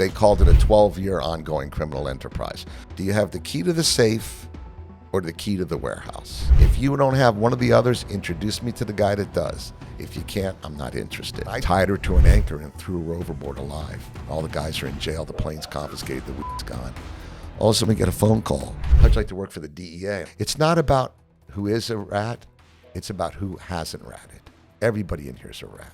They called it a 12-year ongoing criminal enterprise. Do you have the key to the safe or the key to the warehouse? If you don't have one of the others, introduce me to the guy that does. If you can't, I'm not interested. I tied her to an anchor and threw her overboard alive. All the guys are in jail. The plane's confiscated. The weed's gone. All of a sudden, we get a phone call. How'd you like to work for the DEA? It's not about who is a rat. It's about who hasn't ratted. Everybody in here is a rat.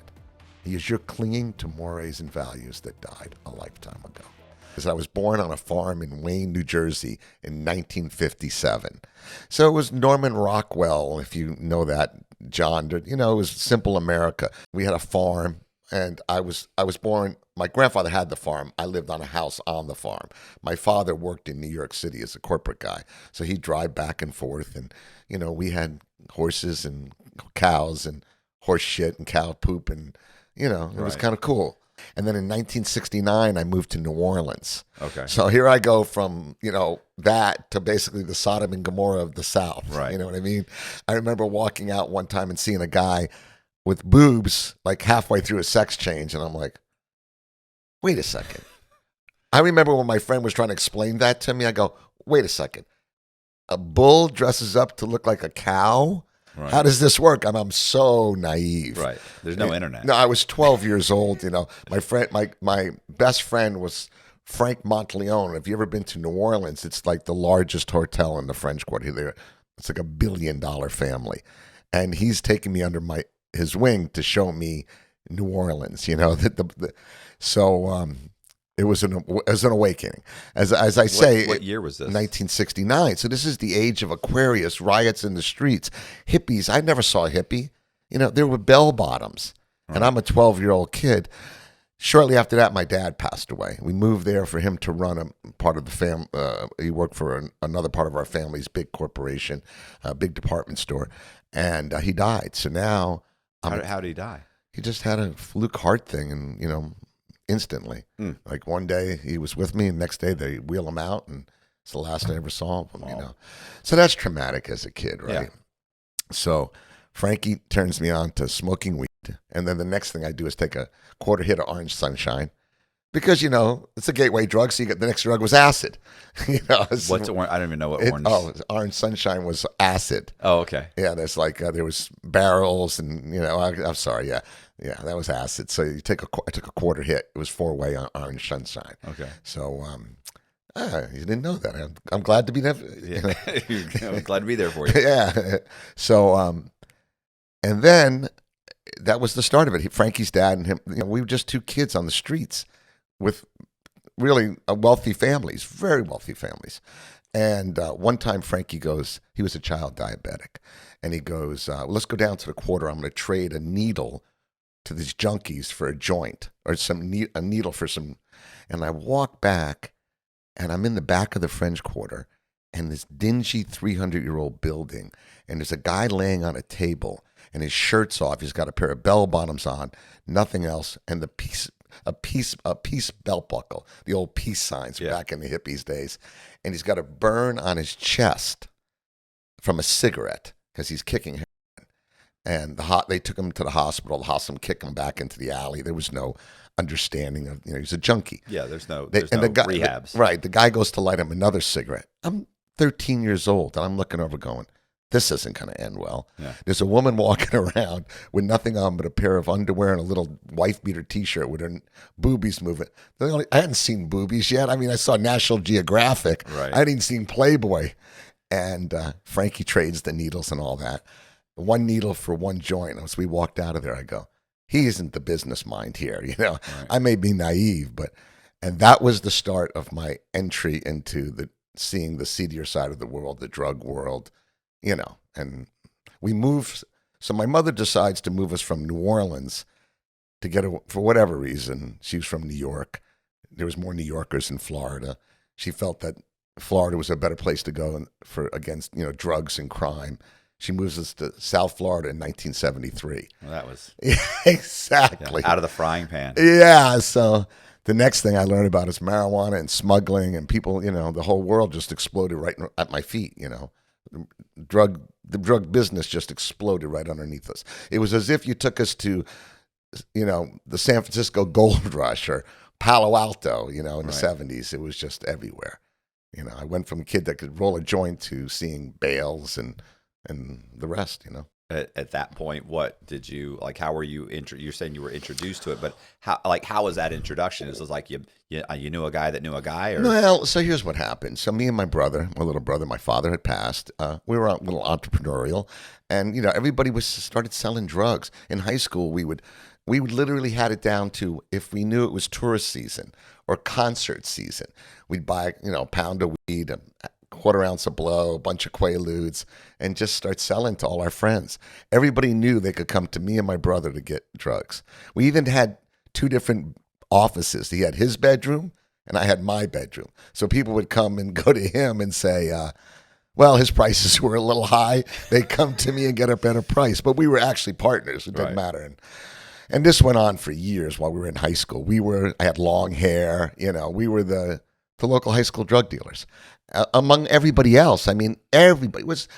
Because you're clinging to mores and values that died a lifetime ago. Because I was born on a farm in Wayne, New Jersey in 1957. So it was Norman Rockwell, if you know that, John. You know, it was simple America. We had a farm, and I was born. My grandfather had the farm. I lived on a house on the farm. My father worked in New York City as a corporate guy. So he'd drive back and forth, and, you know, we had horses and cows and horse shit and cow poop, and, you know, it was kind of cool. And then in 1969, I moved to New Orleans. Okay. So here I go from, you know, that to basically the Sodom and Gomorrah of the South. Right. You know what I mean? I remember walking out one time and seeing a guy with boobs like halfway through a sex change. And I'm like, wait a second. I remember when my friend was trying to explain that to me, I go, wait a second. A bull dresses up to look like a cow? Right. How does this work? I'm so naive. Right. There's no internet. No, I was 12 years old. You know, my best friend was Frank Monteleone. Have you ever been to New Orleans? It's like the largest hotel in the French Quarter there. It's like $1 billion family, and he's taking me under his wing to show me New Orleans. You know, it was an awakening. As I say, what year was this? 1969. So this is the age of Aquarius, riots in the streets, hippies. I never saw a hippie. You know, there were bell bottoms, and I'm a 12-year-old kid. Shortly after that, my dad passed away. We moved there for him to run a part of the family. He worked for another part of our family's big corporation, a big department store, and he died. So now, how did he die? He just had a fluke heart thing, and, you know, instantly. Like one day he was with me, and next day they wheel him out, and it's the last I ever saw of him, you know. So that's traumatic as a kid, right? Yeah. So Frankie turns me on to smoking weed, and then the next thing I do is take a quarter hit of Orange Sunshine, because, you know, it's a gateway drug. So the next drug was acid. You know, What's orange? I don't even know what orange. Orange Sunshine was acid. Oh, okay. Yeah, there's like there was barrels, and, you know, I'm sorry, yeah, that was acid. So I took a quarter hit. It was 4-way on Orange Sunshine. Okay. So you didn't know that. I'm glad to be there. Yeah. I'm glad to be there for you. Yeah. So and then that was the start of it. Frankie's dad and him, you know, we were just two kids on the streets with really wealthy families, very wealthy families. And one time Frankie goes, he was a child diabetic, and he goes, let's go down to the quarter. I'm going to trade a needle to these junkies for a joint, or a needle for some. And I walk back, and I'm in the back of the French Quarter, and this dingy 300-year-old building, and there's a guy laying on a table, and his shirt's off. He's got a pair of bell bottoms on, nothing else, and a peace belt buckle, the old peace signs back in the hippies days, and he's got a burn on his chest from a cigarette because he's kicking heroin. And they took him to the hospital. The hospital kicked him back into the alley. There was no understanding of, you know, he's a junkie. Yeah, there's no rehabs. Right, the guy goes to light him another cigarette. I'm 13 years old, and I'm looking over going, this isn't going to end well. Yeah. There's a woman walking around with nothing on but a pair of underwear and a little wife beater T-shirt with her boobies moving. I hadn't seen boobies yet. I mean, I saw National Geographic. Right. I hadn't even seen Playboy. And Frankie trades the needles and all that. One needle for one joint. As we walked out of there, I go, he isn't the business mind here. You know, right. I may be naive, and that was the start of my entry into seeing the seedier side of the world, the drug world. You know, and we moved. So my mother decides to move us from New Orleans to get for whatever reason. She was from New York. There was more New Yorkers in Florida. She felt that Florida was a better place to go against, you know, drugs and crime. She moves us to South Florida in 1973. Well, that was exactly out of the frying pan. Yeah. So the next thing I learned about is marijuana and smuggling, and people. You know, the whole world just exploded right at my feet. You know. The drug business just exploded right underneath us. It was as if you took us to, you know, the San Francisco gold rush or Palo Alto, in the Right. 70s. It was just everywhere. I went from a kid that could roll a joint to seeing bales and the rest, At that point, what did you like? How were you? You're saying you were introduced to it, but how was that introduction? Is it like you knew a guy that knew a guy, or Well, so here's what happened. So me and my little brother, my father had passed. We were a little entrepreneurial, and everybody started selling drugs. In high school, we would literally had it down to if we knew it was tourist season or concert season, we'd buy a pound of weed, a quarter ounce of blow, a bunch of Quaaludes, and just start selling to all our friends. Everybody knew they could come to me and my brother to get drugs. We even had two different offices. He had his bedroom and I had my bedroom. So people would come and go to him and say, well, his prices were a little high. They'd come to me and get a better price. But we were actually partners. It didn't matter. And this went on for years while we were in high school. I had long hair. We were the local high school drug dealers. Among everybody else, I mean, everybody was.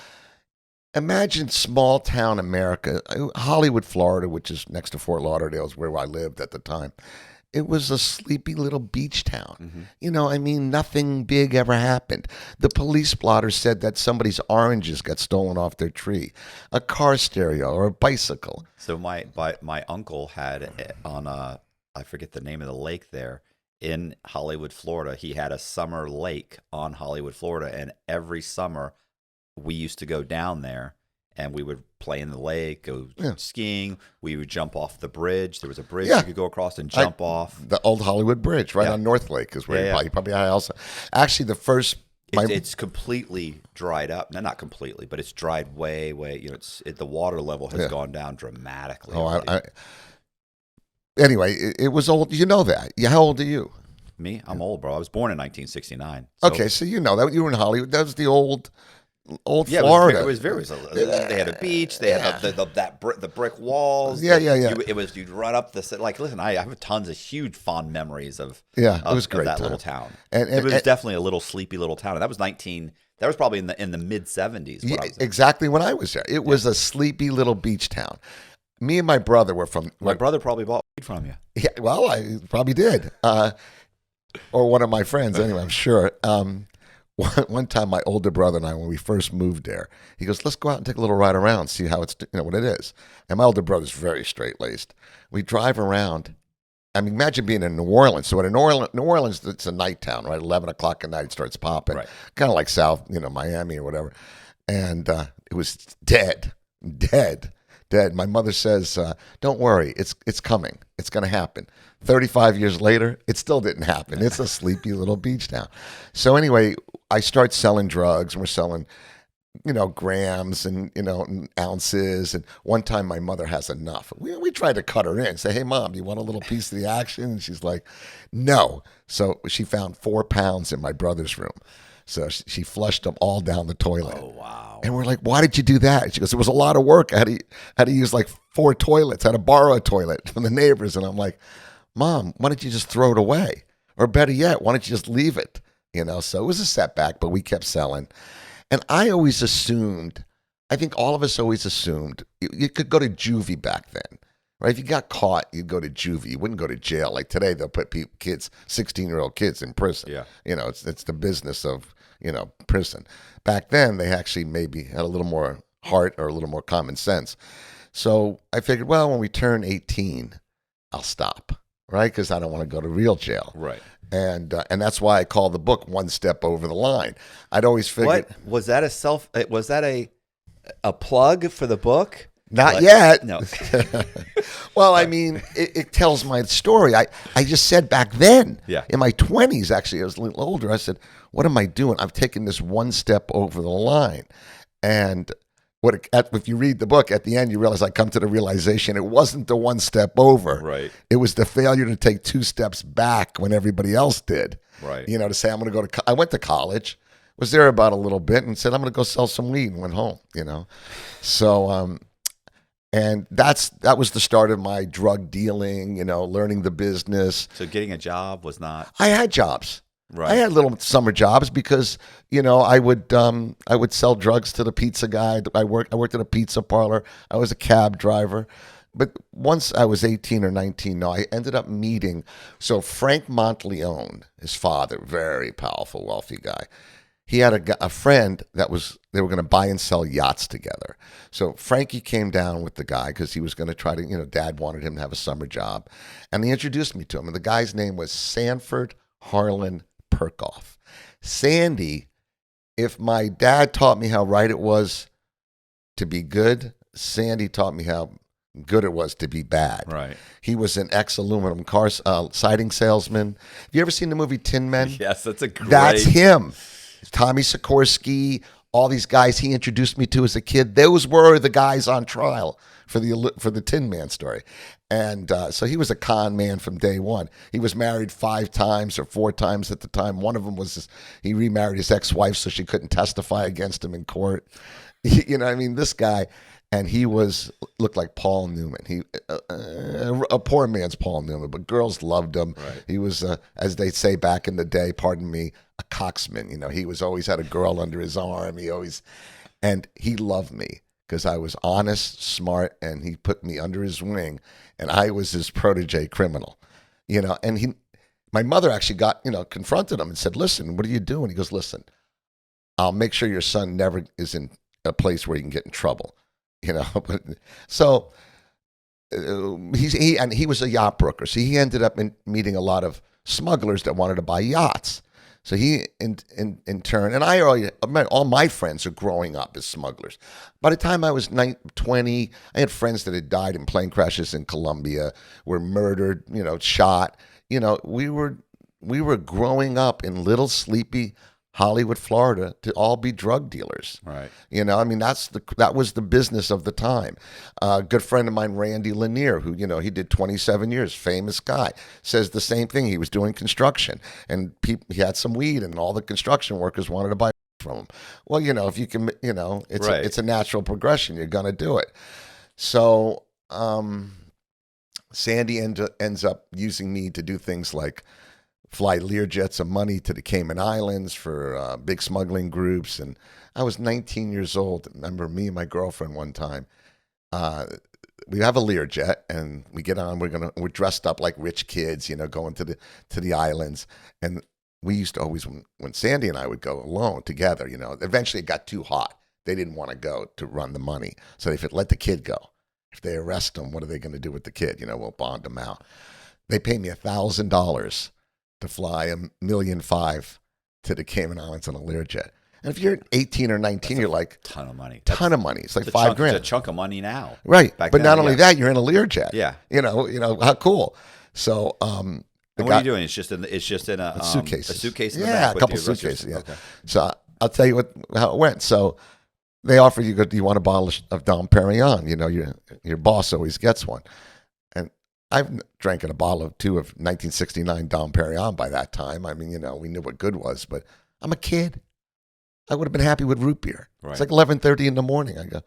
Imagine small town America, Hollywood, Florida, which is next to Fort Lauderdale, is where I lived at the time. It was a sleepy little beach town. Mm-hmm. Nothing big ever happened. The police blotter said that somebody's oranges got stolen off their tree, a car stereo or a bicycle. So my uncle had on I forget the name of the lake there in Hollywood, Florida. He had a summer lake on Hollywood, Florida, and every summer we used to go down there and we would play in the lake, go skiing. We would jump off the bridge. There was a bridge you could go across and jump off. The old Hollywood Bridge right on North Lake is where you probably also. Actually, the first. It's completely dried up. No, not completely, but it's dried way. The water level has gone down dramatically. Anyway, it was old. You know that. How old are you? Me? I'm old, bro. I was born in 1969. Okay, so you know that. You were in Hollywood. That was the old Florida. It was very. They had a beach. They had the brick walls. Yeah. You'd run up listen. I have tons of huge fond memories of. It was great. That little town. And it was definitely a little sleepy little town. And that was That was probably in the mid 70s. Exactly when I was there. It was a sleepy little beach town. Me and my brother were from. My brother probably bought weed from you. Yeah, well, I probably did. Or one of my friends, anyway, I'm sure. One time, my older brother and I, when we first moved there, he goes, let's go out and take a little ride around, see how it's, what it is. And my older brother's very straight-laced. We drive around. I mean, imagine being in New Orleans. So in New Orleans, it's a night town, right? 11 o'clock at night, it starts popping. Right. Kind of like South, Miami or whatever. And it was dead. My mother says, don't worry, it's coming. It's going to happen. 35 years later, it still didn't happen. It's a sleepy little beach town. So anyway, I start selling drugs, and we're selling, grams and, and ounces. And one time my mother has enough. We tried to cut her in, say, hey, Mom, do you want a little piece of the action? And she's like, no. So she found 4 pounds in my brother's room. So she flushed them all down the toilet. Oh, wow. And we're like, why did you do that? She goes, it was a lot of work. I had to use like 4 toilets. I had to borrow a toilet from the neighbors. And I'm like, Mom, why don't you just throw it away? Or better yet, why don't you just leave it? So it was a setback, but we kept selling. And I always assumed, I think all of us always assumed, you could go to juvie back then. Right? If you got caught, you'd go to juvie. You wouldn't go to jail. Like today, they'll put kids, 16-year-old kids in prison. Yeah. It's the business of, prison. Back then, they actually maybe had a little more heart or a little more common sense. So I figured, well, when we turn 18, I'll stop, right? Because I don't want to go to real jail. Right. And that's why I call the book One Step Over the Line. I'd always figured. What? Was that a plug for the book? Not yet. No. Well, I mean, it tells my story. I just said back then, in my 20s, actually, I was a little older, I said, what am I doing? I've taken this one step over the line. And if you read the book, at the end, you realize I come to the realization it wasn't the one step over. Right. It was the failure to take 2 steps back when everybody else did. Right. To say, I'm going to go to I went to college, was there about a little bit, and said, I'm going to go sell some weed, and went home, So, and that was the start of my drug dealing, learning the business. So getting a job was not. I had jobs. Right. I had little summer jobs because I would sell drugs to the pizza guy. I worked at a pizza parlor. I was a cab driver. But once I was 18 or 19, no, I ended up meeting. So Frank Monteleone, his father, very powerful, wealthy guy. He had a friend that they were going to buy and sell yachts together. So Frankie came down with the guy because he was going to try to, Dad wanted him to have a summer job. And he introduced me to him. And the guy's name was Sanford Harlan Perkoff. Sandy, if my dad taught me how right it was to be good, Sandy taught me how good it was to be bad. Right. He was an ex-aluminum car siding salesman. Have you ever seen the movie Tin Men? Yes, that's a great. That's him. Tommy Sikorsky, all these guys he introduced me to as a kid. Those were the guys on trial for the Tin Man story. And so he was a con man from day one. He was married 5 times or 4 times at the time. One of them was he remarried his ex-wife so she couldn't testify against him in court. This guy. And he looked like Paul Newman. He a poor man's Paul Newman, but girls loved him. Right. He was, as they say back in the day, pardon me, a coxman. He was always had a girl under his arm. And he loved me because I was honest, smart, and he put me under his wing, and I was his protege criminal. And my mother actually confronted him and said, "Listen, what are you doing?" He goes, "Listen, I'll make sure your son never is in a place where he can get in trouble." So he was a yacht broker. So he ended up meeting a lot of smugglers that wanted to buy yachts. So he, in turn, and all my friends are growing up as smugglers. By the time I was 20, I had friends that had died in plane crashes in Colombia, were murdered, shot. We were growing up in little sleepy Hollywood, Florida, to all be drug dealers. Right. That was the business of the time. A good friend of mine, Randy Lanier, who, he did 27 years, famous guy, says the same thing. He was doing construction, and he had some weed, and all the construction workers wanted to buy from him. Well, if you can, it's Right. it's a natural progression. You're going to do it. So Sandy ends up using me to do things like fly Learjets of money to the Cayman Islands for big smuggling groups. And I was 19 years old. I remember me and my girlfriend one time, we have a Learjet and we get on, we're dressed up like rich kids, going to the islands. And we used to always, when Sandy and I would go alone together, eventually it got too hot. They didn't want to go to run the money. So they said, let the kid go. If they arrest him, what are they going to do with the kid? We'll bond him out. They paid me $1,000 to fly $1.5 million to the Cayman Islands on a Learjet. And if you're 18 or 19, you're like, ton of money. Ton of money. It's like $5,000. It's a chunk of money now. Right. Back But then, not only that, you're in a Learjet. Yeah. How cool. So, and what are you doing? It's just in a suitcase. A suitcase in the back. back. A couple with your suitcases. Yeah. Okay. So I'll tell you how it went. So they offer you, do you want a bottle of Dom Perignon? Your boss always gets one. And I've drank a bottle of 1969 Dom Perignon by that time. We knew what good was, but I'm a kid. I would have been happy with root beer. Right. It's like 11:30 in the morning. I go,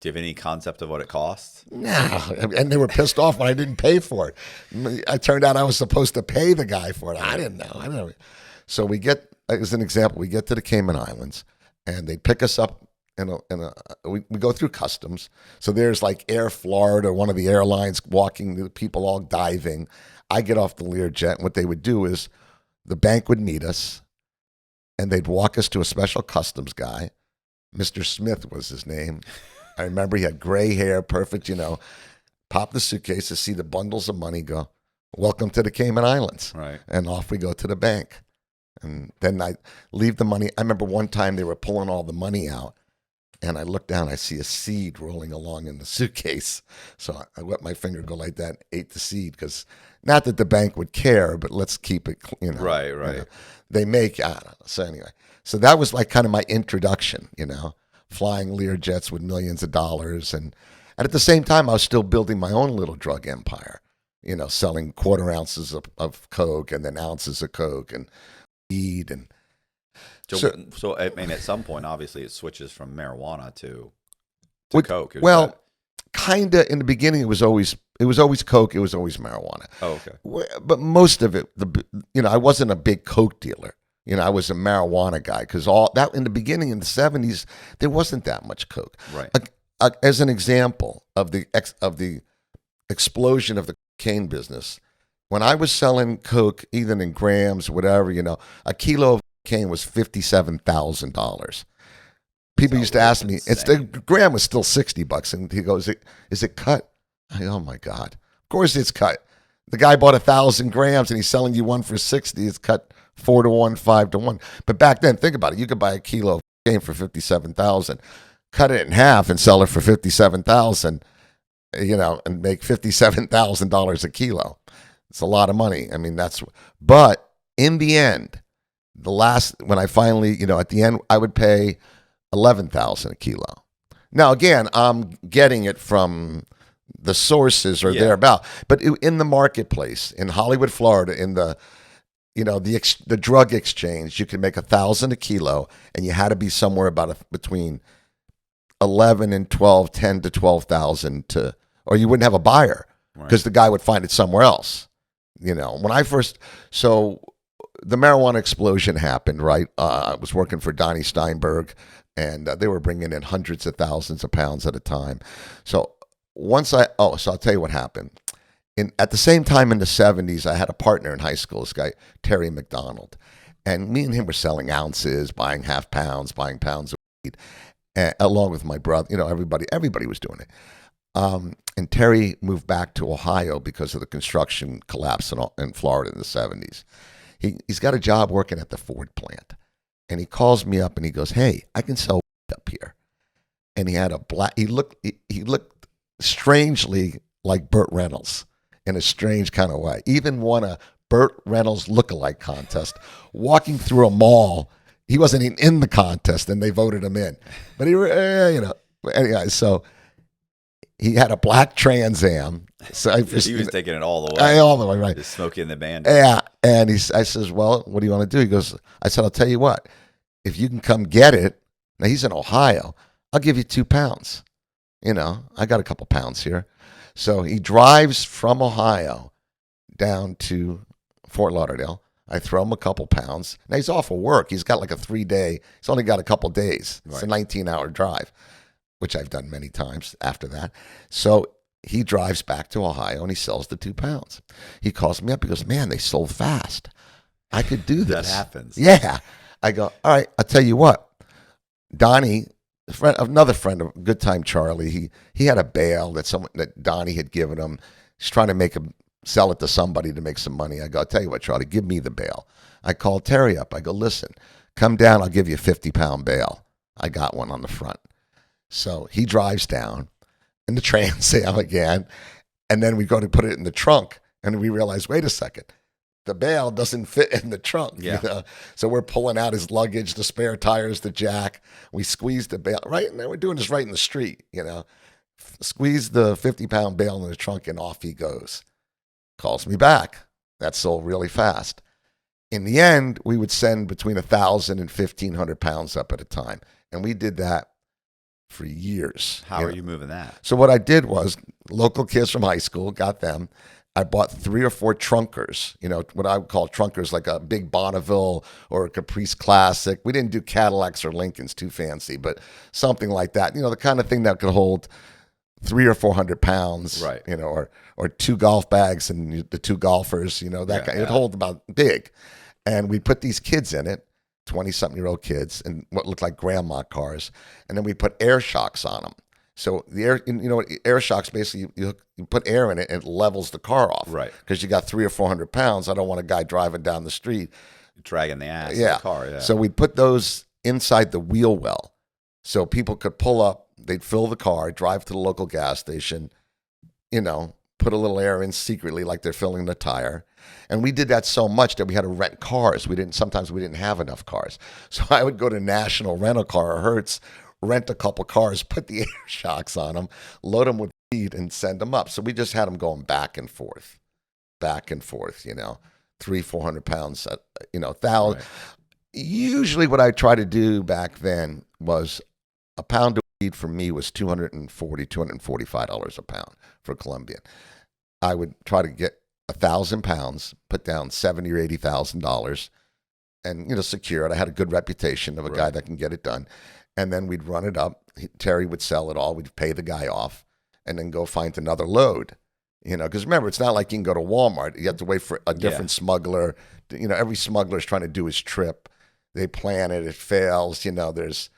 do you have any concept of what it costs? no. And they were pissed off when I didn't pay for it. It turned out I was supposed to pay the guy for it. I didn't know. So we get, as an example, we get to the Cayman Islands and they pick us up we go through customs. So there's like Air Florida, one of the airlines walking, the people all diving. I get off the Learjet, and what they would do is the bank would meet us and they'd walk us to a special customs guy. Mr. Smith was his name. I remember he had gray hair, perfect, pop the suitcase to see the bundles of money, go, welcome to the Cayman Islands. Right. And off we go to the bank. And then I leave the money. I remember one time they were pulling all the money out. And I look down, I see a seed rolling along in the suitcase. So I let my finger go like that, ate the seed, because not that the bank would care, but let's keep it, Right. They make, I don't know. So anyway, so that was like kind of my introduction, flying Learjets with millions of dollars. And at the same time, I was still building my own little drug empire, selling quarter ounces of Coke and then ounces of Coke and weed and, So at some point, obviously, it switches from marijuana to Coke. Kind of in the beginning, it was always Coke. It was always marijuana. Oh, okay. But most of it, I wasn't a big Coke dealer. I was a marijuana guy because all that in the beginning in the 70s, there wasn't that much Coke. Right. As an example of the explosion of the cocaine business. When I was selling coke, even in grams, whatever, a kilo of cocaine was $57,000. People used to ask me, the gram was still $60, and he goes, "Is it cut?" Oh my God! Of course it's cut. The guy bought 1,000 grams, and he's selling you one for 60. It's cut 4 to 1, 5 to 1. But back then, think about it. You could buy a kilo of cocaine for $57,000, cut it in half, and sell it for $57,000. And make $57,000 a kilo. It's a lot of money. I mean, but in the end, when I finally, at the end, I would pay $11,000 a kilo. Now, again, I'm getting it from the sources or thereabout, but in the marketplace in Hollywood, Florida, in the, the drug exchange, you can make $1,000 a kilo, and you had to be somewhere about between 11 and 12, 10 to 12,000 or you wouldn't have a buyer because the guy would find it somewhere else. When I first, so the marijuana explosion happened, right? I was working for Donnie Steinberg, and they were bringing in hundreds of thousands of pounds at a time. So so I'll tell you what happened. At the same time in the 70s, I had a partner in high school, this guy, Terry McDonald. And me and him were selling ounces, buying half pounds, buying pounds of weed, along with my brother. Everybody was doing it. And Terry moved back to Ohio because of the construction collapse in Florida in the 70s. He's got a job working at the Ford plant. And he calls me up and he goes, "Hey, I can sell weed up here." And he had he looked strangely like Burt Reynolds in a strange kind of way. Even won a Burt Reynolds lookalike contest, walking through a mall. He wasn't even in the contest, and they voted him in. But anyway, so he had a black Trans Am. So he was taking it all the way. All the way, right. Just smoking the band. Yeah. And I says, "Well, what do you want to do?" He goes, I said, "I'll tell you what. If you can come get it," now he's in Ohio, "I'll give you 2 pounds. I got a couple pounds here." So he drives from Ohio down to Fort Lauderdale. I throw him a couple pounds. Now he's off of work. He's got like a 3-day, he's only got a couple days. It's a 19-hour drive, which I've done many times after that. So he drives back to Ohio and he sells the 2 pounds. He calls me up. He goes, "Man, they sold fast. I could do this." That happens. Yeah. I go, "All right, I'll tell you what. Donnie, another friend of Good Time Charlie, he had a bale that Donnie had given him. He's trying to sell it to somebody to make some money." I go, "I'll tell you what, Charlie, give me the bale." I called Terry up. I go, "Listen, come down. I'll give you a 50-pound bale. I got one on the front." So he drives down in the Trans Am again, and then we go to put it in the trunk, and we realize, wait a second, the bale doesn't fit in the trunk. Yeah. So we're pulling out his luggage, the spare tires, the jack. We squeeze the bale right, and we're doing this right in the street. Squeeze the 50-pound bale in the trunk, and off he goes. Calls me back. That sold really fast. In the end, we would send between 1,000 and 1,500 pounds up at a time, and we did that for years. How are you moving that? So what I did was, local kids from high school, got them. I bought 3 or 4 trunkers, what I would call trunkers, like a big Bonneville or a Caprice Classic. We didn't do Cadillacs or Lincolns, too fancy, but something like that. The kind of thing that could hold 300 or 400 pounds, right? Or 2 golf bags and the 2 golfers, It'd hold about big. And we put these kids in it, 20-something-year-old kids, in what looked like grandma cars, and then we put air shocks on them. So the air, air shocks basically you put air in it and it levels the car off, right? Because you got 300 or 400 pounds. I don't want a guy driving down the street dragging the ass of the car. Yeah. So we'd put those inside the wheel well, so people could pull up. They'd fill the car, drive to the local gas station, put a little air in secretly, like they're filling the tire. And we did that so much that we had to rent cars. Sometimes we didn't have enough cars. So I would go to National Rental Car or Hertz, rent a couple cars, put the air shocks on them, load them with weed, and send them up. So we just had them going back and forth, 300-400 pounds, 1,000. Right. Usually what I try to do back then was a pound of weed for me was $240, $245 a pound for Colombian. I would try to get 1,000 pounds, put down $70,000 or $80,000, and secure it. I had a good reputation of a guy that can get it done, and then we'd run it up. Terry would sell it all. We'd pay the guy off, and then go find another load. You know, because remember, it's not like you can go to Walmart. You have to wait for a different smuggler. You know, every smuggler is trying to do his trip. They plan it, it fails. You know, there's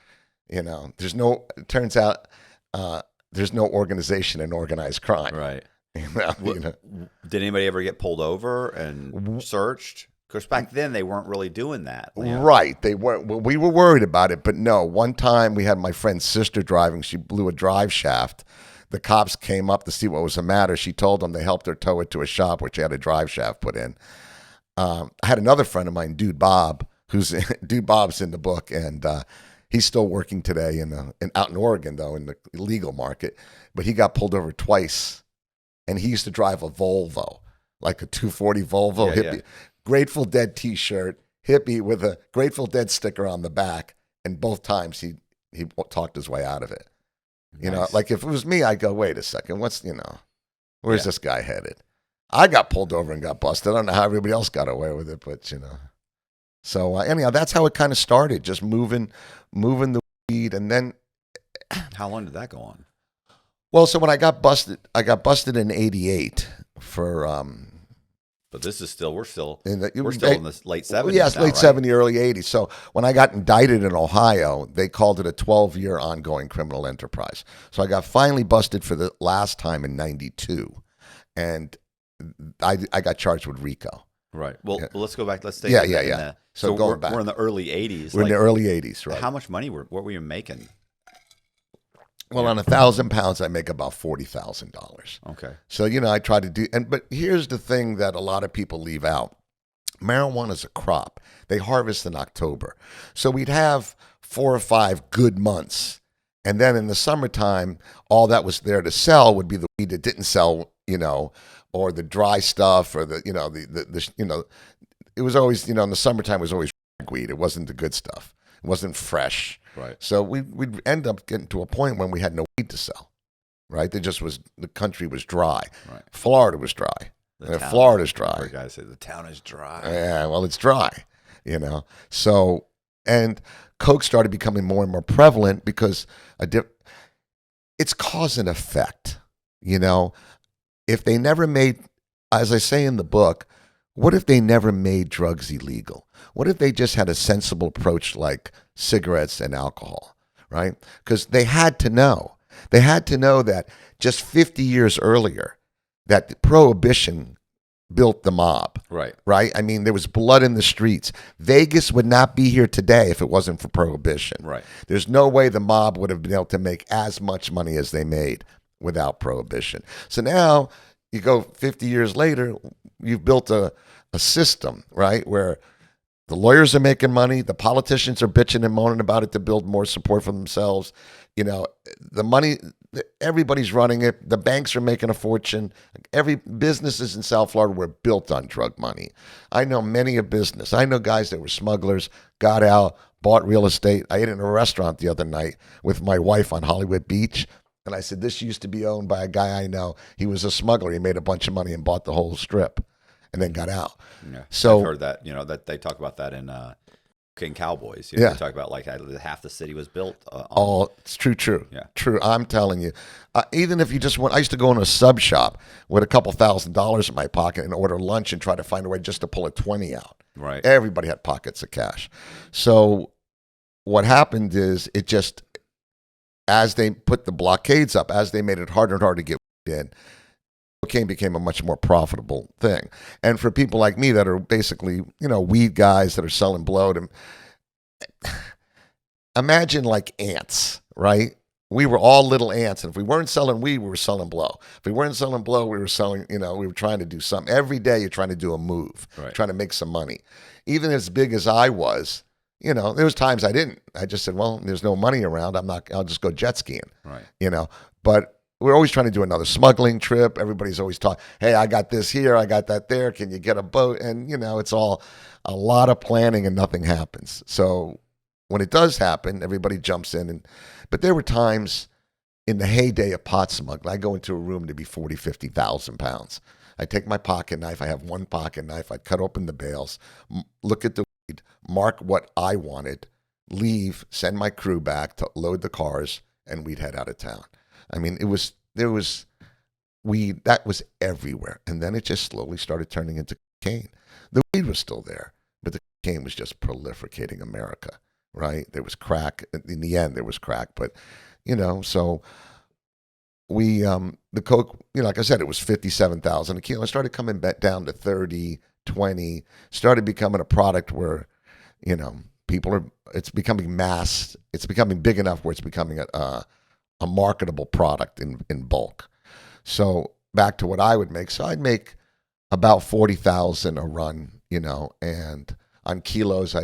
no. It turns out there's no organization in organized crime. Right. You know. Did anybody ever get pulled over and searched? Because back then they weren't really doing that. Right. They weren't. Well, we were worried about it, but no. One time we had my friend's sister driving. She blew a drive shaft. The cops came up to see what was the matter. She told them. They helped her tow it to a shop where she had a drive shaft put in. I had another friend of mine, Dude Bob, Dude Bob's in the book, and he's still working today out in Oregon, though, in the illegal market. But he got pulled over twice, and he used to drive a Volvo, like a 240 Volvo hippie, Grateful Dead T-shirt, hippie with a Grateful Dead sticker on the back, and both times he talked his way out of it. You know, like if it was me, I'd go, wait a second, where's this guy headed? I got pulled over and got busted. I don't know how everybody else got away with it, but you know. So anyhow, that's how it kind of started, just moving the weed, and then. How long did that go on? Well, so when I got busted in '88 for. But this is still we're still in the late 70s. Yes, now, late right? 70s, early 80s. So when I got indicted in Ohio, they called it a 12-year ongoing criminal enterprise. So I got finally busted for the last time in '92, and I got charged with RICO. Right. Well, let's go back. Let's stay. Yeah. So going back, we're in the early 80s. We're in the early 80s, right? How much money what were you making? Well, on 1,000 pounds, I make about $40,000. Okay. So, you know, I try to do, but here's the thing that a lot of people leave out. Marijuana is a crop. They harvest in October. So we'd have 4 or 5 good months. And then in the summertime, all that was there to sell would be the weed that didn't sell, you know, or the dry stuff, or the, you know, it was always, you know, in the summertime it was always weed. It wasn't the good stuff. It wasn't fresh. Right. So we'd end up getting to a point when we had no weed to sell, right? The country was dry. Right. Florida was dry. Florida's dry. The guys say the town is dry. Yeah, well, it's dry, you know. So, and Coke started becoming more and more prevalent because it's cause and effect, you know. If they never made, as I say in the book, what if they never made drugs illegal? What if they just had a sensible approach like cigarettes and alcohol, right? Because they had to know. They had to know that just 50 years earlier, that prohibition built the mob. Right. Right? I mean, there was blood in the streets. Vegas would not be here today if it wasn't for prohibition. Right. There's no way the mob would have been able to make as much money as they made without prohibition. So now you go 50 years later, you've built a system, right, where the lawyers are making money, the politicians are bitching and moaning about it to build more support for themselves. You know, the money, everybody's running it. The banks are making a fortune. Every businesses in South Florida were built on drug money. I know many a business. I know guys that were smugglers, got out, bought real estate. I ate in a restaurant the other night with my wife on Hollywood Beach. And I said, this used to be owned by a guy I know. He was a smuggler. He made a bunch of money and bought the whole strip and then got out. Yeah. So I've heard that, you know, that they talk about that in King Cowboys. You know, they talk about like half the city was built on. It's true. Yeah. True. I'm telling you, even if you just went, I used to go into a sub shop with a couple $1,000s in my pocket and order lunch and try to find a way just to pull a 20 out. Right. Everybody had pockets of cash. So what happened is it just, as they put the blockades up, as they made it harder and harder to get in, cocaine became a much more profitable thing. And for people like me that are basically, you know, weed guys that are selling blow, imagine like ants, right? We were all little ants. And if we weren't selling weed, we were selling blow. If we weren't selling blow, we were selling, you know, we were trying to do something. Every day you're trying to do a move, right, trying to make some money. Even as big as I was, you know, there was times I didn't. I just said, well, there's no money around. I'll just go jet skiing, right, you know. But we're always trying to do another smuggling trip. Everybody's always talking, hey, I got this here, I got that there. Can you get a boat? And, you know, it's all a lot of planning and nothing happens. So when it does happen, everybody jumps in. But there were times in the heyday of pot smuggling, I go into a room to be 40, 50,000 pounds. I take my pocket knife. I have one pocket knife. I cut open the bales, look at the weed, mark what I wanted, leave, send my crew back to load the cars, and we'd head out of town. I mean, there was weed, that was everywhere. And then it just slowly started turning into cocaine. The weed was still there, but the cocaine was just proliferating America, right? There was crack. In the end, there was crack. But, so we, the coke, like I said, it was 57,000 a kilo. It started coming back down to 30, 20, started becoming a product where, people are, it's becoming mass. It's becoming big enough where it's becoming a marketable product in bulk. So back to what I would make. So I'd make about 40,000 a run, and on kilos,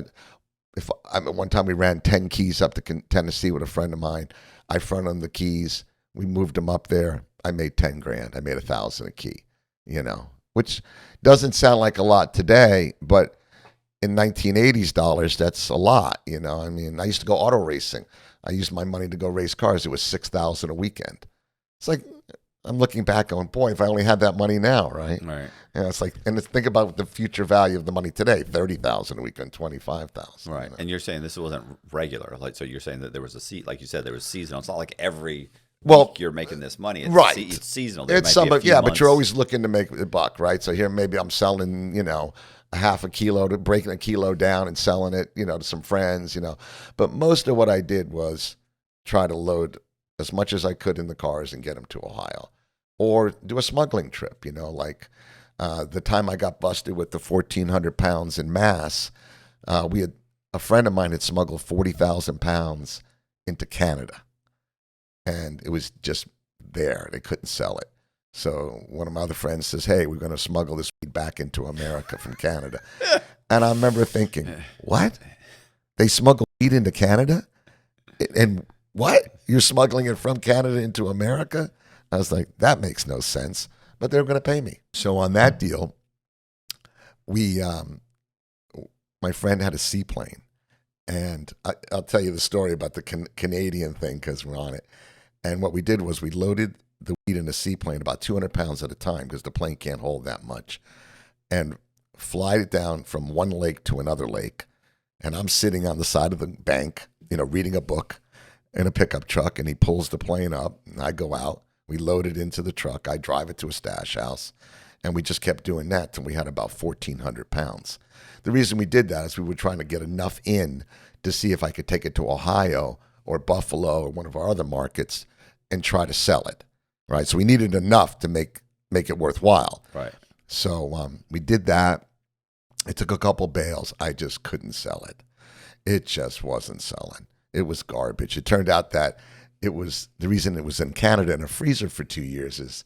one time we ran 10 keys up to Tennessee with a friend of mine. I fronted him the keys. We moved them up there. I made 10 grand. I made 1,000 a key, which doesn't sound like a lot today, but in 1980s dollars, that's a lot. I mean, I used to go auto racing. I used my money to go race cars. It was 6,000 a weekend. It's like, I'm looking back on, boy, if I only had that money now, right? Right. It's like, and think about the future value of the money today, 30,000 a weekend, 25,000. Right. And you're saying this wasn't regular. So you're saying that there was like you said, there was seasonal. It's not like every week you're making this money. It's right. It's seasonal. It's but you're always looking to make a buck, right? So here, maybe I'm selling, a half a kilo, to breaking a kilo down and selling it, to some friends, But most of what I did was try to load as much as I could in the cars and get them to Ohio, or do a smuggling trip. Like the time I got busted with the 1,400 pounds in mass, we had a friend of mine had smuggled 40,000 pounds into Canada, and it was just there. They couldn't sell it. So one of my other friends says, "Hey, we're going to smuggle this weed back into America from Canada." And I remember thinking, what? They smuggle weed into Canada? And what? You're smuggling it from Canada into America? I was like, that makes no sense. But they're going to pay me. So on that deal, my friend had a seaplane. And I'll tell you the story about the Canadian thing because we're on it. And what we did was we loaded the weed in a seaplane about 200 pounds at a time because the plane can't hold that much, and fly it down from one lake to another lake. And I'm sitting on the side of the bank, reading a book in a pickup truck, and he pulls the plane up, and I go out. We load it into the truck. I drive it to a stash house, and we just kept doing that till we had about 1,400 pounds. The reason we did that is we were trying to get enough in to see if I could take it to Ohio or Buffalo or one of our other markets and try to sell it. Right, so we needed enough to make it worthwhile. Right. So we did that. It took a couple bales. I just couldn't sell it. It just wasn't selling. It was garbage. It turned out that it was the reason it was in Canada in a freezer for 2 years is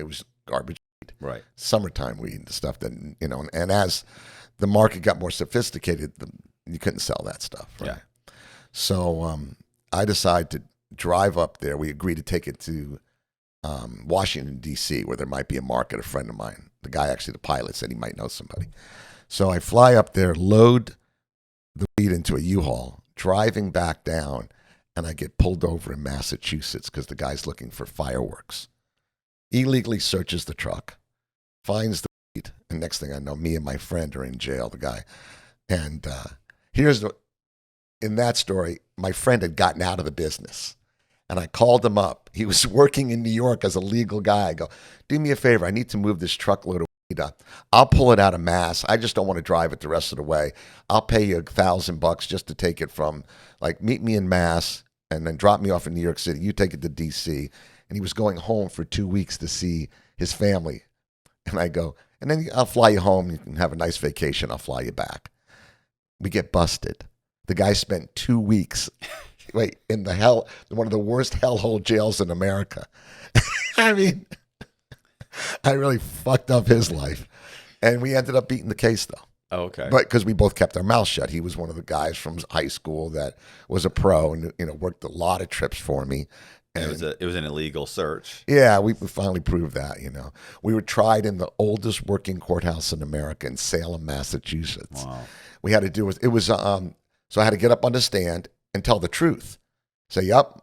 it was garbage weed. Right. Summertime weed, the stuff that and as the market got more sophisticated, you couldn't sell that stuff. Right. Yeah. So I decided to drive up there. We agreed to take it to Washington, D.C., where there might be a market. A friend of mine, the guy actually, the pilot, said he might know somebody. So I fly up there, load the weed into a U-Haul, driving back down, and I get pulled over in Massachusetts because the guy's looking for fireworks. Illegally searches the truck, finds the weed, and next thing I know, me and my friend are in jail, the guy. And in that story, my friend had gotten out of the business. And I called him up. He was working in New York as a legal guy. I go, do me a favor. I need to move this truckload of weed up. I'll pull it out of Mass. I just don't want to drive it the rest of the way. I'll pay you $1,000 just to take it from, meet me in Mass and then drop me off in New York City. You take it to D.C. And he was going home for 2 weeks to see his family. And I go, and then I'll fly you home. You can have a nice vacation. I'll fly you back. We get busted. The guy spent 2 weeks in one of the worst hellhole jails in America. I mean, I really fucked up his life. And we ended up beating the case, though. Oh, okay. But because we both kept our mouths shut. He was one of the guys from high school that was a pro and worked a lot of trips for me. And it was an illegal search. Yeah, we finally proved that. We were tried in the oldest working courthouse in America in Salem, Massachusetts. Wow. We had to do it was so I had to get up on the stand and tell the truth. Say, yep,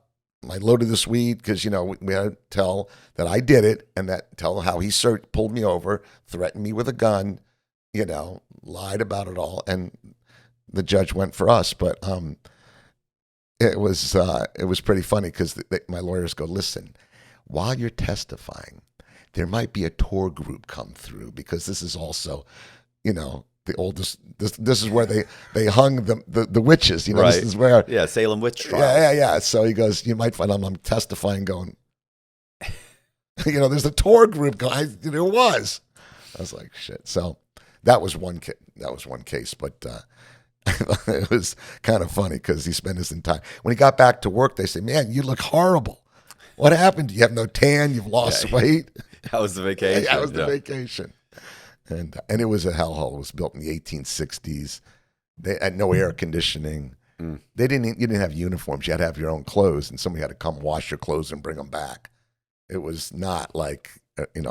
I loaded this weed because, we had to tell that I did it and tell how he pulled me over, threatened me with a gun, lied about it all. And the judge went for us. But it was pretty funny because my lawyers go, listen, while you're testifying, there might be a tour group come through because this is also, the oldest. This is where they hung the witches. Right. This is where. Yeah, Salem witch trials. Yeah. So he goes, you might find I'm testifying, going. There's a tour group going. There was. I was like, shit. So that was one case, but it was kind of funny because he spent his entire. When he got back to work, they said, "Man, you look horrible. What happened? You have no tan. You've lost weight." That was the vacation. That was the vacation. And it was a hellhole. It was built in the 1860s. They had no air conditioning. You didn't have uniforms. You had to have your own clothes, and somebody had to come wash your clothes and bring them back. It was not like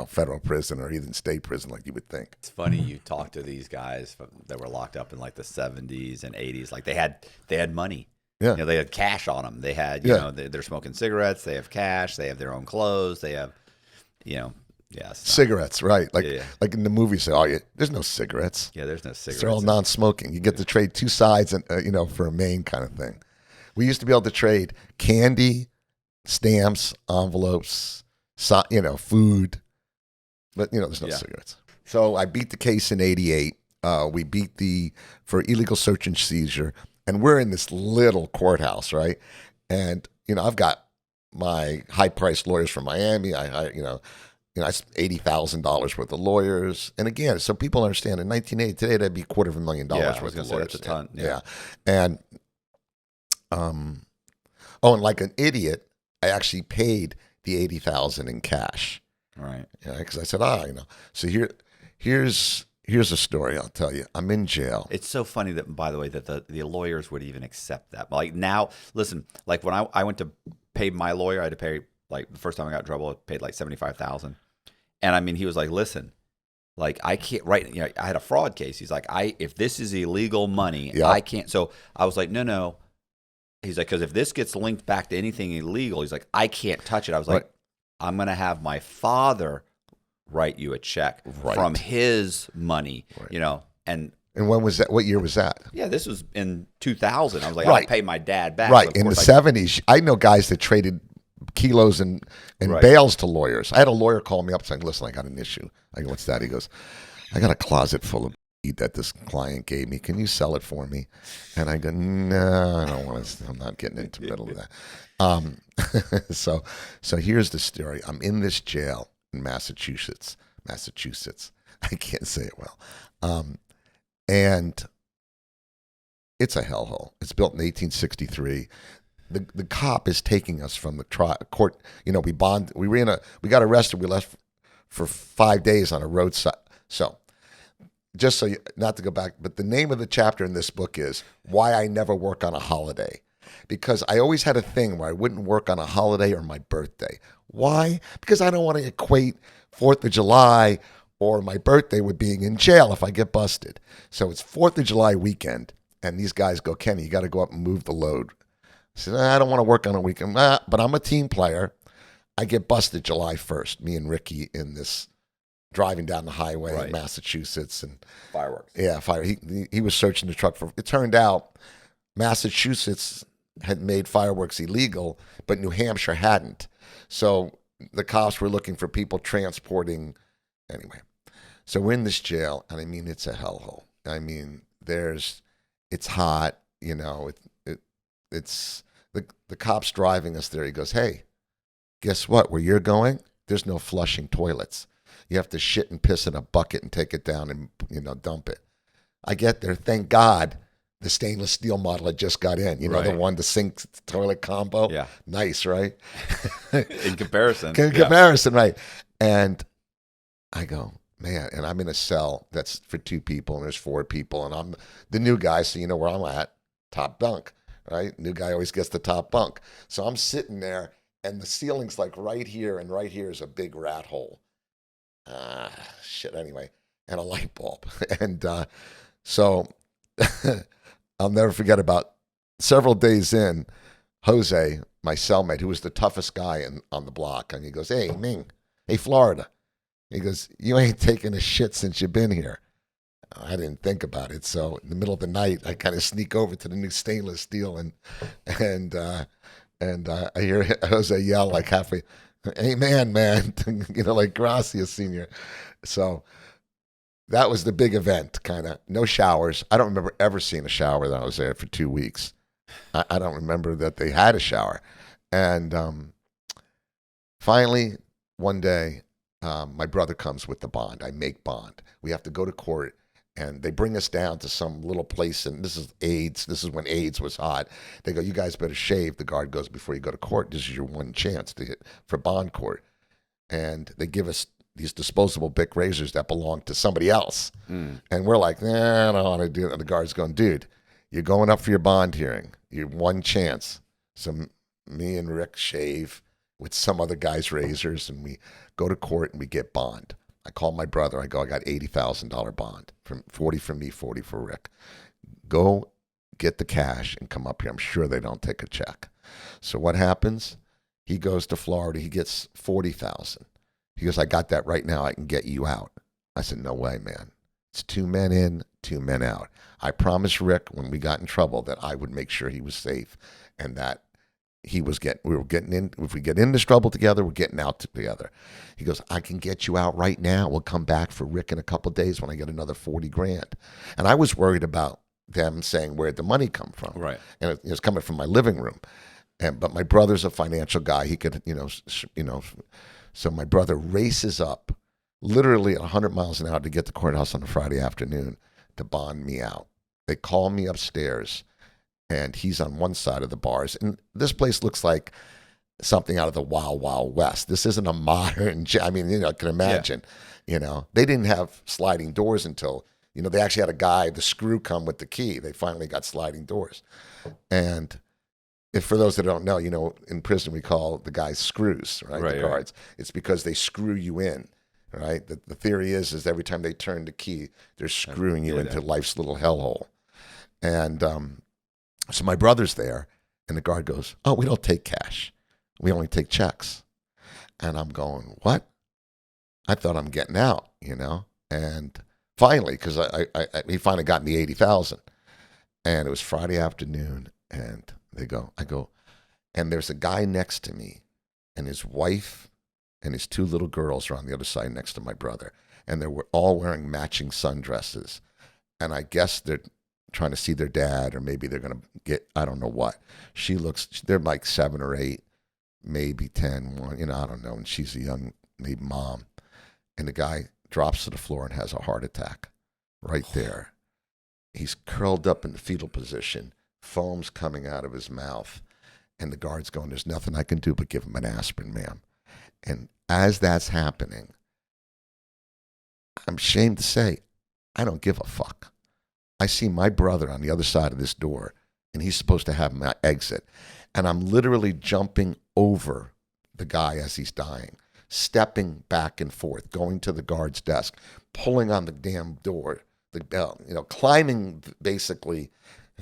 federal prison or even state prison like you would think. It's funny you talk to these guys that were locked up in like the 70s and 80s. Like they had money. Yeah, they had cash on them. They had they're smoking cigarettes. They have cash. They have their own clothes. They have cigarettes, right? Like in the movies, say, there's no cigarettes. Yeah, there's no cigarettes. They're all non-smoking. You get to trade two sides, and for a main kind of thing. We used to be able to trade candy, stamps, envelopes, food, but there's no cigarettes. So I beat the case in '88. We beat for illegal search and seizure, and we're in this little courthouse, right? And I've got my high-priced lawyers from Miami. I $80,000 worth of lawyers, and again, so people understand. In 1980, today that'd be $250,000 worth of lawyers. That's a ton. Yeah, and and like an idiot, I actually paid the $80,000 in cash. Right. Yeah, because I said, So here's a story I'll tell you. I'm in jail. It's so funny that, by the way, that the lawyers would even accept that. Like now, listen, like when I went to pay my lawyer, I had to pay, like the first time I got in trouble, I paid like $75,000. And I mean, he was like, listen, like I can't I had a fraud case. He's like, if this is illegal money, I can't. So I was like, no. He's like, because if this gets linked back to anything illegal, he's like, I can't touch it. I was like, I'm going to have my father write you a check from his money, And when was that? What year was that? Yeah, this was in 2000. I was like, I'll pay my dad back. Right. In the 70s, I know guys that traded kilos and bales to lawyers. I had a lawyer call me up saying, listen, I got an issue. I go, what's that? He goes, I got a closet full of weed that this client gave me. Can you sell it for me? And I go, no, I don't want to. I'm not getting into the middle of that. So here's the story. I'm in this jail in Massachusetts. I can't say it well. And it's a hellhole. It's built in 1863. The cop is taking us from the court. We got arrested. We left for 5 days on a roadside. So just so not to go back, but the name of the chapter in this book is Why I Never Work on a Holiday. Because I always had a thing where I wouldn't work on a holiday or my birthday. Why? Because I don't want to equate 4th of July or my birthday with being in jail if I get busted. So it's 4th of July weekend, and these guys go, Kenny, you got to go up and move the load. I said, I don't want to work on a weekend, but I'm a team player. I get busted July 1st, me and Ricky in this driving down the highway in Massachusetts. And fireworks. Yeah, he was searching the truck for, it turned out Massachusetts had made fireworks illegal, but New Hampshire hadn't. So the cops were looking for people transporting, anyway. So we're in this jail, and I mean, it's a hellhole. I mean, it's hot, it's the cop's driving us there. He goes, hey, guess what? Where you're going, there's no flushing toilets. You have to shit and piss in a bucket and take it down and dump it. I get there. Thank God the stainless steel model I just got in. The one, the sink toilet combo. Yeah. Nice, right? In comparison. Right. And I go, man, and I'm in a cell that's for 2 people and there's 4 people. And I'm the new guy, so you know where I'm at. Top bunk, right? New guy always gets the top bunk. So I'm sitting there and the ceiling's like right here, and right here is a big rat hole. Shit, anyway. And a light bulb. And so I'll never forget, about several days in, Jose, my cellmate, who was the toughest guy on the block, and he goes, hey, Ming, hey, Florida. He goes, you ain't taken a shit since you've been here. I didn't think about it. So in the middle of the night, I kind of sneak over to the new stainless steel, and I hear Jose yell like halfway, Amen, man. Like Gracia Senior. So that was the big event, kind of. No showers. I don't remember ever seeing a shower that I was there for 2 weeks. I don't remember that they had a shower. And finally, one day, my brother comes with the bond. I make bond. We have to go to court, and they bring us down to some little place. And this is AIDS. This is when AIDS was hot. They go, you guys better shave. The guard goes, before you go to court, this is your one chance to get for bond court. And they give us these disposable Bic razors that belong to somebody else. And we're like, nah, I don't want to do it. And the guard's going, dude, you're going up for your bond hearing. Your one chance. So me and Rick shave with some other guy's razors, and we go to court and we get bond. I call my brother. I go, I got $80,000 bond. 40 for me, 40 for Rick. Go get the cash and come up here. I'm sure they don't take a check. So what happens? He goes to Florida. He gets $40,000. He goes, I got that right now. I can get you out. I said, no way, man. It's 2 men in, 2 men out. I promised Rick when we got in trouble that I would make sure he was safe, and that we were getting in. If we get in this trouble together, we're getting out together. He goes, I can get you out right now. We'll come back for Rick in a couple of days when I get another 40 grand. And I was worried about them saying where'd the money come from. Right. And it was coming from my living room. But my brother's a financial guy. He could, so my brother races up literally at 100 miles an hour to get to the courthouse on a Friday afternoon to bond me out. They call me upstairs, and he's on one side of the bars. And this place looks like something out of the Wild Wild West. This isn't a modern, I mean, I can imagine, they didn't have sliding doors until, they actually had a guy, the screw come with the key. They finally got sliding doors. And if for those that don't know, in prison we call the guys screws, right? The guards. Right. It's because they screw you in, right? The theory is every time they turn the key, they're screwing you into life's little hellhole. And so my brother's there, and the guard goes, oh, we don't take cash. We only take checks. And I'm going, what? I thought I'm getting out, And finally, because he finally got me $80,000. And it was Friday afternoon, and I go, and there's a guy next to me, and his wife and his 2 little girls are on the other side next to my brother. And they're all wearing matching sundresses. And I guess they're trying to see their dad, or maybe they're going to get, I don't know what. They're like 7 or 8, maybe 10, I don't know. And she's a young, maybe mom. And the guy drops to the floor and has a heart attack right there. He's curled up in the fetal position, foam's coming out of his mouth. And the guard's going, there's nothing I can do but give him an aspirin, ma'am. And as that's happening, I'm ashamed to say, I don't give a fuck. I see my brother on the other side of this door, and he's supposed to have my exit. And I'm literally jumping over the guy as he's dying, stepping back and forth, going to the guard's desk, pulling on the damn door, the bell, climbing basically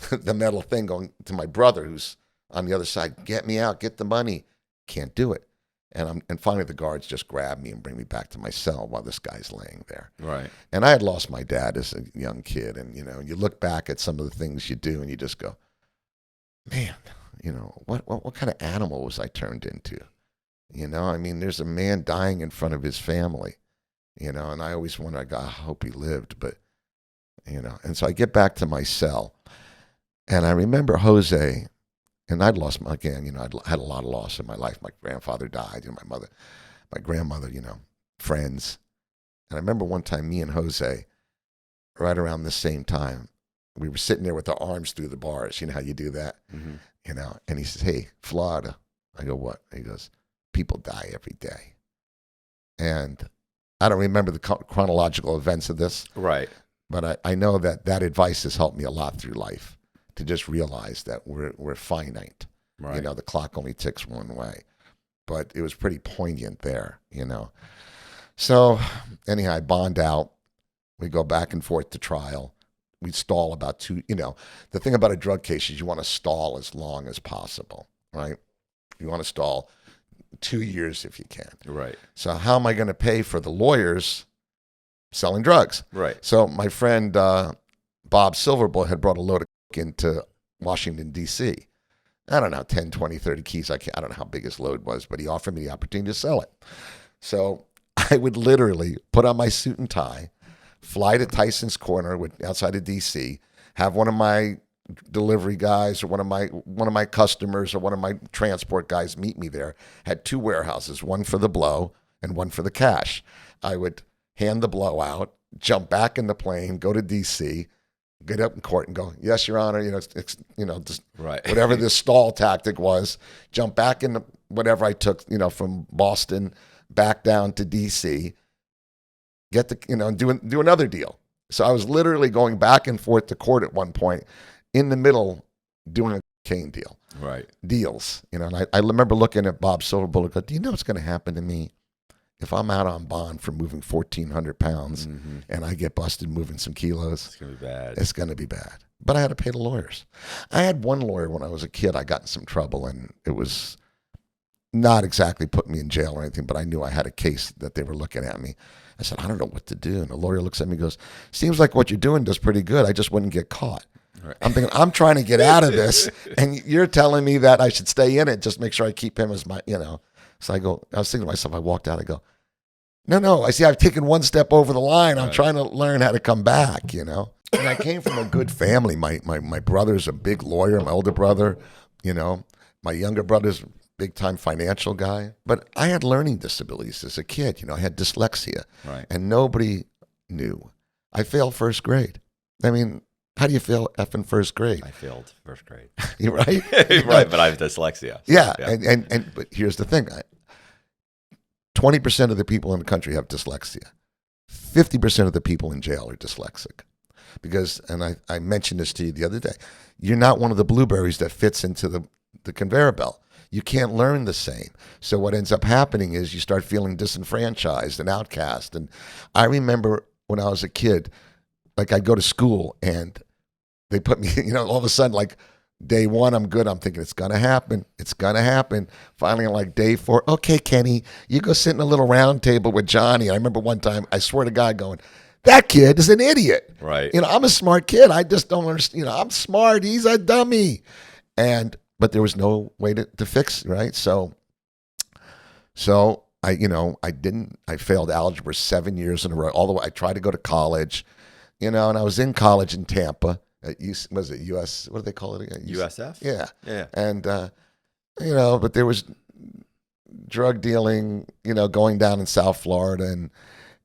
the metal thing, going to my brother who's on the other side, get me out, get the money. Can't do it. And finally the guards just grab me and bring me back to my cell while this guy's laying there. Right. And I had lost my dad as a young kid. And, you look back at some of the things you do and you just go, man, what kind of animal was I turned into? I mean, there's a man dying in front of his family, and I always wonder, I hope he lived, but, and so I get back to my cell, and I remember Jose. And I'd lost, again, I'd had a lot of loss in my life. My grandfather died, my grandmother, friends. And I remember one time me and Jose, right around the same time, we were sitting there with our arms through the bars. You know how you do that? Mm-hmm. And he says, hey, Florida. I go, what? He goes, people die every day. And I don't remember the chronological events of this. Right. But I know that advice has helped me a lot through life. To just realize that we're finite. Right. The clock only ticks one way. But it was pretty poignant there, So anyhow, I bond out. We go back and forth to trial. We stall about 2, the thing about a drug case is you want to stall as long as possible, right? You want to stall 2 years if you can. Right. So how am I going to pay for the lawyers selling drugs? Right. So my friend Bob Silverboy had brought a load of into Washington, D.C. I don't know, 10, 20, 30 keys. I don't know how big his load was, but he offered me the opportunity to sell it. So I would literally put on my suit and tie, fly to Tyson's Corner outside of DC, have one of my delivery guys or one of my customers or one of my transport guys meet me there. Had 2 warehouses, one for the blow and one for the cash. I would hand the blow out, jump back in the plane, go to DC, get up in court and go, yes, Your Honor, just Right. whatever this stall tactic was, jump back in whatever I took, from Boston back down to DC, get do another deal. So I was literally going back and forth to court at one point, in the middle doing a cocaine deal. Right. Deals. And I remember looking at Bob Silverbull and go, do you know what's going to happen to me if I'm out on bond for moving 1,400 pounds and I get busted moving some kilos? It's going to be bad. It's going to be bad. But I had to pay the lawyers. I had one lawyer when I was a kid. I got in some trouble, and it was not exactly putting me in jail or anything, but I knew I had a case that they were looking at me. I said, I don't know what to do. And the lawyer looks at me and goes, seems like what you're doing does pretty good. I just wouldn't get caught. Right. I'm thinking, I'm trying to get out of this, and you're telling me that I should stay in it, just make sure I keep him as my, So I was thinking to myself, I walked out, I go, no, I see I've taken one step over the line. I'm trying to learn how to come back, And I came from a good family. My brother's a big lawyer, my older brother, my younger brother's a big-time financial guy. But I had learning disabilities as a kid. I had dyslexia, and nobody knew. I failed first grade. I mean, how do you fail effing first grade? I failed first grade. You're right? Right, but I have dyslexia. So, yeah. But here's the thing. 20% of the people in the country have dyslexia. 50% of the people in jail are dyslexic. Because, and I mentioned this to you the other day, you're not one of the blueberries that fits into the conveyor belt. You can't learn the same. So what ends up happening is you start feeling disenfranchised and outcast. And I remember when I was a kid, like I'd go to school and they put me, all of a sudden, like day 1, I'm good. I'm thinking it's going to happen. It's going to happen. Finally, like day 4, okay, Kenny, you go sit in a little round table with Johnny. I remember one time, I swear to God, going, that kid is an idiot. Right. I'm a smart kid. I just don't understand. I'm smart. He's a dummy. But there was no way to fix, right? So I failed algebra 7 years in a row. All the way, I tried to go to college, and I was in college in Tampa. Was it US? What do they call it again? USF? Yeah. Yeah. And, but there was drug dealing, going down in South Florida. And,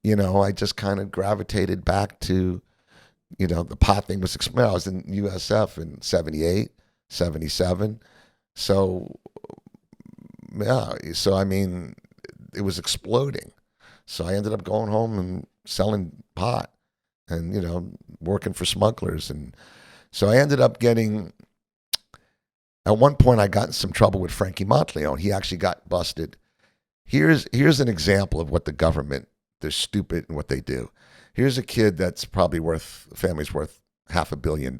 I just kind of gravitated back to, the pot thing was, I was in USF in 78, 77. So, yeah. So, I mean, it was exploding. So I ended up going home and selling pot and, working for smugglers. And so I ended up getting, at one point I got in some trouble with Frankie Montleone. He actually got busted. Here's an example of what the government, they're stupid in what they do. Here's a kid that's probably family's worth $500 million.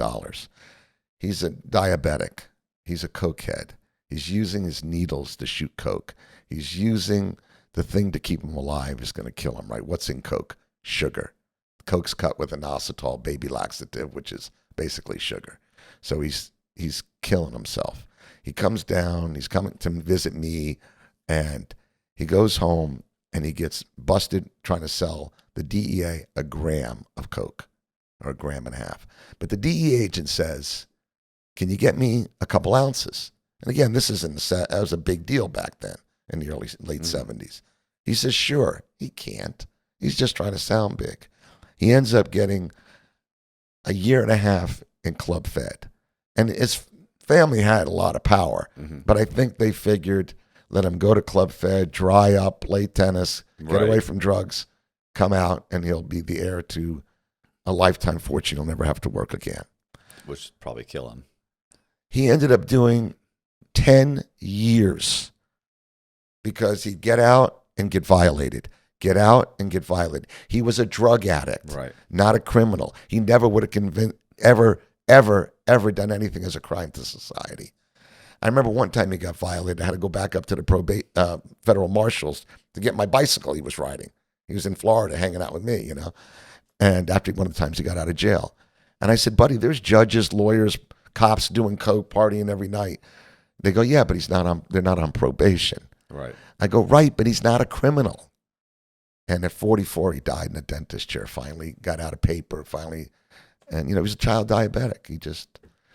He's a diabetic. He's a cokehead. He's using his needles to shoot coke. He's using the thing to keep him alive is going to kill him, right? What's in coke? Sugar. Coke's cut with inositol, baby laxative, which is basically sugar. So he's killing himself. He comes down, he's coming to visit me, and he goes home and he gets busted trying to sell the DEA a gram of coke, or 1.5 grams. But the DEA agent says, can you get me a couple ounces? And again, that was a big deal back then in the late 70s. He says, sure. He can't. He's just trying to sound big. He ends up getting a 1.5 years in Club Fed. And his family had a lot of power, but I think they figured, let him go to Club Fed, dry up, play tennis, get away from drugs, come out, and he'll be the heir to a lifetime fortune. He'll never have to work again. Which would probably kill him. He ended up doing 10 years because he'd get out and get violated. Get out and get violated. He was a drug addict, not a criminal. He never would have ever done anything as a crime to society. I remember one time he got violated. I had to go back up to the federal marshals to get my bicycle he was riding. He was in Florida hanging out with me, And after one of the times he got out of jail. And I said, buddy, there's judges, lawyers, cops doing coke, partying every night. They go, yeah, but they're not on probation. Right. I go, right, but he's not a criminal. And at 44, he died in a dentist chair, finally got out of paper, and, he was a child diabetic.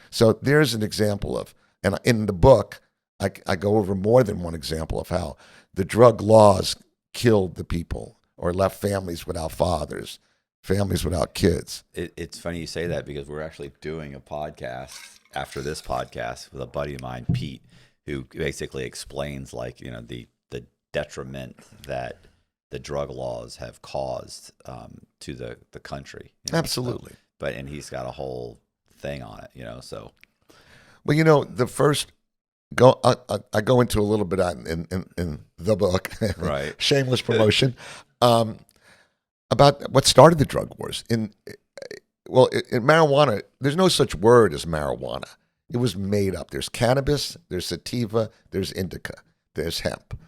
So there's an example of, and in the book, I go over more than one example of how the drug laws killed the people or left families without fathers, families without kids. It's funny you say that because we're actually doing a podcast after this podcast with a buddy of mine, Pete, who basically explains the detriment that the drug laws have caused to the country. Absolutely. And he's got a whole thing on it, so. Well, the first I go into a little bit in the book, right? Shameless promotion, about what started the drug wars. In marijuana, there's no such word as marijuana. It was made up. There's cannabis, there's sativa, there's indica, there's hemp.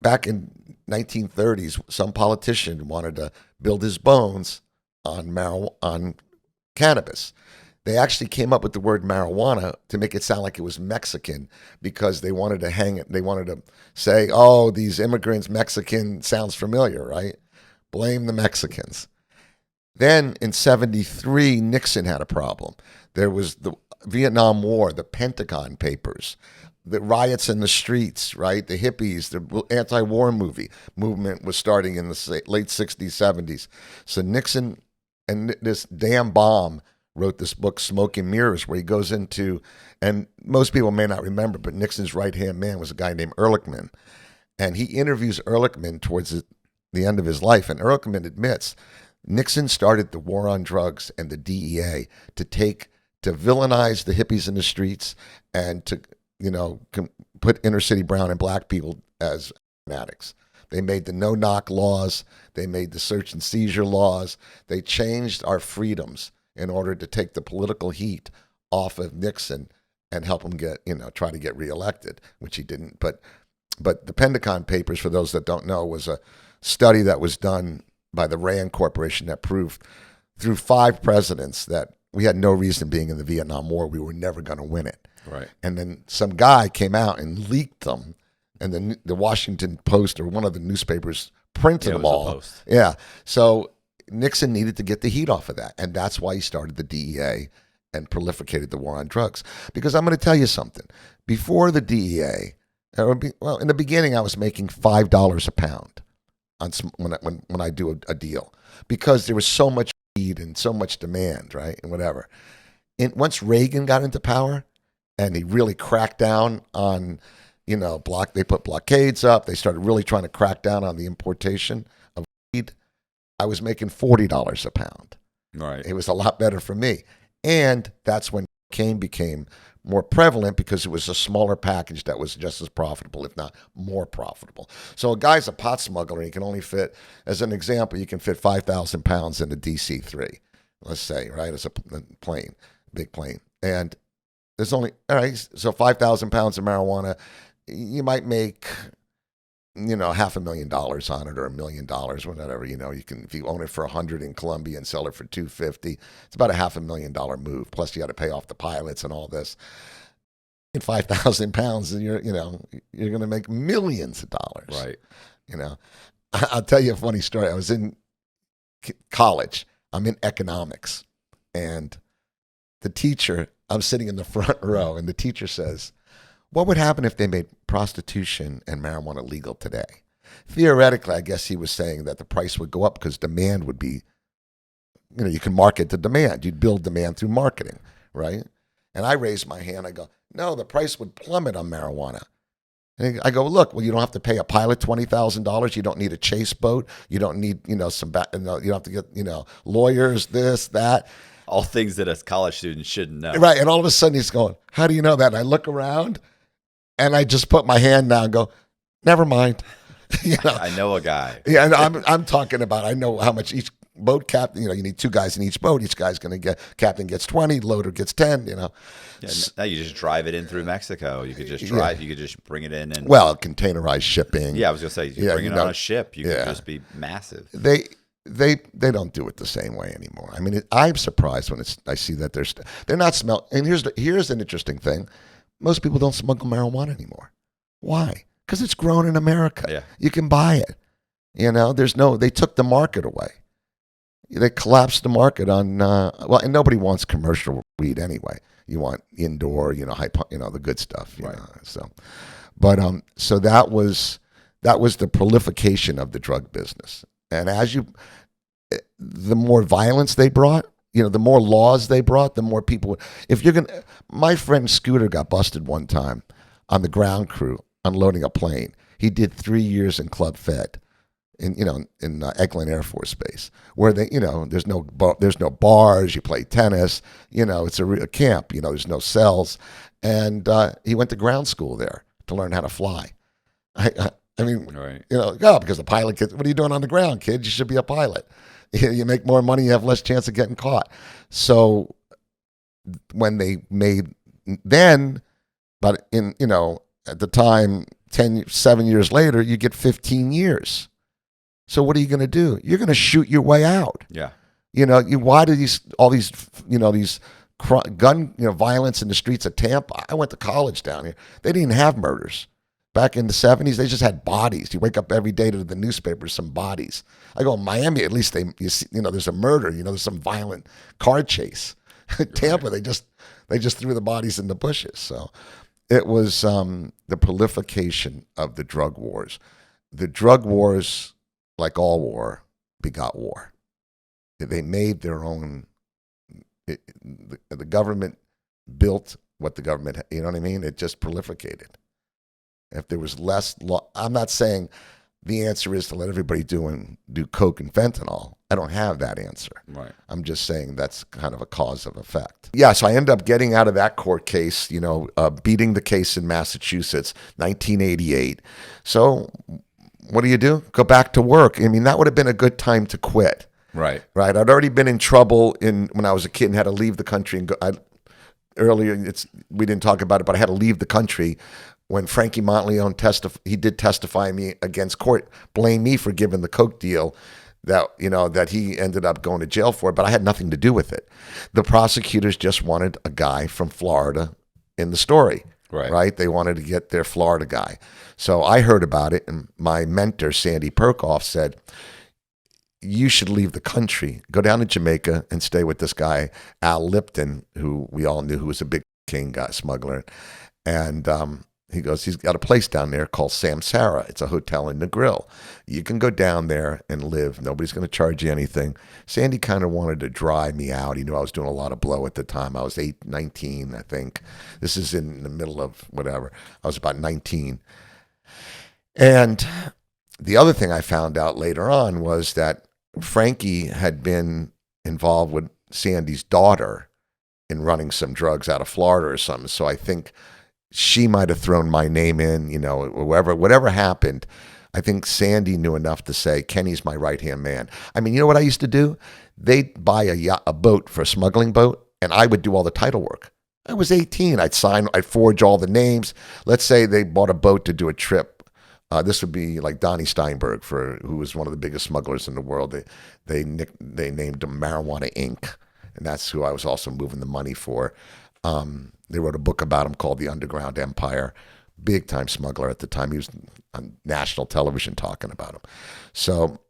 Back in 1930s, some politician wanted to build his bones on cannabis. They actually came up with the word marijuana to make it sound like it was Mexican because they wanted to hang it. They wanted to say, oh, these immigrants, Mexican sounds familiar, right? Blame the Mexicans. Then in 73, Nixon had a problem. There was the Vietnam War, the Pentagon Papers, the riots in the streets, right? The hippies, the anti-war movement was starting in the late 60s, 70s. So Nixon and this damn bomb wrote this book, Smoke and Mirrors, where he goes into, and most people may not remember, but Nixon's right-hand man was a guy named Ehrlichman. And he interviews Ehrlichman towards the end of his life, and Ehrlichman admits Nixon started the war on drugs and the DEA to villainize the hippies in the streets and to, put inner city brown and black people as addicts. They made the no-knock laws. They made the search and seizure laws. They changed our freedoms in order to take the political heat off of Nixon and help him try to get reelected, which he didn't. But the Pentagon Papers, for those that don't know, was a study that was done by the Rand Corporation that proved through 5 presidents that we had no reason being in the Vietnam War. We were never going to win it. Right. And then some guy came out and leaked them, and then the Washington Post or one of the newspapers printed them all. Post. Yeah. So Nixon needed to get the heat off of that, and that's why he started the DEA and prolificated the war on drugs. Because I'm going to tell you something. Before the DEA, in the beginning, I was making $5 a pound when I do a deal because there was so much weed and so much demand, right, and whatever. And once Reagan got into power, and he really cracked down on, they put blockades up. They started really trying to crack down on the importation of weed. I was making $40 a pound. Right. It was a lot better for me. And that's when cocaine became more prevalent because it was a smaller package that was just as profitable, if not more profitable. So a guy's a pot smuggler. He can only fit, as an example, you can fit 5,000 pounds in a DC-3, let's say, right? It's a plane, big plane. And there's only, all right, so 5,000 pounds of marijuana, you might make, $500,000 on it or $1 million, whatever. You can, if you own it for 100 in Colombia and sell it for 250, it's about a $500,000 move. Plus you got to pay off the pilots and all this. In 5,000 pounds, and you're going to make millions of dollars. Right. I'll tell you a funny story. I was in college. I'm in economics, and the teacher, I'm sitting in the front row, and the teacher says, what would happen if they made prostitution and marijuana legal today? Theoretically, I guess he was saying that the price would go up because demand would be, you can market the demand. You'd build demand through marketing, right? And I raised my hand. I go, no, the price would plummet on marijuana. And I go, look, well, you don't have to pay a pilot $20,000. You don't need a chase boat. You don't need, you don't have to get, lawyers, this, that. All things that a college student shouldn't know. Right. And all of a sudden he's going, how do you know that? And I look around and I just put my hand down and go, never mind. I know a guy. Yeah. And I'm talking about, I know how much each boat captain, you need 2 guys in each boat. Each guy's going to captain gets 20, loader gets 10, Yeah, now you just drive it in through Mexico. You could just you could just bring it in. And containerized shipping. Yeah, I was going to say, you bring it on a ship. You could just be massive. They don't do it the same way anymore. I mean, I'm surprised when I see that they're not smell. And here's an interesting thing. most people don't smuggle marijuana anymore. Why? Because it's grown in America. Yeah. You can buy it. They took the market away. They collapsed the market on, and nobody wants commercial weed anyway. You want indoor, the good stuff, Right. So that was the proliferation of the drug business. And the more violence they brought, the more laws they brought, the more people. My friend Scooter got busted one time on the ground crew unloading a plane. He did 3 years in Club Fed. In Eglin Air Force Base, where there's no bars, you play tennis, it's a camp, there's no cells, and he went to ground school there to learn how to fly. I mean, Right. Because the pilot kid, what are you doing on the ground, kid? You should be a pilot. You make more money, you have less chance of getting caught. So when they made but at the time, 7 years later, you get 15 years. So what are you going to do? You're going to shoot your way out. Yeah. Why do these gun violence in the streets of Tampa? I went to college down here. They didn't have murders. Back in the 70s, they just had bodies. You wake up every day to the newspapers, some bodies. I go, in Miami, at least there's a murder. There's some violent car chase. Tampa, they just threw the bodies in the bushes. So it was the proliferation of the drug wars. The drug wars, like all war, begot war. They made their own. The government built what the government. You know what I mean? It just proliferated. If there was less law, I'm not saying the answer is to let everybody do coke and fentanyl. I don't have that answer. Right. I'm just saying that's kind of a cause of effect. Yeah, so I ended up getting out of that court case, beating the case in Massachusetts, 1988. So what do? Go back to work. I mean, that would have been a good time to quit. Right. Right. I'd already been in trouble when I was a kid and had to leave the country and go. Earlier, we didn't talk about it, but I had to leave the country when Frankie Monteleone he did testify me against court, blame me for giving the coke deal that he ended up going to jail for, but I had nothing to do with it. The prosecutors just wanted a guy from Florida in the story. Right. They wanted to get their Florida guy. So I heard about it, and my mentor, Sandy Perkoff, said, you should leave the country, go down to Jamaica and stay with this guy, Al Lipton, who we all knew who was a big king smuggler. And he goes, he's got a place down there called Samsara. It's a hotel in Negril. You can go down there and live. Nobody's going to charge you anything. Sandy kind of wanted to dry me out. He knew I was doing a lot of blow at the time. I was 19, I think. This is in the middle of whatever. I was about 19. And the other thing I found out later on was that Frankie had been involved with Sandy's daughter in running some drugs out of Florida or something. So I think she might have thrown my name in, whatever happened. I think Sandy knew enough to say, Kenny's my right-hand man. I mean, you know what I used to do? They'd buy a boat for a smuggling boat, and I would do all the title work. I was 18. I'd forge all the names. Let's say they bought a boat to do a trip. This would be like Donnie Steinberg, who was one of the biggest smugglers in the world. They named him Marijuana Inc., and that's who I was also moving the money for. They wrote a book about him called The Underground Empire. Big time smuggler at the time. He was on national television talking about him. So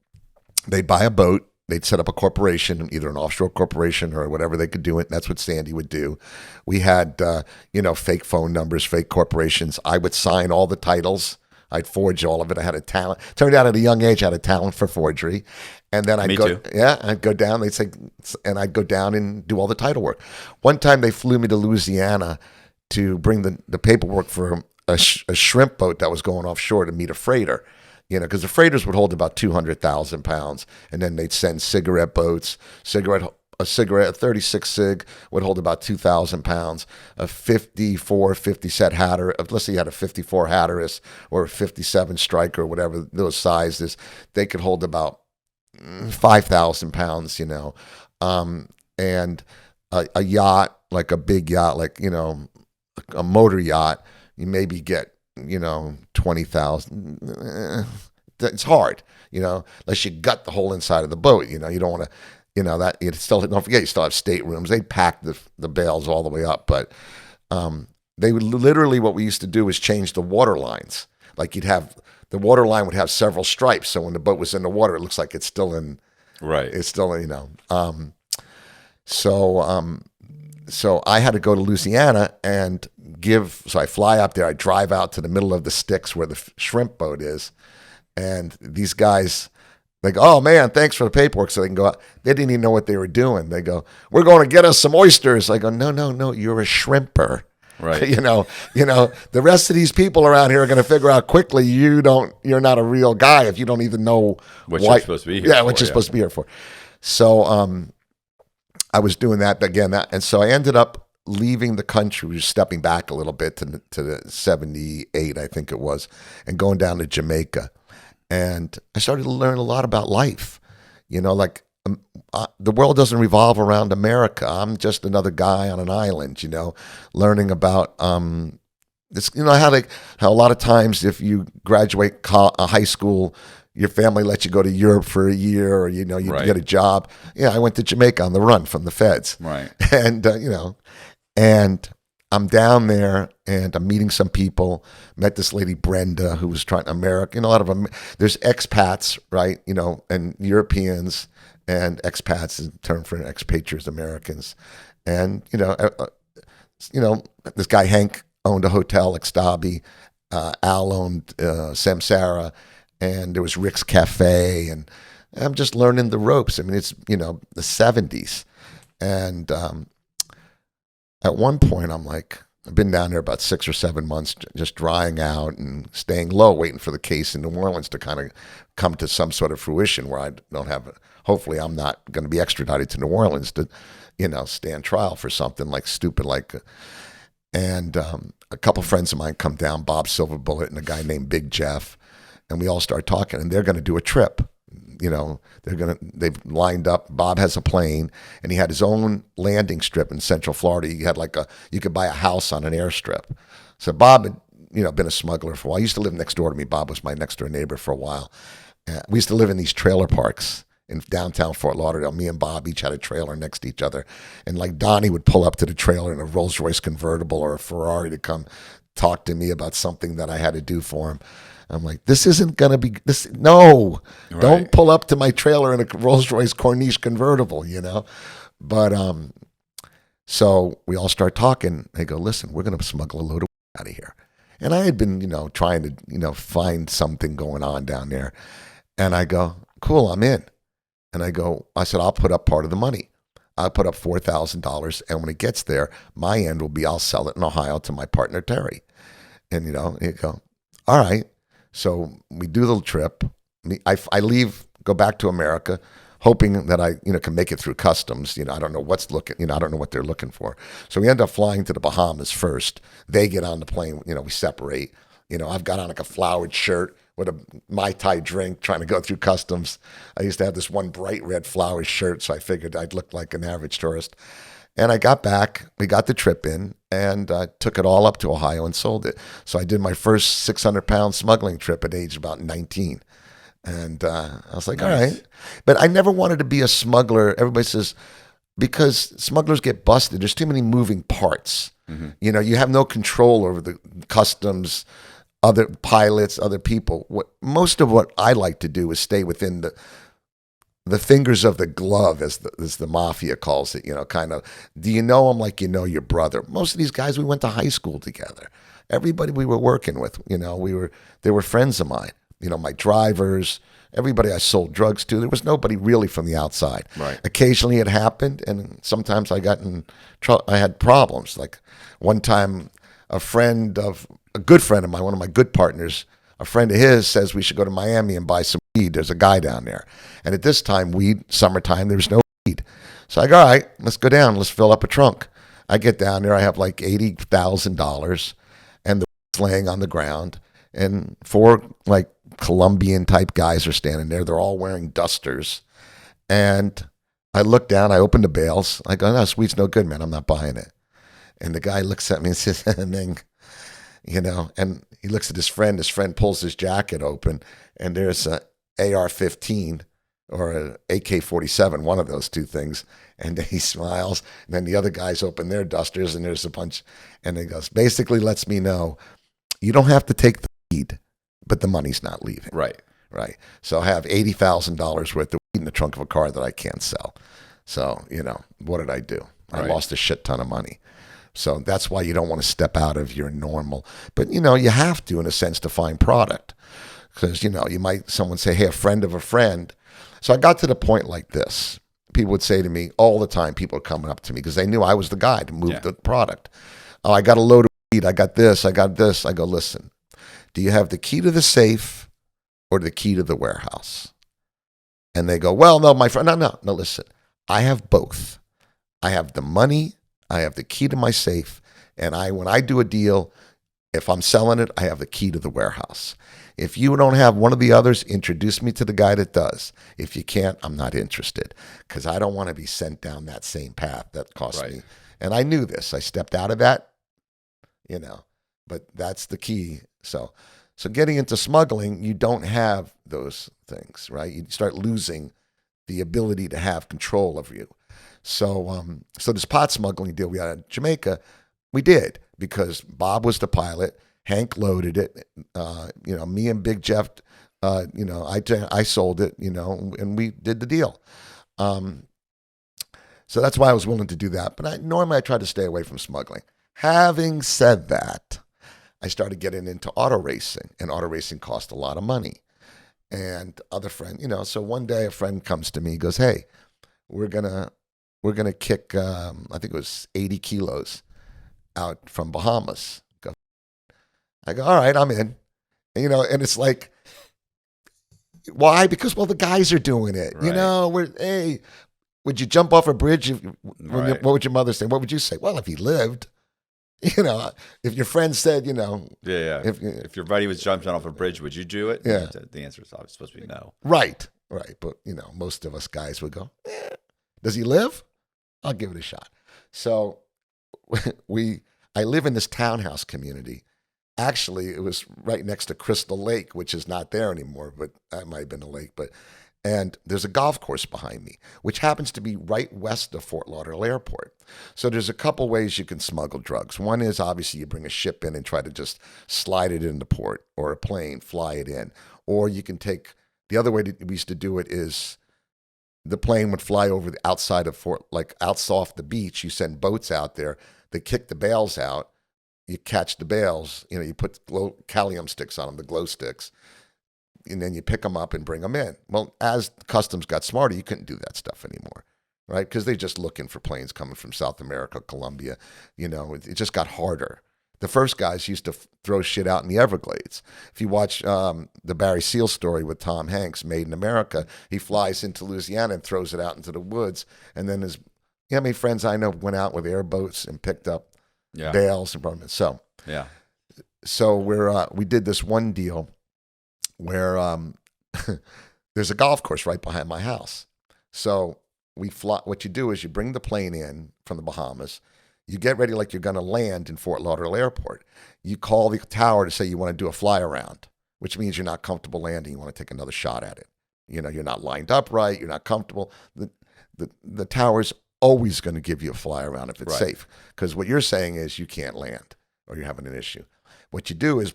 they'd buy a boat. They'd set up a corporation, either an offshore corporation or whatever they could do it. That's what Sandy would do. We had, fake phone numbers, fake corporations. I would sign all the titles. I'd forge all of it. I had a talent. Turned out at a young age, I had a talent for forgery. And then I'd go down. They'd say, and I'd go down and do all the title work. One time they flew me to Louisiana to bring the paperwork for a shrimp boat that was going offshore to meet a freighter. Because the freighters would hold about 200,000 pounds, and then they'd send cigarette boats. A 36 cig would hold about 2,000 pounds. A 50 set Hatter, let's say you had a 54 Hatteras or a 57 Striker, whatever those sizes, they could hold about 5,000 pounds, and a yacht, like a big yacht, like, a motor yacht, you maybe get, 20,000. It's hard, unless you gut the whole inside of the boat, you don't want to, that you still, don't forget, you still have staterooms. They pack the bales all the way up, but they would literally, what we used to do is change the water lines. Like the water line would have several stripes. So when the boat was in the water, it looks like it's still in, Right. it's still, so I had to go to Louisiana and so I fly up there, I drive out to the middle of the sticks where the shrimp boat is. And these guys, they go, oh man, thanks for the paperwork. So they can go out. They didn't even know what they were doing. They go, we're going to get us some oysters. I go, no, you're a shrimper. Right. The rest of these people around here are going to figure out quickly you're not a real guy if you don't even know what you're supposed to be here for. What you're supposed to be here for. So I was doing that again. And so I ended up leaving the country, just stepping back a little bit to the 78, I think it was, and going down to Jamaica. And I started to learn a lot about life. The world doesn't revolve around America. I'm just another guy on an island, learning about this. How a lot of times if you graduate high school, your family lets you go to Europe for a year, or you Right. get a job. Yeah, I went to Jamaica on the run from the feds. Right. And and I'm down there and I'm meeting some people. Met this lady Brenda who was trying America. A lot of them. There's expats, right? And Europeans, and expats is a term for expatriates, Americans. And this guy Hank owned a hotel, Extabi. Al owned Samsara, and there was Rick's Cafe, and I'm just learning the ropes. I mean, it's the 70s, and at one point I'm like, I've been down there about 6 or 7 months, just drying out and staying low, waiting for the case in New Orleans to kind of come to some sort of fruition where I don't have. Hopefully, I'm not going to be extradited to New Orleans to, stand trial for something like stupid like. And a couple friends of mine come down, Bob Silverbullet and a guy named Big Jeff, and we all start talking. And they're going to do a trip. They've lined up. Bob has a plane, and he had his own landing strip in Central Florida. He had you could buy a house on an airstrip. So Bob had, been a smuggler for a while. He used to live next door to me. Bob was my next door neighbor for a while. We used to live in these trailer parks in downtown Fort Lauderdale. Me and Bob each had a trailer next to each other. And like Donnie would pull up to the trailer in a Rolls Royce convertible or a Ferrari to come talk to me about something that I had to do for him. I'm like, this isn't going to be this. No, Right. Don't pull up to my trailer in a Rolls Royce Corniche convertible, But so we all start talking. They go, listen, we're going to smuggle a load of out of here. And I had been, trying to, find something going on down there. And I go, cool, I'm in. And I said, I'll put up part of the money. I'll put up $4,000. And when it gets there, my end will be, I'll sell it in Ohio to my partner, Terry. And, you go, all right. So we do the trip. I leave, go back to America, hoping that I, can make it through customs. I don't know I don't know what they're looking for. So we end up flying to the Bahamas first. They get on the plane, we separate. I've got on like a flowered shirt with a Mai Tai drink trying to go through customs. I used to have this one bright red flowered shirt, so I figured I'd look like an average tourist. And I got back, we got the trip in, and took it all up to Ohio and sold it. So I did my first 600-pound smuggling trip at age about 19. And I was like, Nice. all right. But I never wanted to be a smuggler. Everybody says, because smugglers get busted, there's too many moving parts. Mm-hmm. You have no control over the customs, other pilots, other people. Most of what I like to do is stay within the fingers of the glove, as the mafia calls it, kind of. Do you know him like you know your brother? Most of these guys, we went to high school together. Everybody we were working with, they were friends of mine. My drivers, everybody I sold drugs to. There was nobody really from the outside. Right. Occasionally it happened, and sometimes I got in trouble. I had problems. Like one time, a good friend of mine, one of my good partners, a friend of his says we should go to Miami and buy some weed. There's a guy down there. And at this time, summertime, there was no weed. So I go, all right, let's go down. Let's fill up a trunk. I get down there. I have like $80,000, and the weed's laying on the ground. And 4 like Colombian type guys are standing there. They're all wearing dusters. And I look down. I open the bales. I go, no, sweet's no good, man. I'm not buying it. And the guy looks at me and says, Ming, and he looks at his friend. His friend pulls his jacket open, and there's a AR-15 or an AK-47, one of those two things. And then he smiles. And then the other guys open their dusters, and there's a bunch. And he goes, basically lets me know, you don't have to take the weed, but the money's not leaving. Right. Right. So I have $80,000 worth of weed in the trunk of a car that I can't sell. So, what did I do? I lost a shit ton of money. So that's why you don't want to step out of your normal. But, you have to, in a sense, to find product. Because, someone say, hey, a friend of a friend. So I got to the point like this. People would say to me all the time, people are coming up to me because they knew I was the guy to move the product. Oh, I got a load of weed. I got this. I got this. I go, listen, do you have the key to the safe or the key to the warehouse? And they go, well, no, my friend. No, listen. I have both. I have the money. I have the key to my safe. And when I do a deal, if I'm selling it, I have the key to the warehouse. If you don't have one of the others, introduce me to the guy that does. If you can't, I'm not interested because I don't want to be sent down that same path that cost me. And I knew this. I stepped out of that, but that's the key. So getting into smuggling, you don't have those things, right? You start losing the ability to have control over you. So this pot smuggling deal we had in Jamaica, we did because Bob was the pilot. Hank loaded it. Me and Big Jeff, I sold it, and we did the deal. So that's why I was willing to do that. But normally I try to stay away from smuggling. Having said that, I started getting into auto racing, and auto racing cost a lot of money. And other friend, so one day a friend comes to me, goes, hey, we're gonna kick, I think it was 80 kilos out from Bahamas. I go, all right, I'm in. And it's like, why? Because, the guys are doing it. Right. Hey, would you jump off a bridge? What would your mother say? What would you say? Well, if he lived, if your friend said, Yeah. If your buddy was jumping off a bridge, would you do it? Yeah. The answer is obviously supposed to be no. Right. But, most of us guys would go, does he live? I'll give it a shot. So I live in this townhouse community. Actually, it was right next to Crystal Lake, which is not there anymore, but that might have been a lake. And there's a golf course behind me, which happens to be right west of Fort Lauderdale Airport. So there's a couple ways you can smuggle drugs. One is obviously you bring a ship in and try to just slide it into port, or a plane, fly it in. Or you can the other way that we used to do it is the plane would fly over the outside of Fort, like outside off the beach. You send boats out there, they kick the bales out. You catch the bales, you put Calium sticks on them, the glow sticks, and then you pick them up and bring them in. Well, as customs got smarter, you couldn't do that stuff anymore, right? Because they're just looking for planes coming from South America, Colombia. It just got harder. The first guys used to throw shit out in the Everglades. If you watch the Barry Seal story with Tom Hanks, Made in America, he flies into Louisiana and throws it out into the woods. And then how many friends I know went out with airboats and picked up bales and brought them in. So we did this one deal where there's a golf course right behind my house. So what you do is you bring the plane in from the Bahamas. You get ready like you're going to land in Fort Lauderdale Airport. You call the tower to say you want to do a fly around, which means you're not comfortable landing. You want to take another shot at it. You're not lined up right. You're not comfortable. The tower's always going to give you a fly around if it's safe. Because what you're saying is you can't land or you're having an issue. What you do is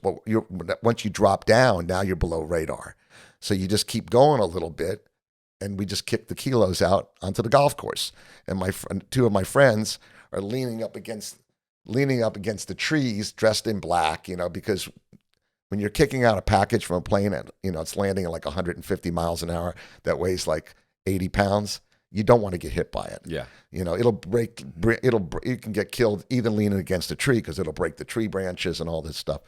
once you drop down, now you're below radar. So you just keep going a little bit, and we just kick the kilos out onto the golf course. And two of my friends are leaning up against the trees, dressed in black, because when you're kicking out a package from a plane and it's landing at like 150 miles an hour that weighs like 80 pounds, you don't want to get hit by it. Yeah. It'll break. You can get killed either leaning against a tree because it'll break the tree branches and all this stuff.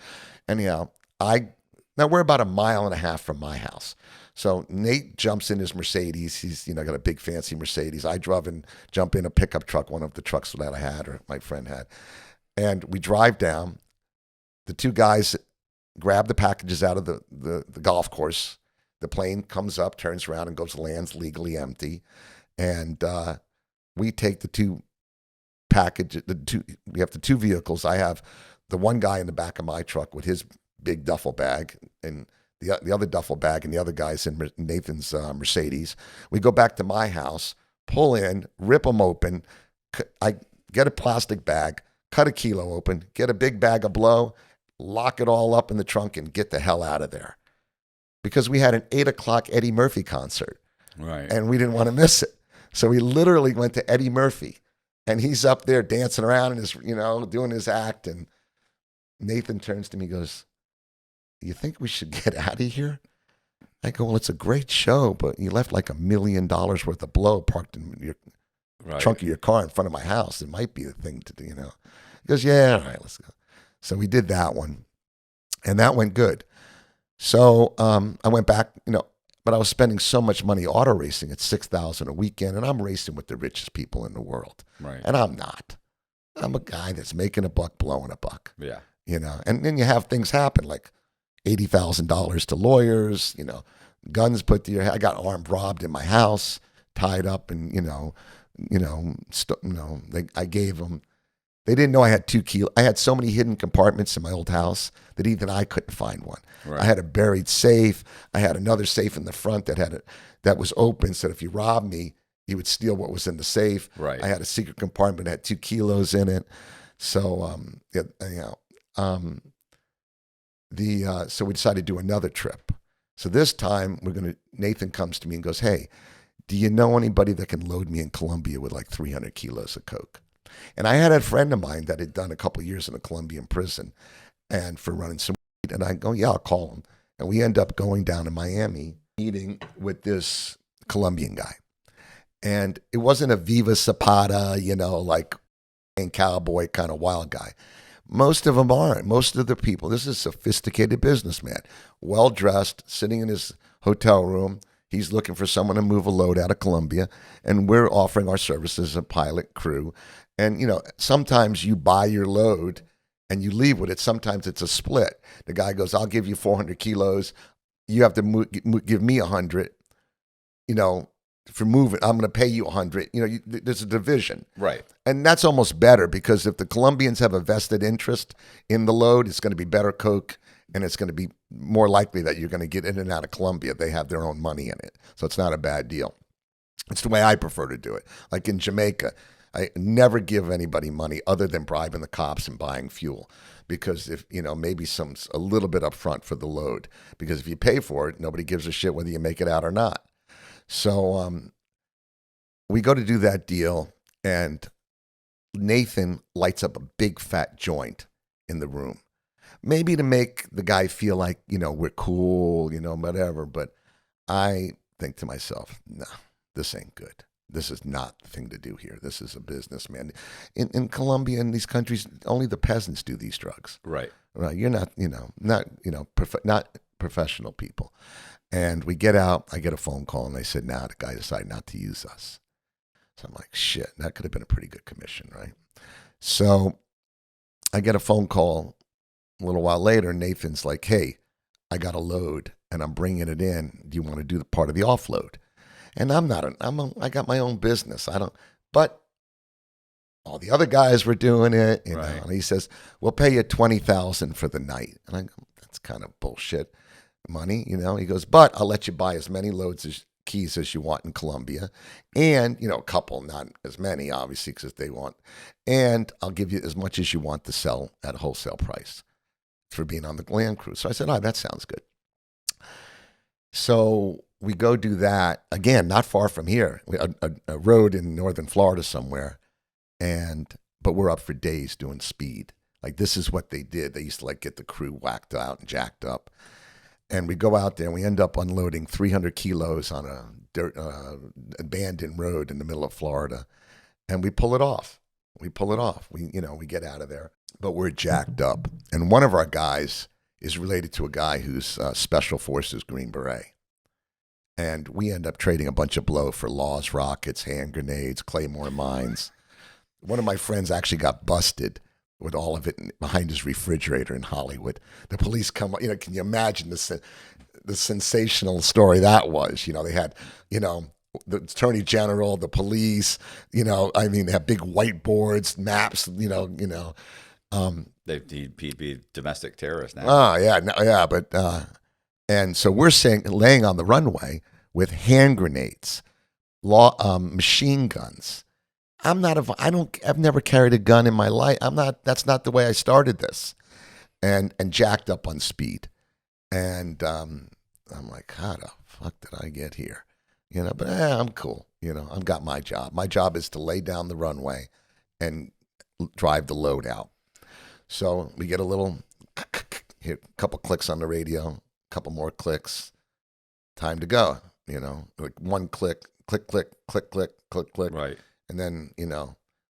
Anyhow, now we're about 1.5 miles from my house. So Nate jumps in his Mercedes. He's got a big fancy Mercedes. I jump in a pickup truck, one of the trucks that I had or my friend had, and we drive down. The two guys grab the packages out of the golf course. The plane comes up, turns around, and lands legally empty. And we take the two packages. We have the two vehicles. I have the one guy in the back of my truck with his big duffel bag, and the other duffel bag, and the other guy's in Nathan's Mercedes. We go back to my house, pull in, rip them open. I get a plastic bag, cut a kilo open, get a big bag of blow, lock it all up in the trunk, and get the hell out of there. Because we had an 8 o'clock Eddie Murphy concert. Right. And we didn't want to miss it. So we literally went to Eddie Murphy. And he's up there dancing around and is, doing his act. And Nathan turns to me and goes, "You think we should get out of here?" I go, "Well, it's a great show, but you left like $1 million worth of blow parked in your trunk of your car in front of my house. It might be the thing to do, He goes, "Yeah, all right, let's go." So we did that one. And that went good. So I went back, but I was spending so much money auto racing at $6,000 a weekend, and I'm racing with the richest people in the world. Right. And I'm not. I'm a guy that's making a buck, blowing a buck. Yeah. And then you have things happen like $80,000 to lawyers, guns put to your head. I got armed robbed in my house, tied up, and I gave them. They didn't know I had 2 kilos. I had so many hidden compartments in my old house that even I couldn't find one. Right. I had a buried safe. I had another safe in the front that was open, so if you robbed me, you would steal what was in the safe. Right. I had a secret compartment that had 2 kilos in it. So so we decided to do another trip. So this time Nathan comes to me and goes, "Hey, do you know anybody that can load me in Colombia with like 300 kilos of coke?" And I had a friend of mine that had done a couple of years in a Colombian prison and for running some weed. And I go, "Yeah, I'll call him." And we end up going down to Miami, meeting with this Colombian guy. And it wasn't a Viva Zapata, like a cowboy kind of wild guy. Most of them aren't. Most of the people, this is a sophisticated businessman, well-dressed, sitting in his hotel room. He's looking for someone to move a load out of Colombia, and we're offering our services as a pilot crew. And, sometimes you buy your load and you leave with it. Sometimes it's a split. The guy goes, "I'll give you 400 kilos. You have to give me 100, for moving. I'm going to pay you 100. There's a division. Right. And that's almost better because if the Colombians have a vested interest in the load, it's going to be better coke, and it's going to be more likely that you're going to get in and out of Colombia. They have their own money in it. So it's not a bad deal. It's the way I prefer to do it. Like in Jamaica, I never give anybody money other than bribing the cops and buying fuel, because if maybe a little bit up front for the load, because if you pay for it, nobody gives a shit whether you make it out or not. So we go to do that deal, and Nathan lights up a big fat joint in the room, maybe to make the guy feel like we're cool, whatever. But I think to myself, no, this ain't good. This is not the thing to do here. This is a business, man. In Colombia and these countries, only the peasants do these drugs. Right. Right. You're not, not professional people. And we get out. I get a phone call, and they said, "Nah, the guy decided not to use us." So I'm like, shit, that could have been a pretty good commission, right? So I get a phone call a little while later. Nathan's like, "Hey, I got a load, and I'm bringing it in. Do you want to do the part of the offload?" And I got my own business. But all the other guys were doing it, Right. And he says, "We'll pay you $20,000 for the night." And I go, "That's kind of bullshit money, He goes, "But I'll let you buy as many keys as you want in Colombia, and a couple, not as many, obviously, because they want, and I'll give you as much as you want to sell at a wholesale price for being on the land cruise." So I said, "Oh, that sounds good." So we go do that again, not far from here, a road in northern Florida somewhere, but we're up for days doing speed. Like, this is what they did. They used to get the crew whacked out and jacked up. And we go out there, and we end up unloading 300 kilos on a abandoned road in the middle of Florida. And we pull it off. We get out of there. But we're jacked up. And one of our guys is related to a guy who's Special Forces Green Beret. And we end up trading a bunch of blow for Laws rockets, hand grenades, Claymore mines. One of my friends actually got busted with all of it behind his refrigerator in Hollywood. The police come, can you imagine the sensational story that was? They had, the attorney general, the police, they have big whiteboards, maps, He'd be domestic terrorist now. Oh, yeah, no, yeah, but And so we're laying on the runway with hand grenades, machine guns. I've never carried a gun in my life. That's not the way I started this. And jacked up on speed. And I'm like, how the fuck did I get here? But I'm cool. I've got my job. My job is to lay down the runway and drive the load out. So we get a couple clicks on the radio, a couple more clicks, time to go, like one click, click, click, click, click, click, click. Right. And then,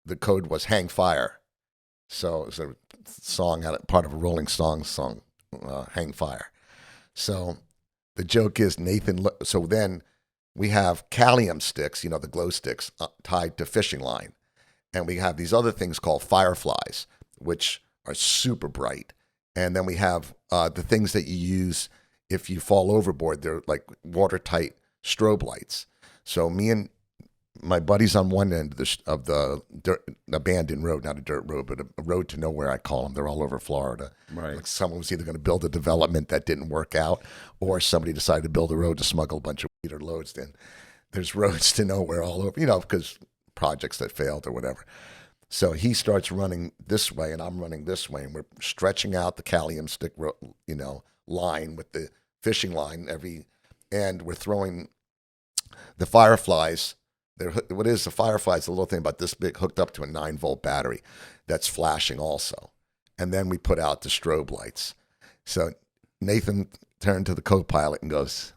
the code was hang fire. So it's a song, part of a Rolling Stones song, hang fire. So the joke is so then we have Callium sticks, the glow sticks tied to fishing line. And we have these other things called fireflies, which are super bright. And then we have the things that you use if you fall overboard. They're like watertight strobe lights. So me and my buddies on one end of the abandoned road, not a dirt road, but a road to nowhere, I call them. They're all over Florida. Right. Like someone was either going to build a development that didn't work out, or somebody decided to build a road to smuggle a bunch of weed or loads in. There's roads to nowhere all over, because projects that failed or whatever. So he starts running this way, and I'm running this way, and we're stretching out the Callium stick, line with the fishing line and we're throwing the fireflies. What is the firefly? It's a little thing about this big, hooked up to a 9-volt battery that's flashing also. And then we put out the strobe lights. So Nathan turned to the co-pilot and goes,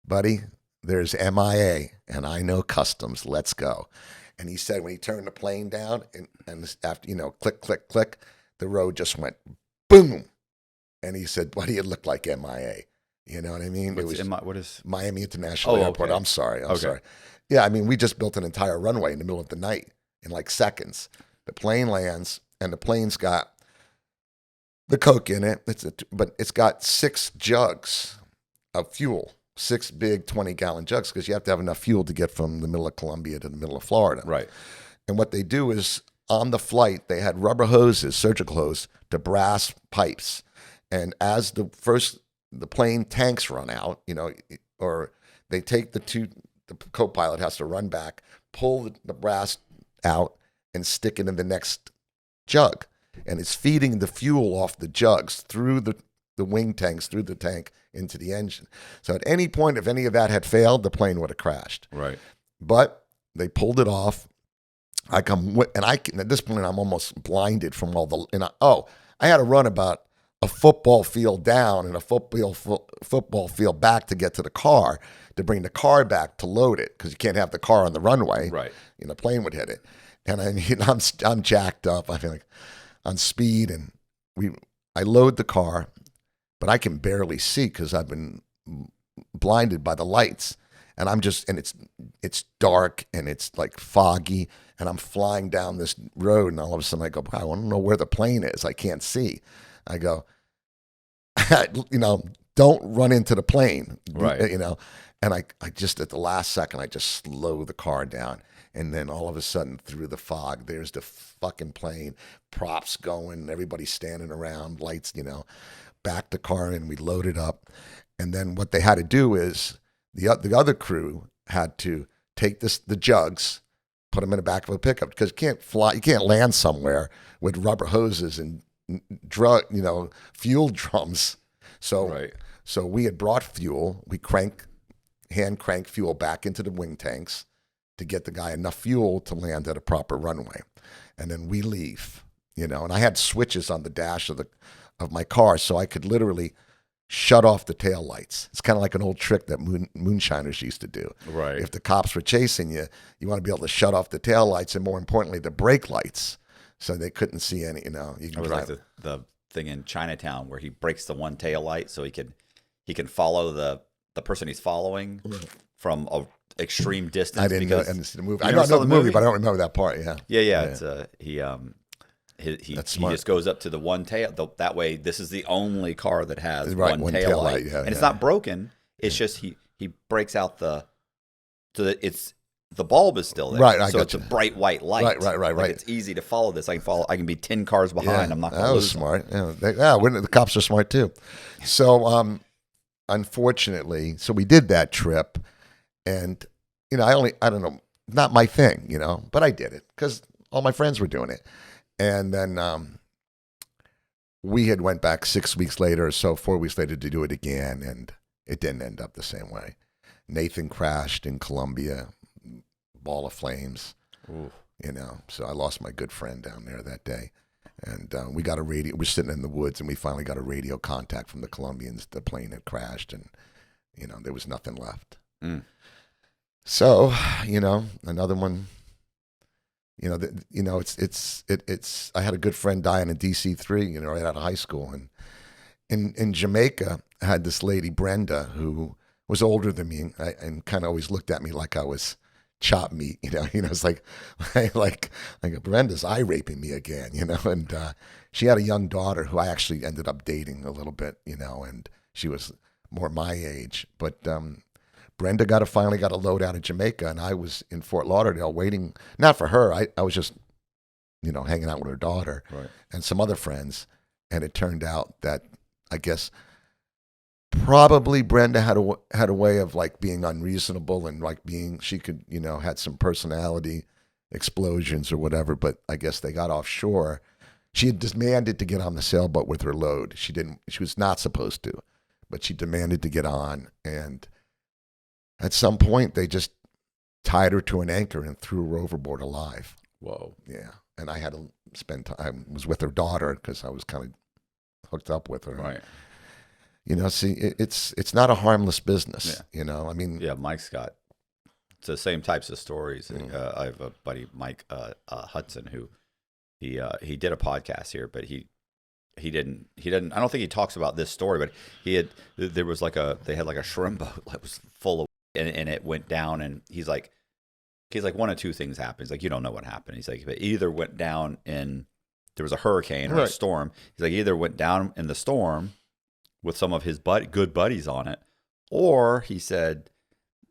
buddy, there's MIA, and I know customs. Let's go. And he said when he turned the plane down and after, click, click, click, the road just went boom. And he said, buddy, it looked like MIA. You know what I mean? What is Miami International Airport. Okay. I'm sorry. Yeah, I mean, we just built an entire runway in the middle of the night in like seconds. The plane lands, and the plane's got the Coke in it, but it's got 6 jugs of fuel, 6 big 20-gallon jugs, because you have to have enough fuel to get from the middle of Columbia to the middle of Florida. Right. And what they do is, on the flight, they had rubber hoses, surgical hose, to brass pipes. And as the plane tanks run out, or they take the co-pilot has to run back, pull the brass out, and stick it in the next jug. And it's feeding the fuel off the jugs through the wing tanks, through the tank, into the engine. So at any point, if any of that had failed, the plane would have crashed. Right. But they pulled it off. At this point, I'm almost blinded from all I had to run about a football field down and a football field back to get to the car, to bring the car back to load it, because you can't have the car on the runway. Right. The plane would hit it. And I'm jacked up. I feel like on speed, and I load the car, but I can barely see because I've been blinded by the lights. And it's dark and it's like foggy, and I'm flying down this road, and all of a sudden I go, I don't know where the plane is. I can't see. I go, don't run into the plane. Right. And I just at the last second, I just slow the car down. And then all of a sudden, through the fog, there's the fucking plane, props going, everybody's standing around, lights, back the car in, we load it up. And then what they had to do is the other crew had to take the jugs, put them in the back of a pickup, because you can't land somewhere with rubber hoses and fuel drums. So, right. So we had brought fuel. We hand crank fuel back into the wing tanks to get the guy enough fuel to land at a proper runway. And then we leave, and I had switches on the dash of my car, so I could literally shut off the tail lights. It's kind of like an old trick that moonshiners used to do. Right. If the cops were chasing you, you want to be able to shut off the tail lights, and more importantly, the brake lights, so they couldn't see any, you can drive. Like the thing in Chinatown where he breaks the one tail light so he can follow the person he's following from a extreme distance. I didn't know the movie. I know the the movie, but I don't remember that part. Yeah. Yeah. It's he just goes up to the one tail. That way, this is the only car that has one tail light, and it's not broken. It's just he breaks out the bulb is still there, right? So it's a bright white light, right. Like it's easy to follow this. I can be 10 cars behind. I'm not. That was smart. Yeah, the cops are smart too. So unfortunately, so we did that trip, and I don't know, not my thing, but I did it because all my friends were doing it, and then we had went back 6 weeks later or so, 4 weeks later to do it again, and it didn't end up the same way. Nathan crashed in Colombia, ball of flames. Ooh. So I lost my good friend down there that day. And we got a radio. We're sitting in the woods, and we finally got a radio contact from the Colombians. The plane had crashed, and there was nothing left. Mm. So another one. It's. I had a good friend dying in DC-3. Right out of high school, and in Jamaica, I had this lady Brenda who was older than me, and kind of always looked at me like I was chopped meat, it's like Brenda's eye raping me again, and she had a young daughter who I actually ended up dating a little bit, and she was more my age, but Brenda finally got a load out of Jamaica, and I was in Fort Lauderdale waiting, not for her, I was just, hanging out with her daughter, right, and some other friends, and it turned out that, I guess, probably Brenda had a way of like being unreasonable and like she could, had some personality explosions or whatever, but I guess they got offshore. She had demanded to get on the sailboat with her load. She was not supposed to, but she demanded to get on. And at some point they just tied her to an anchor and threw her overboard alive. Whoa. Yeah. And I had to spend time, I was with her daughter because I was kind of hooked up with her. Right. See, it's not a harmless business. Yeah. Yeah, Mike's got it's the same types of stories. I have a buddy, Mike Hudson, who he did a podcast here, but he didn't. I don't think he talks about this story, but they had like a shrimp boat that was full of, and it went down, and he's like one of two things happened. He's like, you don't know what happened. He's like, it either went down in there was a hurricane or a storm. He's like, either went down in the storm with some of his good buddies on it, or he said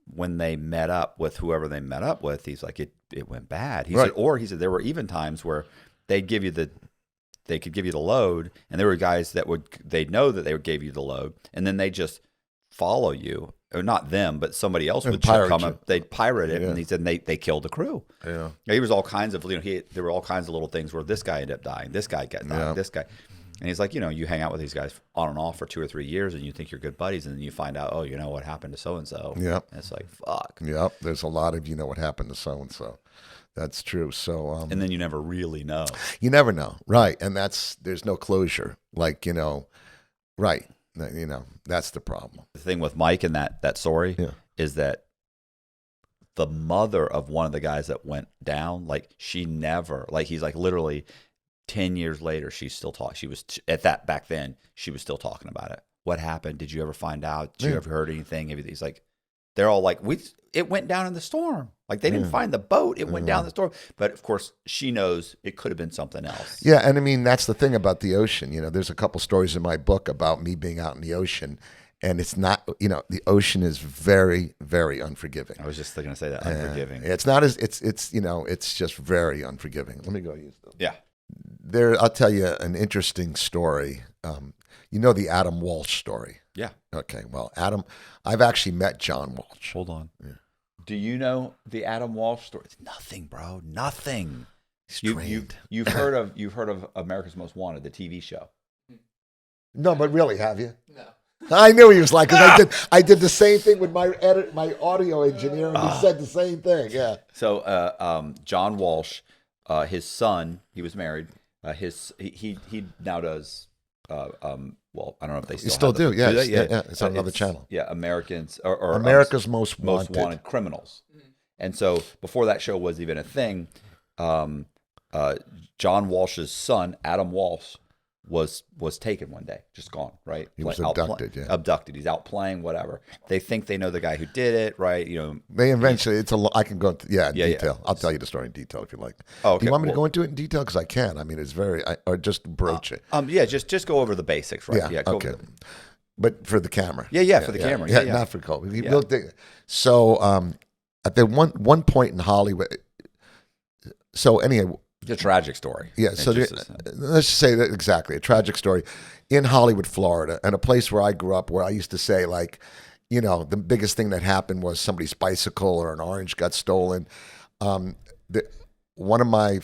when they met up with whoever they met up with, he's like, it went bad. He said there were even times where they could give you the load, and there were guys that they'd know that they would give you the load, and then they just follow you, or not them, but somebody else would come up, they'd pirate it, and he said they killed the crew. Yeah, he was all kinds of there were all kinds of little things where this guy ended up dying, this guy got dying, this guy. And he's like, you hang out with these guys on and off for 2 or 3 years, and you think you're good buddies, and then you find out, oh, what happened to so-and-so. Yeah. And it's like, fuck. Yep. There's a lot of, what happened to so-and-so. That's true. So, and then you never really know. You never know. Right. And there's no closure. Like, right. That's the problem. The thing with Mike and that story is that the mother of one of the guys that went down, like, she never, like, he's like, literally 10 years later, she's still talking. She was back then, she was still talking about it. What happened? Did you ever find out? Did you ever heard anything? He's like, they're all like, it went down in the storm. Like, they didn't find the boat. It went down in the storm. But of course, she knows it could have been something else. Yeah. And that's the thing about the ocean. There's a couple stories in my book about me being out in the ocean, and it's not, the ocean is very, very unforgiving. I was just going to say that, unforgiving. It's not it's just very unforgiving. Let me go use them. Yeah. I'll tell you an interesting story. The Adam Walsh story. Yeah. Okay. Well, I've actually met John Walsh. Hold on. Yeah. Do you know the Adam Walsh story? It's nothing, bro. Nothing. You've heard of America's Most Wanted, the TV show? No, but really, have you? No. I knew he was like, because I did the same thing with my audio engineer, and he said the same thing. Yeah. So, John Walsh, his son, he was married. He now does. Well, I don't know if they still do. Yeah, yeah. It's on another channel. Yeah, Americans or America's Most Wanted Criminals. Mm-hmm. And so before that show was even a thing, John Walsh's son, Adam Walsh, was taken one day, just gone, right? He was abducted, abducted. He's out playing, whatever. They think they know the guy who did it, right? They eventually, I can go into, in detail. I'll tell you the story in detail if you like. Oh, okay. Do you want me to go into it in detail? Because I can. It's or just broach it. Yeah, just go over the basics, right? Yeah, okay. But for the camera. Yeah, for the camera. Yeah, not for Cole. So at the one point in Hollywood, so anyway, It's a tragic story. Yeah, so let's just say that exactly, a tragic story in Hollywood, Florida, and a place where I grew up, where I used to say, like, the biggest thing that happened was somebody's bicycle or an orange got stolen. Um, one of my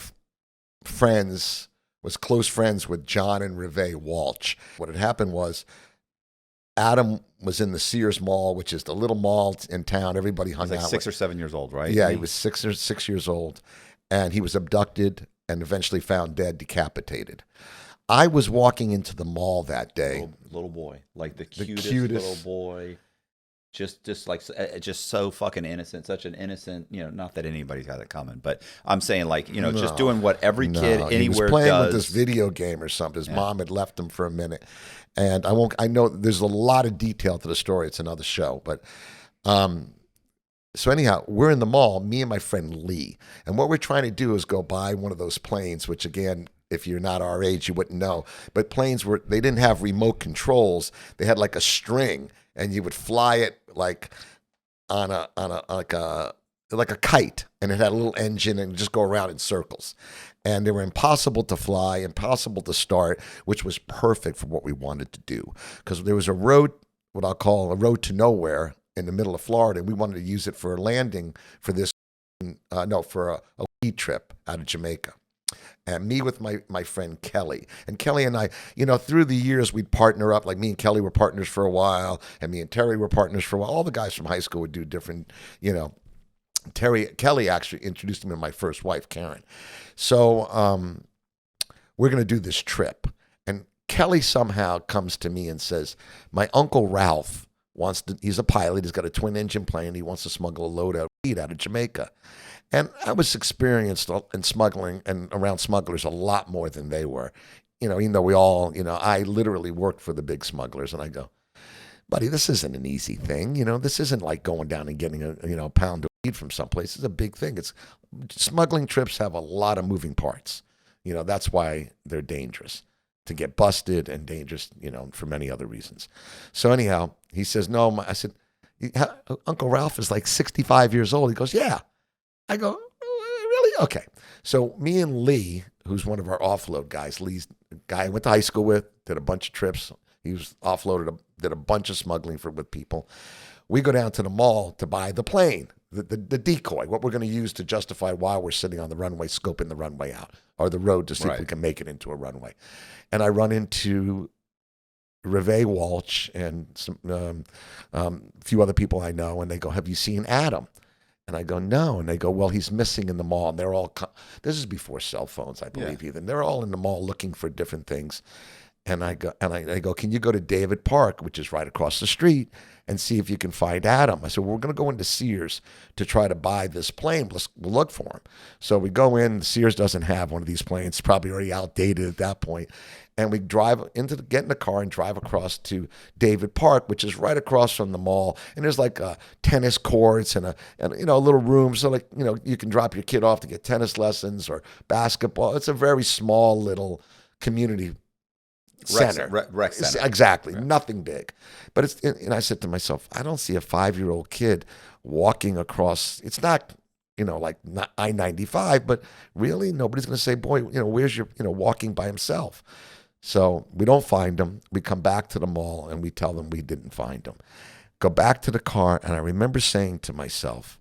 friends was close friends with John and Reve Walsh. What had happened was Adam was in the Sears Mall, which is the little mall in town. Everybody hung He's like out. 6 or 7 years old, right? Yeah, he was 6 years old, and he was abducted and eventually found dead, decapitated. I was walking into the mall that day. Little boy, like the cutest little boy. Just so fucking innocent, such an innocent, not that anybody's got it coming, but I'm saying, like, just doing what every kid anywhere he was playing does. with this video game or something. His mom had left him for a minute, and I know there's a lot of detail to the story. It's another show, but so anyhow, we're in the mall, me and my friend Lee, and what we're trying to do is go buy one of those planes, which again, if you're not our age, you wouldn't know, but planes they didn't have remote controls. They had like a string, and you would fly it like on like a kite, and it had a little engine and just go around in circles. And they were impossible to fly, impossible to start, which was perfect for what we wanted to do, because there was a road, what I'll call a road to nowhere in the middle of Florida, and we wanted to use it for a landing for this, for a weed trip out of Jamaica. And me with my friend Kelly. And Kelly and I, through the years, we'd partner up. Like, me and Kelly were partners for a while, and me and Terry were partners for a while. All the guys from high school would do different, Kelly actually introduced me to my first wife, Karen. So we're going to do this trip. And Kelly somehow comes to me and says, my Uncle Ralph he's a pilot, he's got a twin engine plane, he wants to smuggle a load of weed out of Jamaica. And I was experienced in smuggling and around smugglers a lot more than they were. Even though we all, I literally worked for the big smugglers, and I go, buddy, this isn't an easy thing. This isn't like going down and getting a pound of weed from someplace. It's a big thing. Smuggling trips have a lot of moving parts. That's why they're dangerous, to get busted, and dangerous, for many other reasons. So anyhow, he says, no, I said, Uncle Ralph is like 65 years old. He goes, yeah. I go, really? Okay. So me and Lee, who's one of our offload guys, Lee's a guy I went to high school with, did a bunch of trips. He was offloaded, did a bunch of smuggling with people. We go down to the mall to buy the plane, the decoy, what we're going to use to justify why we're sitting on the runway, scoping the runway out, or the road to see if we can make it into a runway. And I run into Reve Walsh and some few other people I know, and they go, have you seen Adam? And I go, no. And they go, well, he's missing in the mall. And they're all, this is before cell phones, I believe, even. They're all in the mall looking for different things. And I go, can you go to David Park, which is right across the street, and see if you can find Adam? I said, well, we're going to go into Sears to try to buy this plane. We'll look for him. So we go in. Sears doesn't have one of these planes. It's probably already outdated at that point. And we get in the car and drive across to David Park, which is right across from the mall. And there's like tennis courts and a little room. So like, you can drop your kid off to get tennis lessons or basketball. It's a very small little community center. Rec center. Exactly. Yeah. Nothing big. But and I said to myself, I don't see a 5-year-old kid walking across. It's not, like I-95, but really nobody's going to say, boy, where's your, walking by himself. So we don't find him. We come back to the mall and we tell them we didn't find him. Go back to the car, and I remember saying to myself,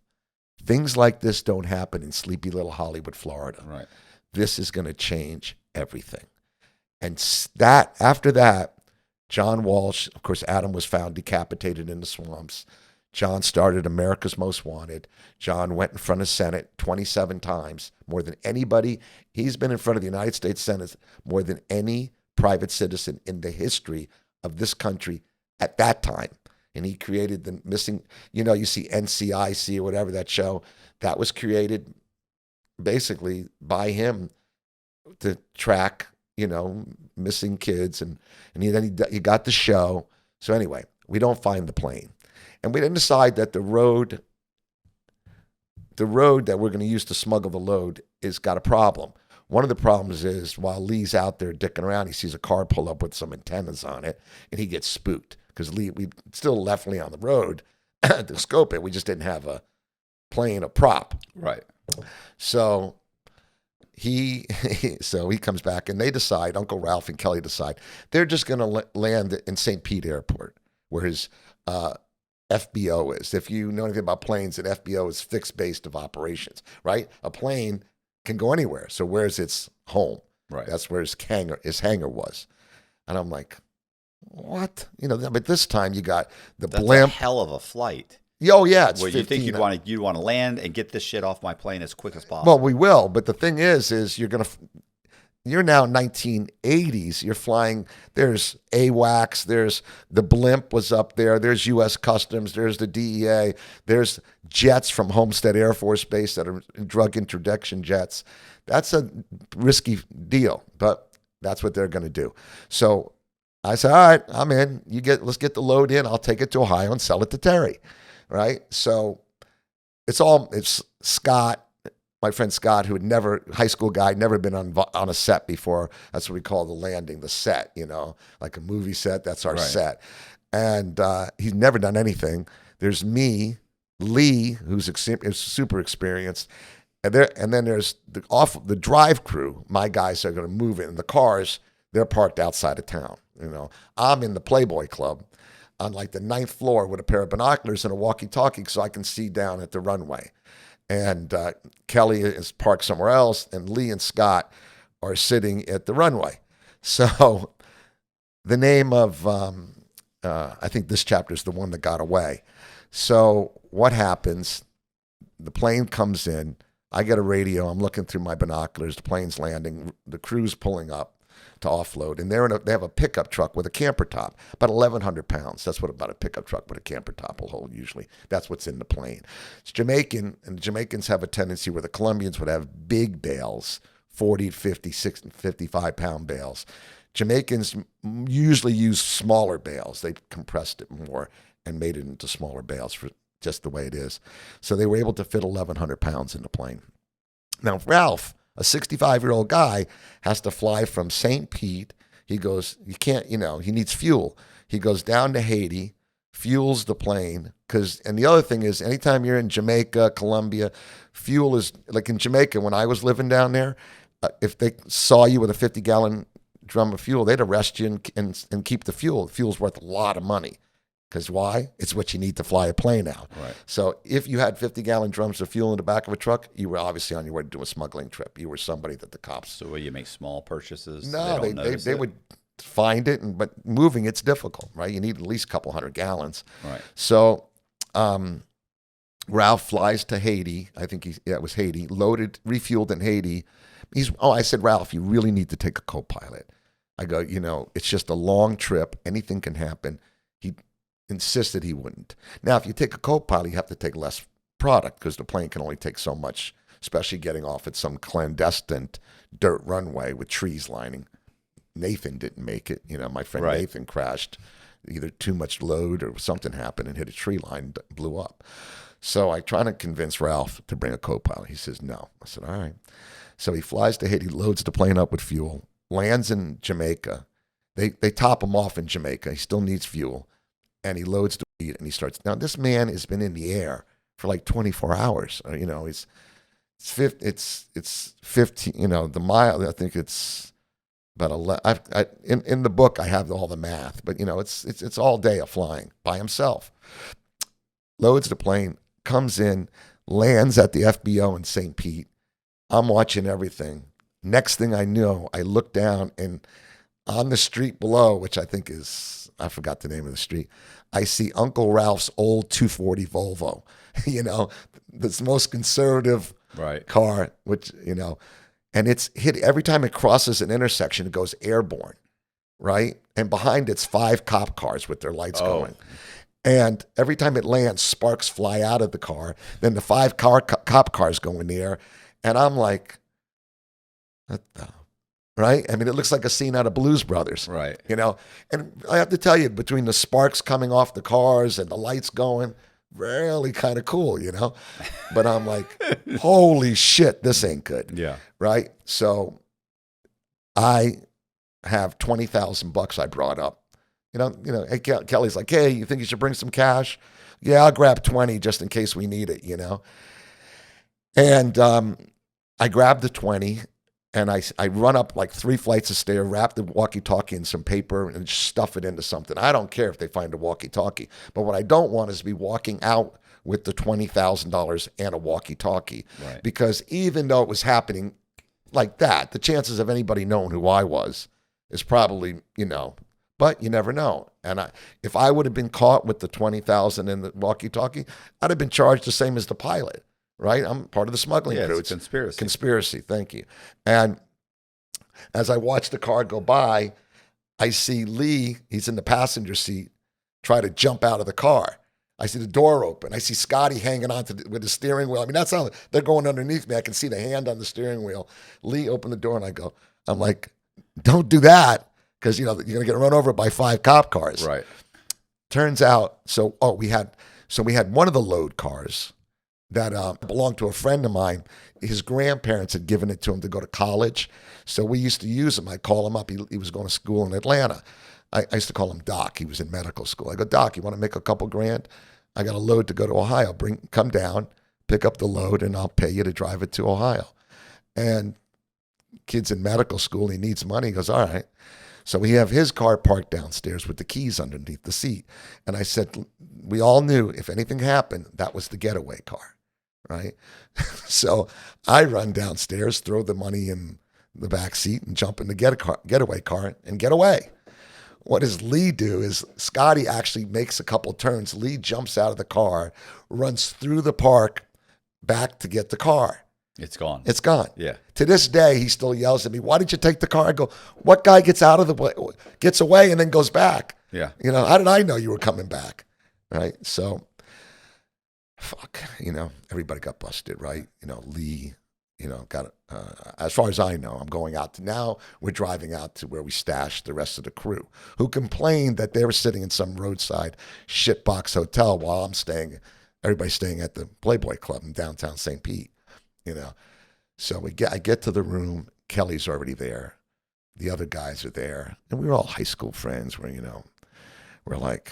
things like this don't happen in sleepy little Hollywood, Florida. Right. This is going to change everything. And after that, John Walsh, of course, Adam was found decapitated in the swamps. John started America's Most Wanted. John went in front of Senate 27 times, more than anybody. He's been in front of the United States Senate more than any private citizen in the history of this country at that time. And he created the missing, you see NCIC or whatever, that show, that was created basically by him to track, missing kids. And then he got the show. So anyway, we don't find the plane. And we didn't decide that the road that we're going to use to smuggle the load is got a problem. One of the problems is, while Lee's out there dicking around, he sees a car pull up with some antennas on it, and he gets spooked, because we still left Lee on the road to scope it. We just didn't have a plane, a prop. Right. So so he comes back and they decide, Uncle Ralph and Kelly decide, they're just going to land in St. Pete Airport, where his FBO is. If you know anything about planes, an FBO is fixed base of operations, right? A plane can go anywhere. So where's its home? Right. That's where his hangar was. And I'm like, what? But this time you got the That's blimp. a hell of a flight. Oh yeah, it's Well, 15. you think you'd want to land and get this shit off my plane as quick as possible. Well, we will, but the thing is you're now 1980s. You're flying. There's AWACS. There's the blimp was up there. There's U.S. Customs. There's the DEA. There's jets from Homestead Air Force Base that are drug interdiction jets. That's a risky deal, but that's what they're going to do. So I said, all right, I'm in. Let's get the load in. I'll take it to Ohio and sell it to Terry. Right? So it's Scott, my friend Scott, who had never, high school guy, never been on a set before. That's what we call the landing, the set, like a movie set. That's our set. And he's never done anything. There's me, Lee, who's super experienced. And then there's the drive crew. My guys are going to move in. The cars, they're parked outside of town. I'm in the Playboy Club on like the 9th floor with a pair of binoculars and a walkie-talkie so I can see down at the runway. And Kelly is parked somewhere else, and Lee and Scott are sitting at the runway. So the name of, I think this chapter is the one that got away. So what happens, the plane comes in, I get a radio, I'm looking through my binoculars, the plane's landing, the crew's pulling up to offload, and they have a pickup truck with a camper top, about 1,100 pounds. That's what about a pickup truck with a camper top will hold usually. That's what's in the plane. It's Jamaican, and the Jamaicans have a tendency where the Colombians would have big bales, 40, 50, 60, 55-pound bales. Jamaicans usually use smaller bales. They compressed it more and made it into smaller bales for just the way it is. So they were able to fit 1,100 pounds in the plane. Now, Ralph, a 65-year-old guy, has to fly from St. Pete. He goes, he needs fuel. He goes down to Haiti, fuels the plane. And the other thing is, anytime you're in Jamaica, Colombia, fuel is, like in Jamaica, when I was living down there, if they saw you with a 50-gallon drum of fuel, they'd arrest you and keep the fuel. The fuel's worth a lot of money. Because why? It's what you need to fly a plane out. Right. So if you had 50-gallon drums of fuel in the back of a truck, you were obviously on your way to do a smuggling trip. You were somebody that the cops... So will you make small purchases? No, they would find it, but moving it's difficult, right? You need at least a couple hundred gallons. Right. So Ralph flies to Haiti. I think it was Haiti, loaded, refueled in Haiti. I said, Ralph, you really need to take a co-pilot. I go, it's just a long trip. Anything can happen. He insisted he wouldn't. Now, if you take a co-pilot, you have to take less product because the plane can only take so much, especially getting off at some clandestine dirt runway with trees lining. Nathan didn't make it. My friend Nathan crashed. Either too much load or something happened and hit a tree line and blew up. So I try to convince Ralph to bring a co-pilot. He says no. I said, all right. So he flies to Haiti, loads the plane up with fuel, lands in Jamaica. They top him off in Jamaica. He still needs fuel. And he loads the weed and he starts. Now, this man has been in the air for like 24 hours. It's 15, the mile, I think it's about 11. In the book, I have all the math, but, it's all day of flying by himself. Loads the plane, comes in, lands at the FBO in St. Pete. I'm watching everything. Next thing I know, I look down and on the street below, which I think is, I forgot the name of the street, I see Uncle Ralph's old 240 Volvo, this most conservative car, which, and it's hit every time it crosses an intersection, it goes airborne, right? And behind it's 5 cop cars with their lights going. And every time it lands, sparks fly out of the car. Then the 5 cop cars go in the air. And I'm like, what the... Right? I mean, it looks like a scene out of Blues Brothers. Right. And I have to tell you, between the sparks coming off the cars and the lights going, really kind of cool, But I'm like, holy shit, this ain't good. Yeah. Right? So I have $20,000 I brought up. Hey, Kelly's like, hey, you think you should bring some cash? Yeah, I'll grab 20 just in case we need it, And I grabbed the 20. And I run up like 3 flights of stairs, wrap the walkie-talkie in some paper, and just stuff it into something. I don't care if they find a walkie-talkie. But what I don't want is to be walking out with the $20,000 and a walkie-talkie. Right. Because even though it was happening like that, the chances of anybody knowing who I was is probably, but you never know. And if I would have been caught with the $20,000 and the walkie-talkie, I'd have been charged the same as the pilot, right? I'm part of the smuggling crew. It's conspiracy. Conspiracy, thank you. And as I watch the car go by, I see Lee, he's in the passenger seat, try to jump out of the car. I see the door open. I see Scotty hanging on with the steering wheel. I mean, that's how they're going underneath me. I can see the hand on the steering wheel. Lee opened the door, and I'm like, don't do that, because you're going to get run over by 5 cop cars. Right. Turns out, we had one of the load cars that belonged to a friend of mine. His grandparents had given it to him to go to college, so we used to use him. I'd call him up. He was going to school in Atlanta. I used to call him Doc. He was in medical school. I go, Doc, you want to make a couple grand? I got a load to go to Ohio. Come down, pick up the load, and I'll pay you to drive it to Ohio. And kid's in medical school. He needs money. He goes, all right. So we have his car parked downstairs with the keys underneath the seat. And I said, we all knew if anything happened, that was the getaway car, right? So I run downstairs, throw the money in the back seat, and jump in the getaway car and get away. What does Lee do is Scotty actually makes a couple turns. Lee jumps out of the car, runs through the park back to get the car. It's gone. It's gone. Yeah. To this day, he still yells at me, why did you take the car? I go, what guy gets away and then goes back? Yeah. How did I know you were coming back? Right? So, everybody got busted, right? Lee, got as far as I know, I'm going out to now, we're driving out to where we stashed the rest of the crew who complained that they were sitting in some roadside shitbox hotel while everybody's staying at the Playboy Club in downtown St. Pete, So I get to the room, Kelly's already there, the other guys are there, and we were all high school friends where, we're like,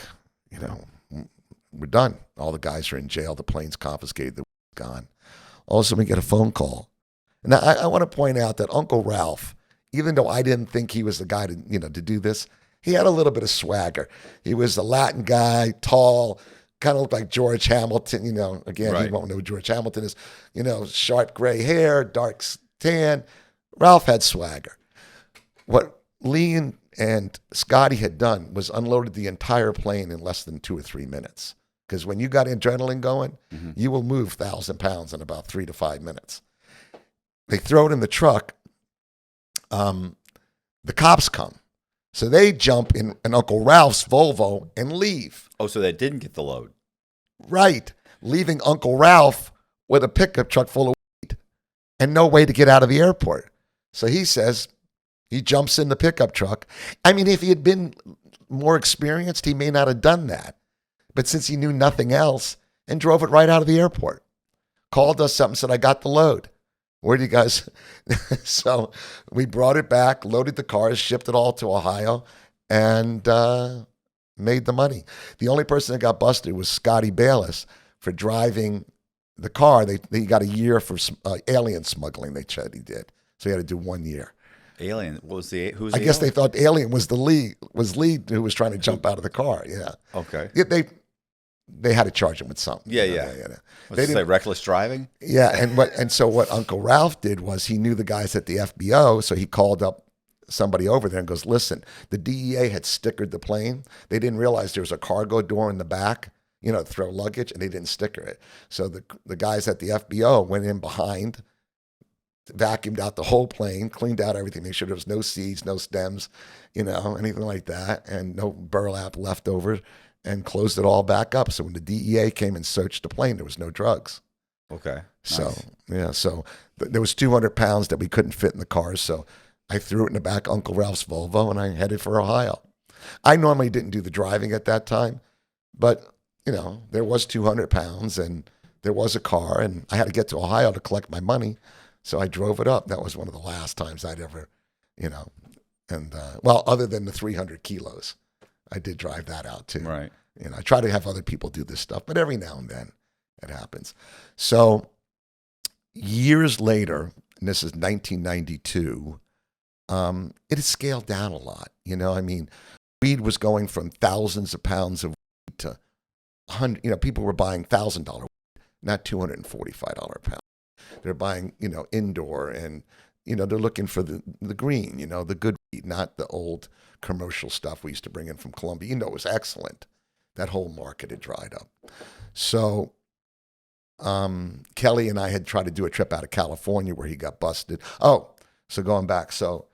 we're done. All the guys are in jail, the plane's confiscated, the gone. All of a sudden we get a phone call. Now, I want to point out that Uncle Ralph, even though I didn't think he was the guy to do this, he had a little bit of swagger. He was a Latin guy, tall, kind of looked like George Hamilton. Again, Right. He won't know who George Hamilton is. Sharp gray hair, dark tan. Ralph had swagger. What Lee and Scotty had done was unloaded the entire plane in less than 2 or 3 minutes. Because when you got adrenaline going, you will move 1,000 pounds in about 3 to 5 minutes. They throw it in the truck. The cops come. So they jump in Uncle Ralph's Volvo and leave. Oh, so they didn't get the load. Right. Leaving Uncle Ralph with a pickup truck full of weed and no way to get out of the airport. So he says he jumps in the pickup truck. I mean, if he had been more experienced, he may not have done that. But since he knew nothing else and drove it right out of the airport, called us up and said, I got the load. Where do you guys? So we brought it back, loaded the cars, shipped it all to Ohio, and made the money. The only person that got busted was Scotty Bayless for driving the car. They got a year for alien smuggling, they said he did. So he had to do 1 year. Alien? Who's I the guess they alien? thought alien was Lee who was trying to jump out of the car. Yeah. Okay. Yeah, they had to charge him with something. Yeah. They Let's say didn't- reckless driving? Yeah, and so what Uncle Ralph did was he knew the guys at the FBO, so he called up somebody over there and goes, listen, the DEA had stickered the plane. They didn't realize there was a cargo door in the back, to throw luggage, and they didn't sticker it. So the guys at the FBO went in behind, vacuumed out the whole plane, cleaned out everything, made sure there was no seeds, no stems, anything like that, and no burlap left over, and closed it all back up. So when the DEA came and searched the plane, there was no drugs. Okay. So, Nice. yeah, so there was 200 pounds that we couldn't fit in the cars. So I threw it in the back of Uncle Ralph's Volvo and I headed for Ohio. I normally didn't do the driving at that time, but, there was 200 pounds and there was a car and I had to get to Ohio to collect my money. So I drove it up. That was one of the last times I'd ever, other than the 300 kilos. I did drive that out too. Right. I try to have other people do this stuff, but every now and then it happens. So years later, and this is 1992, it has scaled down a lot. You know, I mean, weed was going from thousands of pounds of weed to 100. You know, people were buying $1,000 weed, not $245 a pound. They're buying, you know, indoor, and you know, they're looking for the green, you know, the good weed, not the old commercial stuff we used to bring in from Colombia. You know, it was excellent. That whole market had dried up. So Kelly and I had tried to do a trip out of California where he got busted. Oh, so going back. So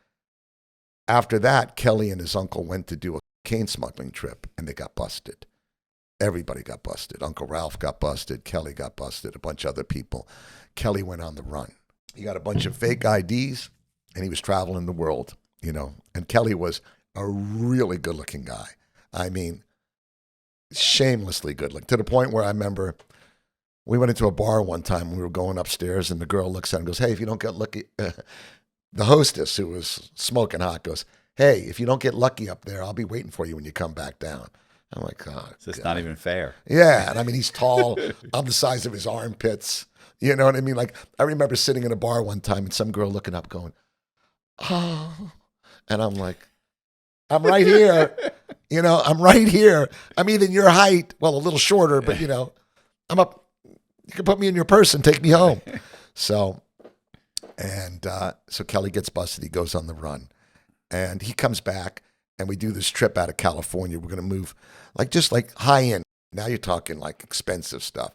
after that, Kelly and his uncle went to do a cocaine smuggling trip, and they got busted. Everybody got busted. Uncle Ralph got busted. Kelly got busted. A bunch of other people. Kelly went on the run. He got a bunch of fake IDs, and he was traveling the world, you know. And Kelly was a really good-looking guy. I mean, shamelessly good-looking, to the point where I remember we went into a bar one time. We were going upstairs, and the girl looks at him and goes, hey, if you don't get lucky, the hostess, who was smoking hot, goes, hey, if you don't get lucky up there, I'll be waiting for you when you come back down. I'm like, oh, so it's not even fair. Yeah, and I mean, he's tall. I'm the size of his armpits. You know what I mean? Like, I remember sitting in a bar one time and some girl looking up going, oh, and I'm like, I'm right here. You know, I'm right here. I'm even your height. Well, a little shorter, but you know, I'm up. You can put me in your purse and take me home. So Kelly gets busted. He goes on the run, and he comes back, and we do this trip out of California. We're going to move just like high end. Now you're talking like expensive stuff.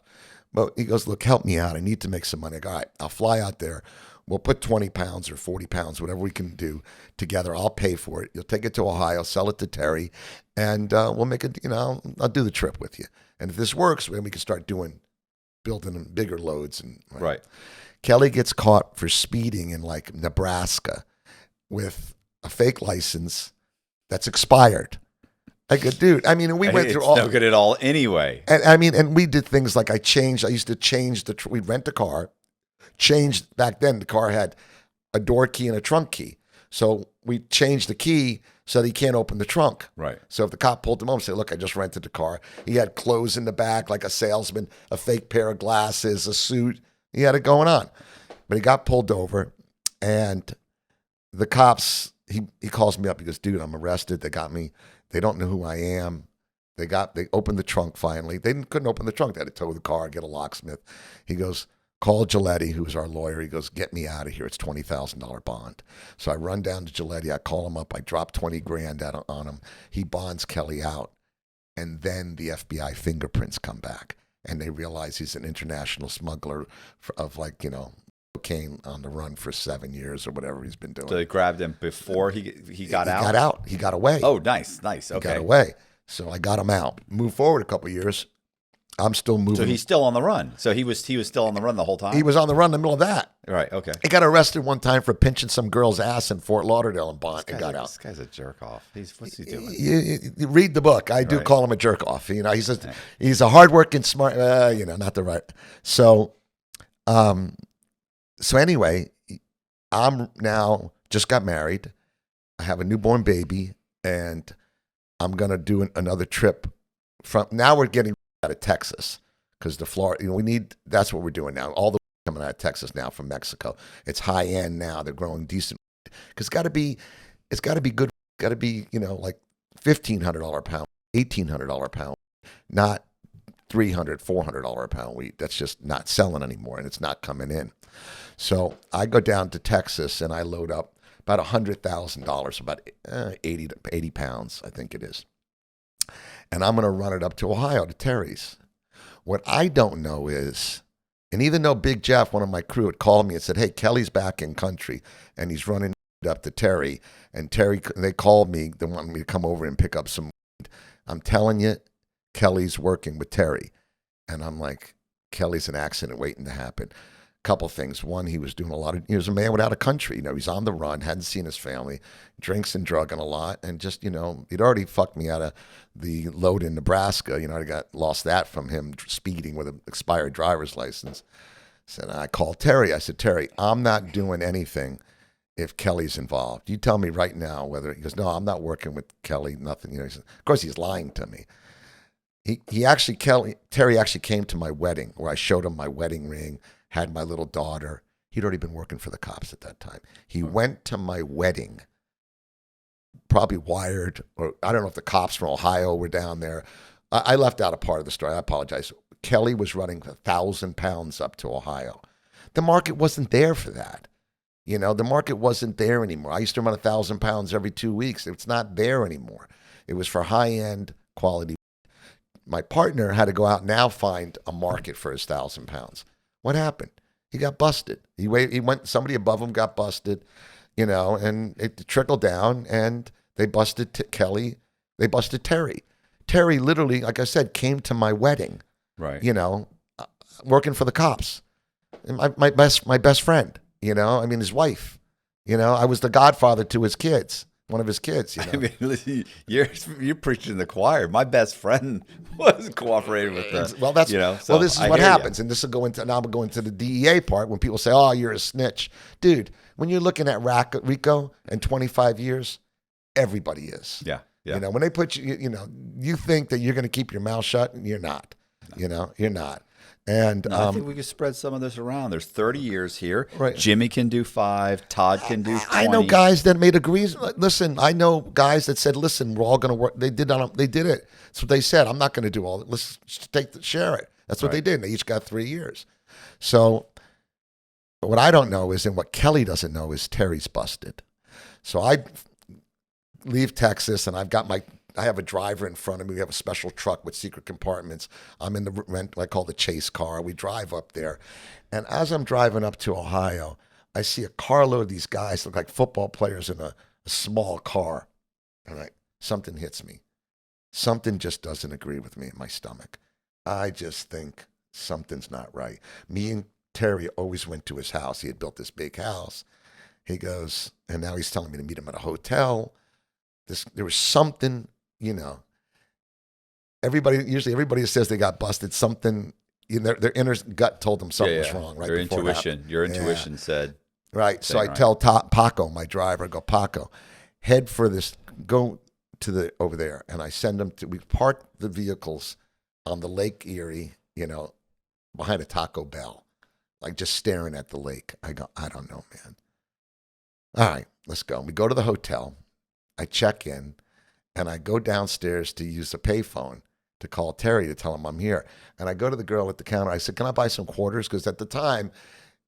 But he goes, look, help me out. I need to make some money. I go, all right, I'll fly out there. We'll put 20 pounds or 40 pounds, whatever we can do together. I'll pay for it. You'll take it to Ohio, sell it to Terry, and we'll make it, you know, I'll do the trip with you. And if this works, then we can start building bigger loads. And right. Kelly gets caught for speeding in like Nebraska with a fake license that's expired. I go, dude, I mean, and we went through all. It's no good at all anyway. And I mean, and we did things like I used to change we'd rent a car, back then the car had a door key and a trunk key. So we changed the key so that he can't open the trunk. Right. So if the cop pulled him over and said, look, I just rented the car. He had clothes in the back, like a salesman, a fake pair of glasses, a suit. He had it going on. But he got pulled over, and the cops, he calls me up. He goes, dude, I'm arrested. They got me. They don't know who I am. They opened the trunk finally. They couldn't open the trunk. They had to tow the car, get a locksmith. He goes, call Giletti, who's our lawyer. He goes, get me out of here. It's $20,000 bond. So I run down to Giletti. I call him up. I drop 20 grand out on him. He bonds Kelly out. And then the FBI fingerprints come back, and they realize he's an international smuggler of like, you know, cocaine on the run for 7 years or whatever he's been doing. So they grabbed him before he got out? He got out. He got away. Oh, nice. Okay. He got away. So I got him out. Move forward a couple of years. I'm still moving. So he's still on the run. So he was still on the run the whole time? He was on the run in the middle of that. Right, okay. He got arrested one time for pinching some girl's ass in Fort Lauderdale and got out. This guy's a jerk off. What's he doing? You read the book. I do call him a jerk off. You know, he's a hardworking, smart, you know, not the right. So anyway, I'm now just got married. I have a newborn baby, and I'm going to do another trip now we're getting out of Texas because the Florida, you know, that's what we're doing now. All the coming out of Texas now from Mexico. It's high end now. They're growing decent because it's got to be good. Got to be, you know, like $1,500 a pound, $1,800 a pound, not $300, $400 a pound wheat. That's just not selling anymore, and it's not coming in. So I go down to Texas and I load up about $100,000, about 80 pounds, I think it is. And I'm going to run it up to Ohio to Terry's. What I don't know is, and even though Big Jeff, one of my crew, had called me and said, hey, Kelly's back in country and he's running up to Terry. And Terry, they called me. They wanted me to come over and pick up some weed. I'm telling you, Kelly's working with Terry. And I'm like, Kelly's an accident waiting to happen. Couple things. One, he was a man without a country. You know, he's on the run, hadn't seen his family, drinks and drugging a lot, and just, you know, he'd already fucked me out of the load in Nebraska. You know, I lost that from him speeding with an expired driver's license. I called Terry. I said, Terry, I'm not doing anything if Kelly's involved. You tell me right now whether. He goes, no, I'm not working with Kelly. Nothing. You know, of course he's lying to me. Terry actually came to my wedding where I showed him my wedding ring. Had my little daughter. He'd already been working for the cops at that time. He went to my wedding, probably wired, or I don't know if the cops from Ohio were down there. I left out a part of the story. I apologize. Kelly was running 1,000 pounds up to Ohio. The market wasn't there for that. You know, the market wasn't there anymore. I used to run 1,000 pounds every 2 weeks. It's not there anymore. It was for high-end quality. My partner had to go out now find a market for his 1,000 pounds. What happened? He got busted. He went. Somebody above him got busted, you know, and it trickled down. And they busted Kelly. They busted Terry. Terry literally, like I said, came to my wedding. Right. You know, working for the cops. And my best friend. You know, I mean, his wife. You know, I was the godfather to his kids. One of his kids. You know? I mean, listen, you're preaching to the choir. My best friend was cooperating with the. Well, that's you know. well. So This is I what hear happens, and this will go into now. We'll go into the DEA part when people say, "Oh, you're a snitch, dude." When you're looking at RICO and 25 years, everybody is. Yeah. Yeah. You know, when they put you, you know, you think that you're going to keep your mouth shut, and you're not. No. You know, you're not. And no, I think we could spread some of this around. There's 30 years here. Right. Jimmy can do 5. Todd can do 20. I know guys that made agrees. Listen, I know guys that said, "Listen, we're all going to work." They did it. That's what they said. I'm not going to do all. Let's share it. That's what they did. And they each got 3 years. So, what I don't know is, and what Kelly doesn't know is, Terry's busted. So I leave Texas, and I have a driver in front of me. We have a special truck with secret compartments. I'm in the rent, I call the chase car. We drive up there. And as I'm driving up to Ohio, I see a carload of these guys look like football players in a small car. And something hits me. Something just doesn't agree with me in my stomach. I just think something's not right. Me and Terry always went to his house. He had built this big house. He goes, and now he's telling me to meet him at a hotel. There was something. You know, everybody who says they got busted, something, you know, their inner gut told them something was wrong. Right. Your intuition said. Right. So I tell Paco, my driver, I go, "Paco, head for this, go to over there." And I send them we park the vehicles on the Lake Erie, you know, behind a Taco Bell, like just staring at the lake. I go, "I don't know, man." All right, let's go. We go to the hotel. I check in. And I go downstairs to use the payphone to call Terry to tell him I'm here. And I go to the girl at the counter. I said, "Can I buy some quarters?" Because at the time,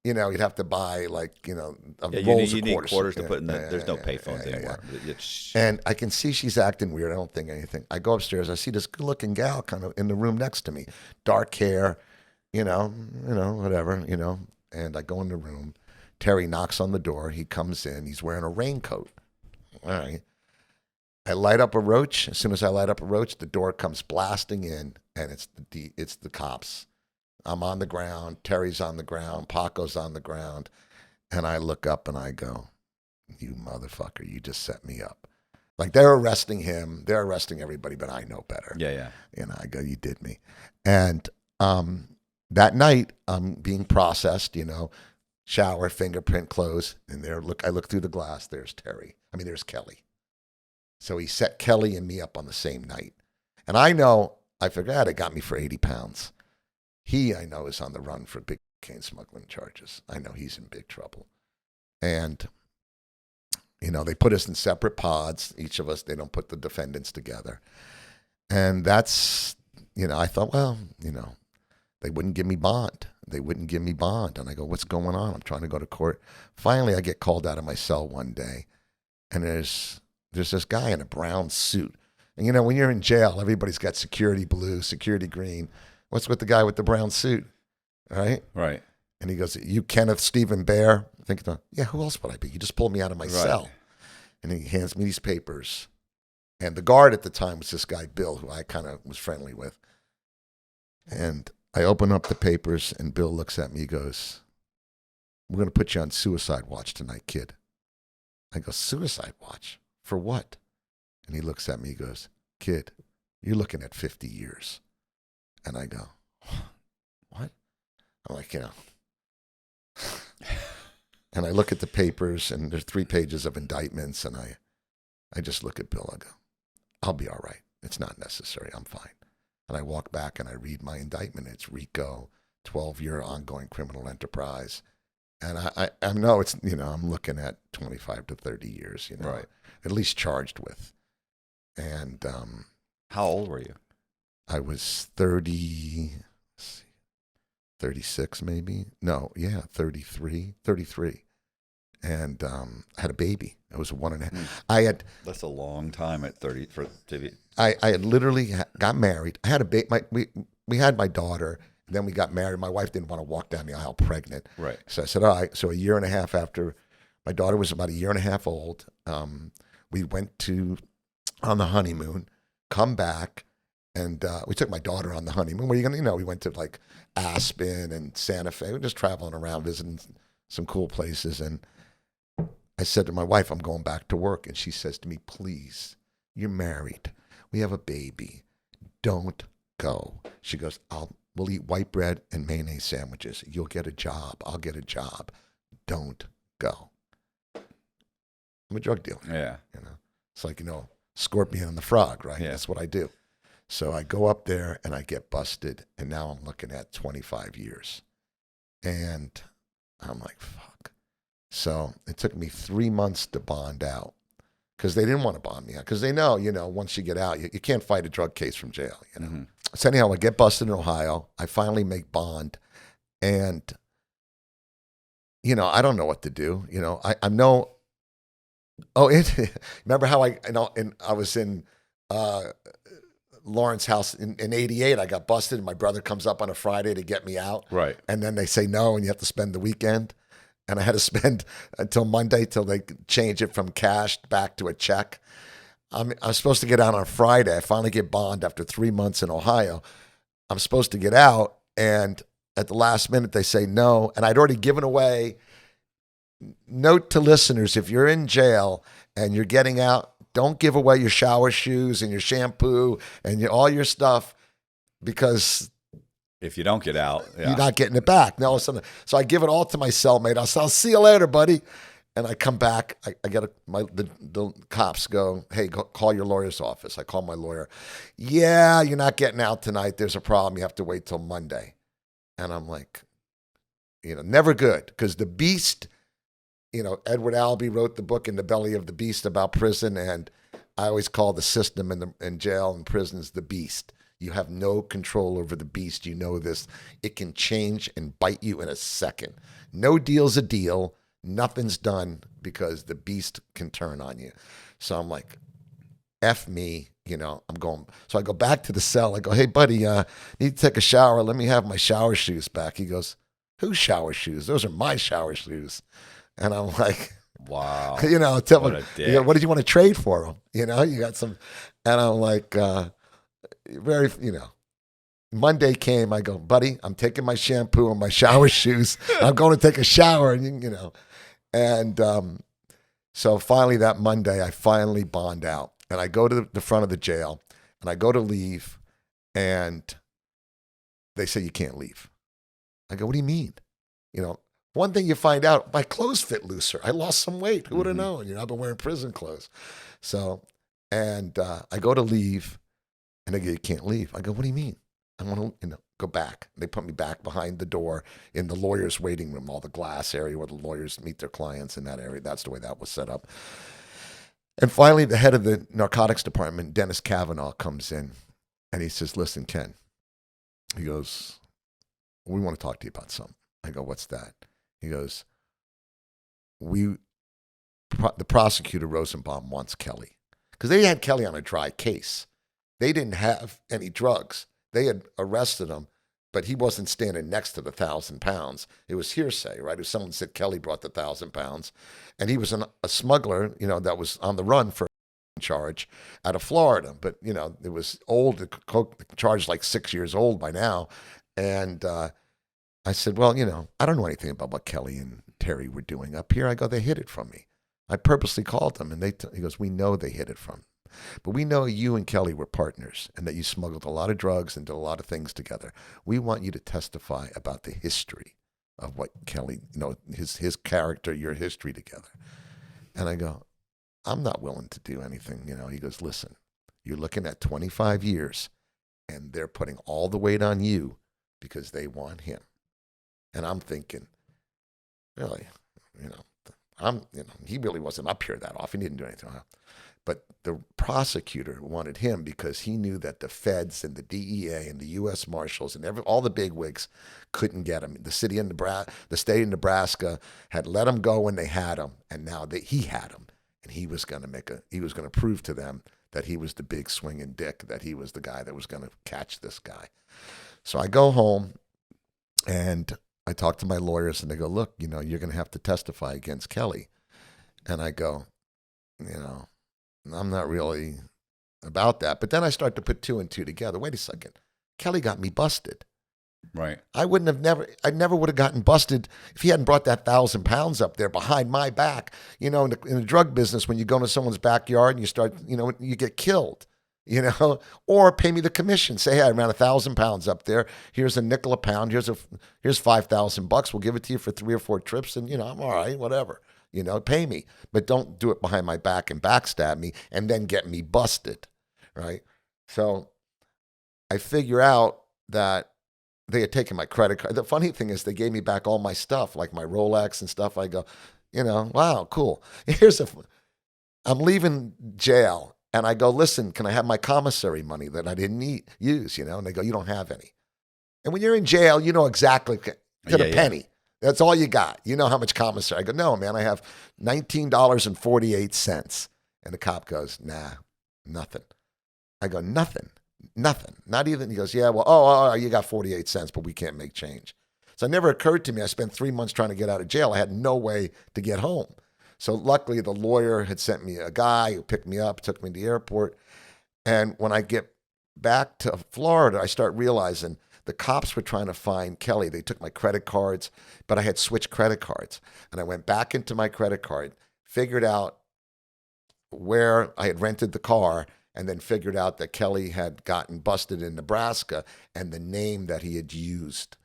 you know, you'd have to buy like, you know, rolls of quarters. You need quarters to put in there's no payphones anymore. And I can see she's acting weird. I don't think anything. I go upstairs. I see this good-looking gal kind of in the room next to me. Dark hair, you know, whatever, you know. And I go in the room. Terry knocks on the door. He comes in. He's wearing a raincoat. All right. I light up a roach. As soon as I light up a roach, the door comes blasting in, and it's the cops. I'm on the ground. Terry's on the ground. Paco's on the ground. And I look up and I go, "You motherfucker, you just set me up." Like, they're arresting him. They're arresting everybody, but I know better. Yeah. You know, I go, "You did me." And that night, I'm being processed, you know, shower, fingerprint, clothes. And I look through the glass. There's Kelly. So he set Kelly and me up on the same night. And I forgot it got me for 80 pounds. I know is on the run for big cocaine smuggling charges. I know he's in big trouble. And, you know, they put us in separate pods. Each of us, they don't put the defendants together. And that's, you know, I thought, well, you know, they wouldn't give me bond. And I go, "What's going on? I'm trying to go to court." Finally, I get called out of my cell one day. And there's this guy in a brown suit. And, you know, when you're in jail, everybody's got security blue, security green. What's with the guy with the brown suit? Right? Right. And he goes, "You Kenneth Stephen Bear?" I think, "Yeah, who else would I be? You just pulled me out of my cell." And he hands me these papers. And the guard at the time was this guy, Bill, who I kind of was friendly with. And I open up the papers, and Bill looks at me. He goes, "We're going to put you on suicide watch tonight, kid." I go, "Suicide watch? For what?" And he looks at me, he goes, "Kid, you're looking at 50 years. And I go, "What?" I'm like, you know. And I look at the papers, and there's 3 pages of indictments, and I just look at Bill. I go, "I'll be all right. It's not necessary. I'm fine." And I walk back, and I read my indictment. It's RICO, 12-year ongoing criminal enterprise. And I know it's, I'm looking at 25 to 30 years, Right. at least charged with. And How old were you? I was 30, let's see, 36 maybe. No, yeah, 33. And I had a baby. I was 1.5. I had That's a long time at 30 to be. I had literally got married. I had a baby. We had my daughter. And then we got married. My wife didn't want to walk down the aisle pregnant. Right. So I said, all right. So a year and a half after my daughter was about a year and a half old, we went on the honeymoon, come back, and we took my daughter on the honeymoon. Where you gonna, we went to like Aspen and Santa Fe. We were just traveling around, visiting some cool places. And I said to my wife, I'm going back to work. And she says to me, please, you're married. We have a baby. Don't go. She goes, we'll eat white bread and mayonnaise sandwiches. You'll get a job. I'll get a job. Don't go. I'm a drug dealer. Yeah. It's like, Scorpion and the Frog, right? Yeah. That's what I do. So I go up there and I get busted. And now I'm looking at 25 years. And I'm like, fuck. So it took me 3 months to bond out because they didn't want to bond me out because they know, once you get out, you can't fight a drug case from jail, Mm-hmm. So anyhow, I get busted in Ohio. I finally make bond. And, I don't know what to do. I know. Oh, remember how I was in Lauren's house in 88. I got busted and my brother comes up on a Friday to get me out. Right. And then they say no and you have to spend the weekend. And I had to spend until Monday till they change it from cash back to a check. I was supposed to get out on Friday. I finally get bond after 3 months in Ohio. I'm supposed to get out, and at the last minute they say no. And I'd already given away. Note to listeners: if you're in jail and you're getting out, don't give away your shower shoes and your shampoo and all your stuff because If you don't get out, you're not getting it back. No, so I give it all to my cellmate. I'll see you later, buddy. And I come back. I get the cops go, hey, go call your lawyer's office. I call my lawyer. Yeah, you're not getting out tonight. There's a problem. You have to wait till Monday. And I'm like, never good because the beast. Edward Albee wrote the book In the Belly of the Beast about prison, and I always call the system in jail and prisons the beast. You have no control over the beast. You know this. It can change and bite you in a second. No deal's a deal. Nothing's done because the beast can turn on you. So I'm like, F me, I'm going. So I go back to the cell. I go, hey, buddy, need to take a shower. Let me have my shower shoes back. He goes, whose shower shoes? Those are my shower shoes. And I'm like, wow. Tell What me, a dick. what did you want to trade for them? You got some. And I'm like, very, Monday came. I go, buddy, I'm taking my shampoo and my shower shoes. I'm going to take a shower. And, and so finally that Monday, I finally bond out. And I go to the front of the jail and I go to leave. And they say, you can't leave. I go, what do you mean? One thing you find out, my clothes fit looser. I lost some weight. Who would have known? I've been wearing prison clothes. So, and I go to leave and they go, you can't leave. I go, what do you mean? I want to, go back. They put me back behind the door in the lawyer's waiting room, all the glass area where the lawyers meet their clients in that area. That's the way that was set up. And finally, the head of the narcotics department, Dennis Kavanaugh, comes in and he says, listen, Ken, he goes, we want to talk to you about something. I go, what's that? He goes, the prosecutor, Rosenbaum, wants Kelly. Because they had Kelly on a dry case. They didn't have any drugs. They had arrested him, but he wasn't standing next to the 1,000 pounds. It was hearsay, right? If someone said Kelly brought the 1,000 pounds, and he was a smuggler, that was on the run for a charge out of Florida. But, it was old. The charge like 6 years old by now. And I said, well, I don't know anything about what Kelly and Terry were doing up here. I go, they hid it from me. I purposely called them, and he goes, we know they hid it from. But we know you and Kelly were partners and that you smuggled a lot of drugs and did a lot of things together. We want you to testify about the history of what Kelly, his character, your history together. And I go, I'm not willing to do anything. He goes, listen, you're looking at 25 years and they're putting all the weight on you because they want him. And I'm thinking, really, you know, he really wasn't up here that often. He didn't do anything. But the prosecutor wanted him because he knew that the feds and the DEA and the U.S. Marshals and all the bigwigs couldn't get him. The state of Nebraska had let him go when they had him, and now he had him, and he was going to prove to them that he was the big swinging dick, that he was the guy that was going to catch this guy. So I go home, and I talk to my lawyers, and they go, look, you're going to have to testify against Kelly. And I go, I'm not really about that. But then I start to put two and two together. Wait a second. Kelly got me busted. Right. I never would have gotten busted if he hadn't brought that 1,000 pounds up there behind my back. In the drug business, when you go into someone's backyard and you start, you get killed, or pay me the commission. Say, hey, I ran 1,000 pounds up there. Here's a nickel a pound. Here's $5,000. We'll give it to you for 3 or 4 trips. And, I'm all right, whatever. Pay me, but don't do it behind my back and backstab me and then get me busted, right? So I figure out that they had taken my credit card. The funny thing is they gave me back all my stuff, like my Rolex and stuff. I go, wow, cool. I'm leaving jail, and I go, listen, can I have my commissary money that I didn't use, And they go, you don't have any. And when you're in jail, you know exactly to the penny. That's all you got. You know how much commissary. I go, no, man, I have $19.48. And the cop goes, nah, nothing. I go, nothing. Not even. He goes, yeah, well, you got 48 cents, but we can't make change. So it never occurred to me. I spent 3 months trying to get out of jail. I had no way to get home. So luckily the lawyer had sent me a guy who picked me up, took me to the airport. And when I get back to Florida, I start realizing the cops were trying to find Kelly. They took my credit cards, but I had switched credit cards. And I went back into my credit card, figured out where I had rented the car, and then figured out that Kelly had gotten busted in Nebraska and the name that he had used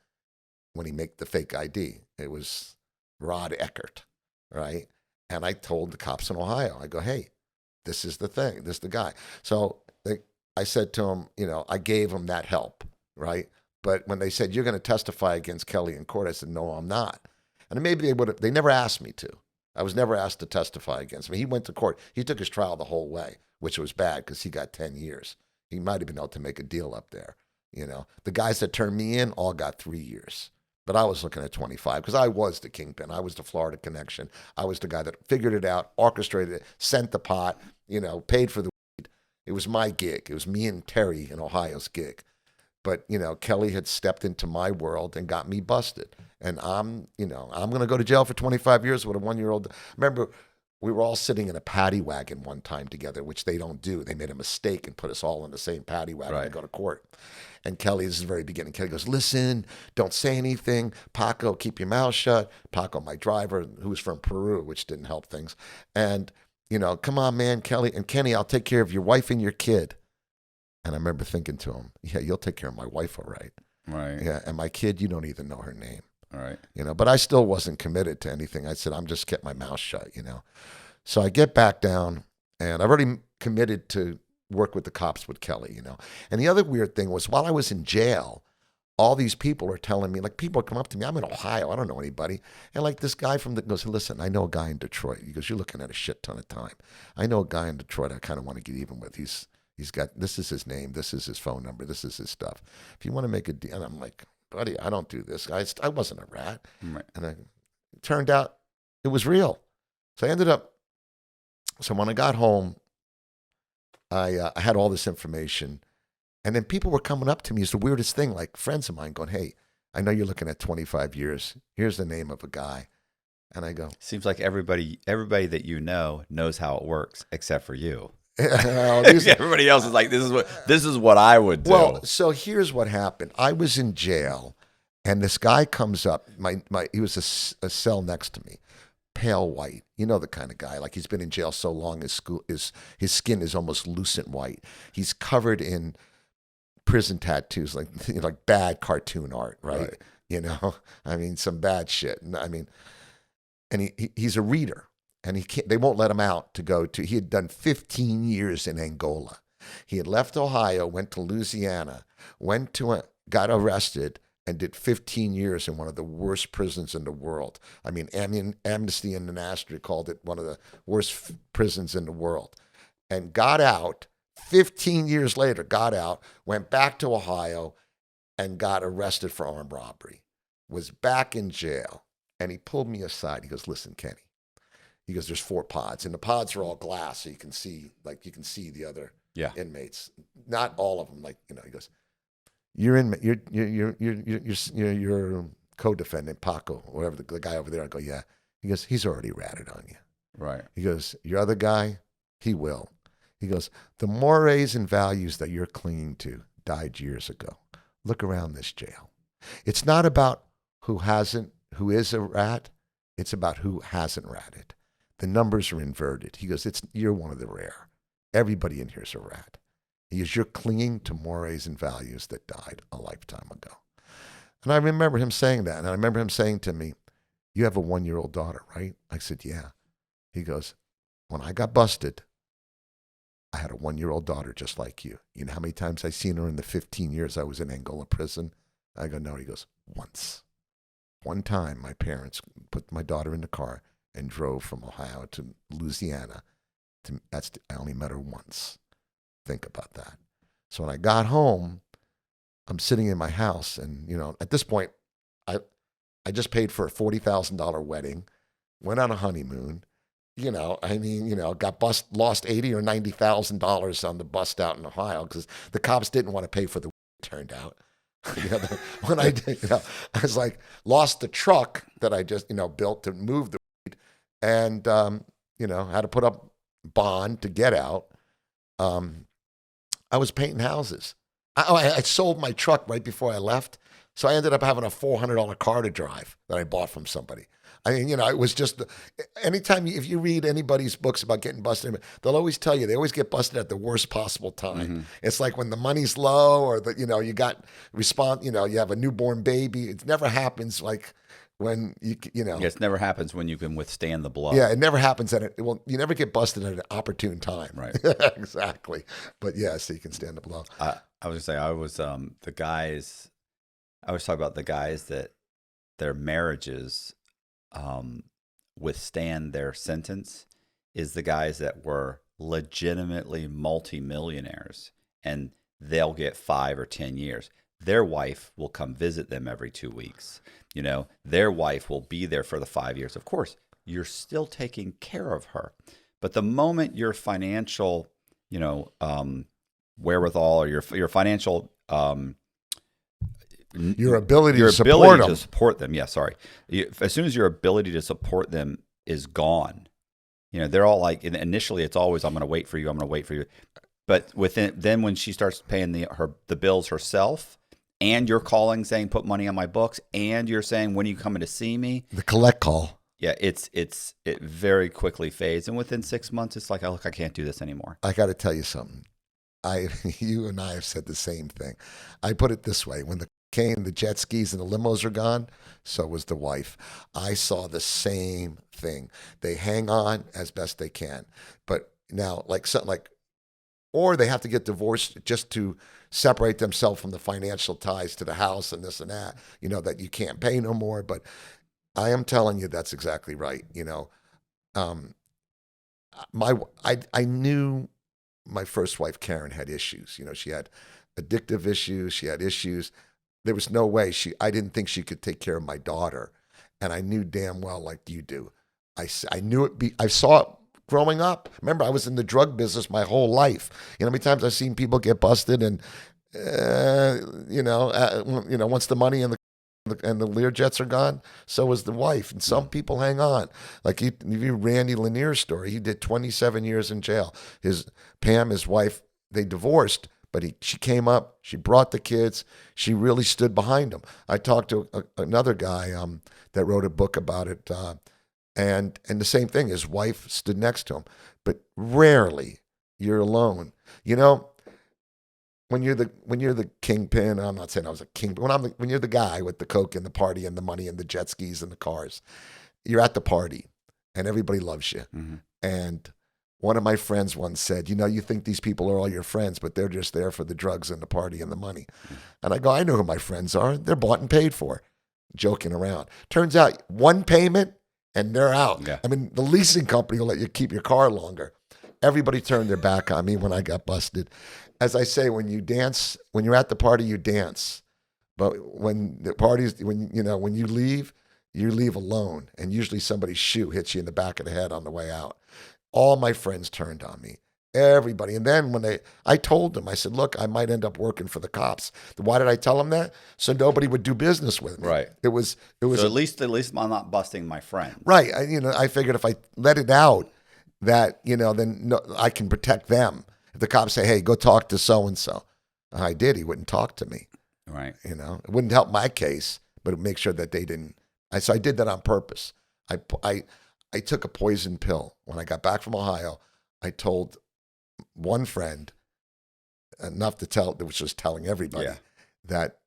when he made the fake ID. It was Rod Eckert, right? And I told the cops in Ohio, I go, hey, this is the thing. This is the guy. So I said to him, I gave him that help, right? But when they said, you're going to testify against Kelly in court, I said, no, I'm not. And maybe they never asked me to. I was never asked to testify against him. He went to court. He took his trial the whole way, which was bad because he got 10 years. He might have been able to make a deal up there. The guys that turned me in all got 3 years. But I was looking at 25 because I was the kingpin. I was the Florida connection. I was the guy that figured it out, orchestrated it, sent the pot, paid for the weed. It was my gig. It was me and Terry in Ohio's gig. But, Kelly had stepped into my world and got me busted. And I'm going to go to jail for 25 years with a 1-year-old. Remember, we were all sitting in a paddy wagon one time together, which they don't do. They made a mistake and put us all in the same paddy wagon to go to court. And Kelly, this is the very beginning, Kelly goes, listen, don't say anything. Paco, keep your mouth shut. Paco, my driver, who was from Peru, which didn't help things. And, come on, man, Kelly. And Kenny, I'll take care of your wife and your kid. And I remember thinking to him, yeah, you'll take care of my wife, all right. Right. Yeah, and my kid, you don't even know her name. All right. But I still wasn't committed to anything. I said, I'm just kept my mouth shut, So I get back down, and I've already committed to work with the cops with Kelly, And the other weird thing was while I was in jail, all these people are telling me, like people come up to me, I'm in Ohio, I don't know anybody. And like this guy goes, listen, I know a guy in Detroit. He goes, you're looking at a shit ton of time. I know a guy in Detroit I kind of want to get even with. He's got, this is his name, this is his phone number, this is his stuff. If you want to make a deal, and I'm like, buddy, I don't do this. I wasn't a rat. Right. And it turned out it was real. So when I got home, I had all this information. And then people were coming up to me. It's the weirdest thing, like friends of mine going, hey, I know you're looking at 25 years. Here's the name of a guy. And I go, seems like everybody that knows how it works except for you. Everybody else is like, this is what I would do. Well, so here's what happened. I was in jail, and this guy comes up. He was a cell next to me, pale white. You know the kind of guy. Like he's been in jail so long, his skin is almost lucent white. He's covered in prison tattoos, like bad cartoon art, right? I mean, some bad shit. And he's a reader. And they won't let him out to go to, he had done 15 years in Angola. He had left Ohio, went to Louisiana, got arrested, and did 15 years in one of the worst prisons in the world. I mean, Amnesty International called it one of the worst prisons in the world. And got out, 15 years later, got out, went back to Ohio, and got arrested for armed robbery. Was back in jail. And he pulled me aside. He goes, listen, Kenny. He goes, there's 4 pods. And the pods are all glass, so you can see the other inmates. Not all of them. He goes, you're co-defendant, Paco, whatever, the guy over there. I go, yeah. He goes, he's already ratted on you. Right. He goes, your other guy, he will. He goes, the mores and values that you're clinging to died years ago. Look around this jail. It's not about who is a rat. It's about who hasn't ratted. The numbers are inverted. He goes, you're one of the rare. Everybody in here is a rat. He goes, you're clinging to mores and values that died a lifetime ago. And I remember him saying that. And I remember him saying to me, you have a 1-year-old daughter, right? I said, yeah. He goes, when I got busted, I had a 1-year-old daughter just like you. You know how many times I seen her in the 15 years I was in Angola prison? I go, no. He goes, once. One time my parents put my daughter in the car and drove from Ohio to Louisiana. I only met her once. Think about that. So when I got home, I'm sitting in my house, and at this point, I just paid for a $40,000 wedding, went on a honeymoon. Got lost $80,000 or $90,000 on the bust out in Ohio because the cops didn't want to pay for the weed, it turned out. When I did, I was like, lost the truck that I just, built to move the weed, and, had to put up bond to get out. I was painting houses. I sold my truck right before I left. So I ended up having a $400 car to drive that I bought from somebody. I mean, it was just, anytime, if you read anybody's books about getting busted, they'll always tell you, they always get busted at the worst possible time. Mm-hmm. It's like when the money's low, or you got you have a newborn baby. It never happens like when it never happens when you can withstand the blow. Yeah, it never happens you never get busted at an opportune time. Right. Exactly. But yeah, so you can stand the blow. I was going to say, I was talking about the guys that their marriages withstand their sentence is the guys that were legitimately multimillionaires, and they'll get 5 or 10 years. Their wife will come visit them every 2 weeks. Their wife will be there for the 5 years. Of course, you're still taking care of her. But the moment your financial, wherewithal, or your financial your ability to support them. Yeah, sorry. As soon as your ability to support them is gone, they're all like, initially it's always, I'm going to wait for you. I'm going to wait for you. But then when she starts paying the bills herself, and you're calling saying, put money on my books, and you're saying, when are you coming to see me? The collect call. Yeah, it very quickly fades. And within 6 months, it's like, oh, look, I can't do this anymore. I got to tell you something. You and I have said the same thing. I put it this way. When the jet skis and the limos are gone, so was the wife. I saw the same thing. They hang on as best they can. But now, or they have to get divorced just to separate themselves from the financial ties to the house and this and that, that you can't pay no more. But I am telling you, that's exactly right. I knew my first wife, Karen, had issues. She had addictive issues. She had issues. There was no way I didn't think she could take care of my daughter. And I knew damn well, like you do. I knew it. I saw it growing up. Remember, I was in the drug business my whole life. How many times I've seen people get busted, and once the money and the Learjets are gone, so is the wife. And some people hang on. Like you Randy Lanier's story, he did 27 years in jail. Pam, his wife, they divorced, but she came up, she brought the kids, she really stood behind him. I talked to another guy that wrote a book about it, and the same thing, his wife stood next to him. But rarely you're alone. When you're the kingpin, I'm not saying I was a king, but when you're the guy with the coke and the party and the money and the jet skis and the cars, you're at the party and everybody loves you. Mm-hmm. And One of my friends once said, you know, you think these people are all your friends, but they're just there for the drugs and the party and the money. And I go, I know who my friends are. They're bought and paid for. Joking around. Turns out one payment and they're out. Yeah. I mean, the leasing company will let you keep your car longer. Everybody turned their back on me when I got busted. As I say, when you dance, when you're at the party, you dance. But when the parties, when you leave alone. And usually somebody's shoe hits you in the back of the head on the way out. All my friends turned on me. Everybody. And then when I told them, I said, look, I might end up working for the cops. Why did I tell them that? So nobody would do business with me. Right. It was. So at least I'm not busting my friend. Right. I figured if I let it out, that, then I can protect them. If the cops say, hey, go talk to so-and-so. I did. He wouldn't talk to me. Right. It wouldn't help my case, but it would make sure that they didn't. So I did that on purpose. I took a poison pill. When I got back from Ohio, I told one friend enough to tell, which was telling everybody, that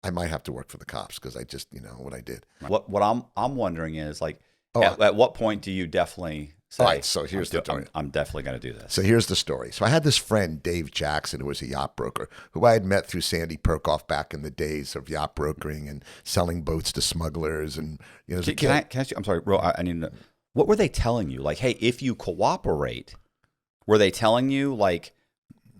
I might have to work for the cops because I just, what I did. What I'm wondering is like, at what point do you definitely say, all right, so here's the story. I'm definitely going to do this. So here's the story. So I had this friend, Dave Jackson, who was a yacht broker, who I had met through Sandy Perkoff back in the days of yacht brokering and selling boats to smugglers. And, can I ask you, I'm sorry, Ro, I need to know, what were they telling you? Like, hey, if you cooperate, were they telling you, like,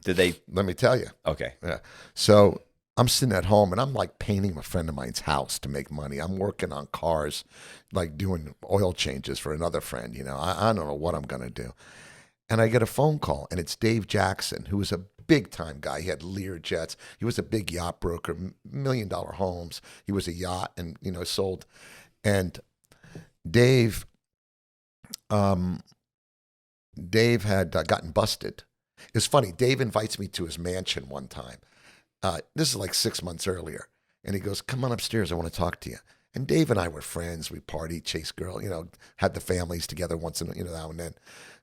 did they? Let me tell you. Okay. Yeah. So I'm sitting at home and I'm like painting a friend of mine's house to make money. I'm working on cars, like doing oil changes for another friend. I don't know what I'm going to do. And I get a phone call and it's Dave Jackson, who was a big time guy. He had Lear jets. He was a big yacht broker, $1 million homes. He was a yacht and, sold. And Dave had gotten busted. It's funny. Dave invites me to his mansion one time. This is like 6 months earlier. And he goes, come on upstairs. I want to talk to you. And Dave and I were friends. We partied, chased girls, had the families together once in, now and then.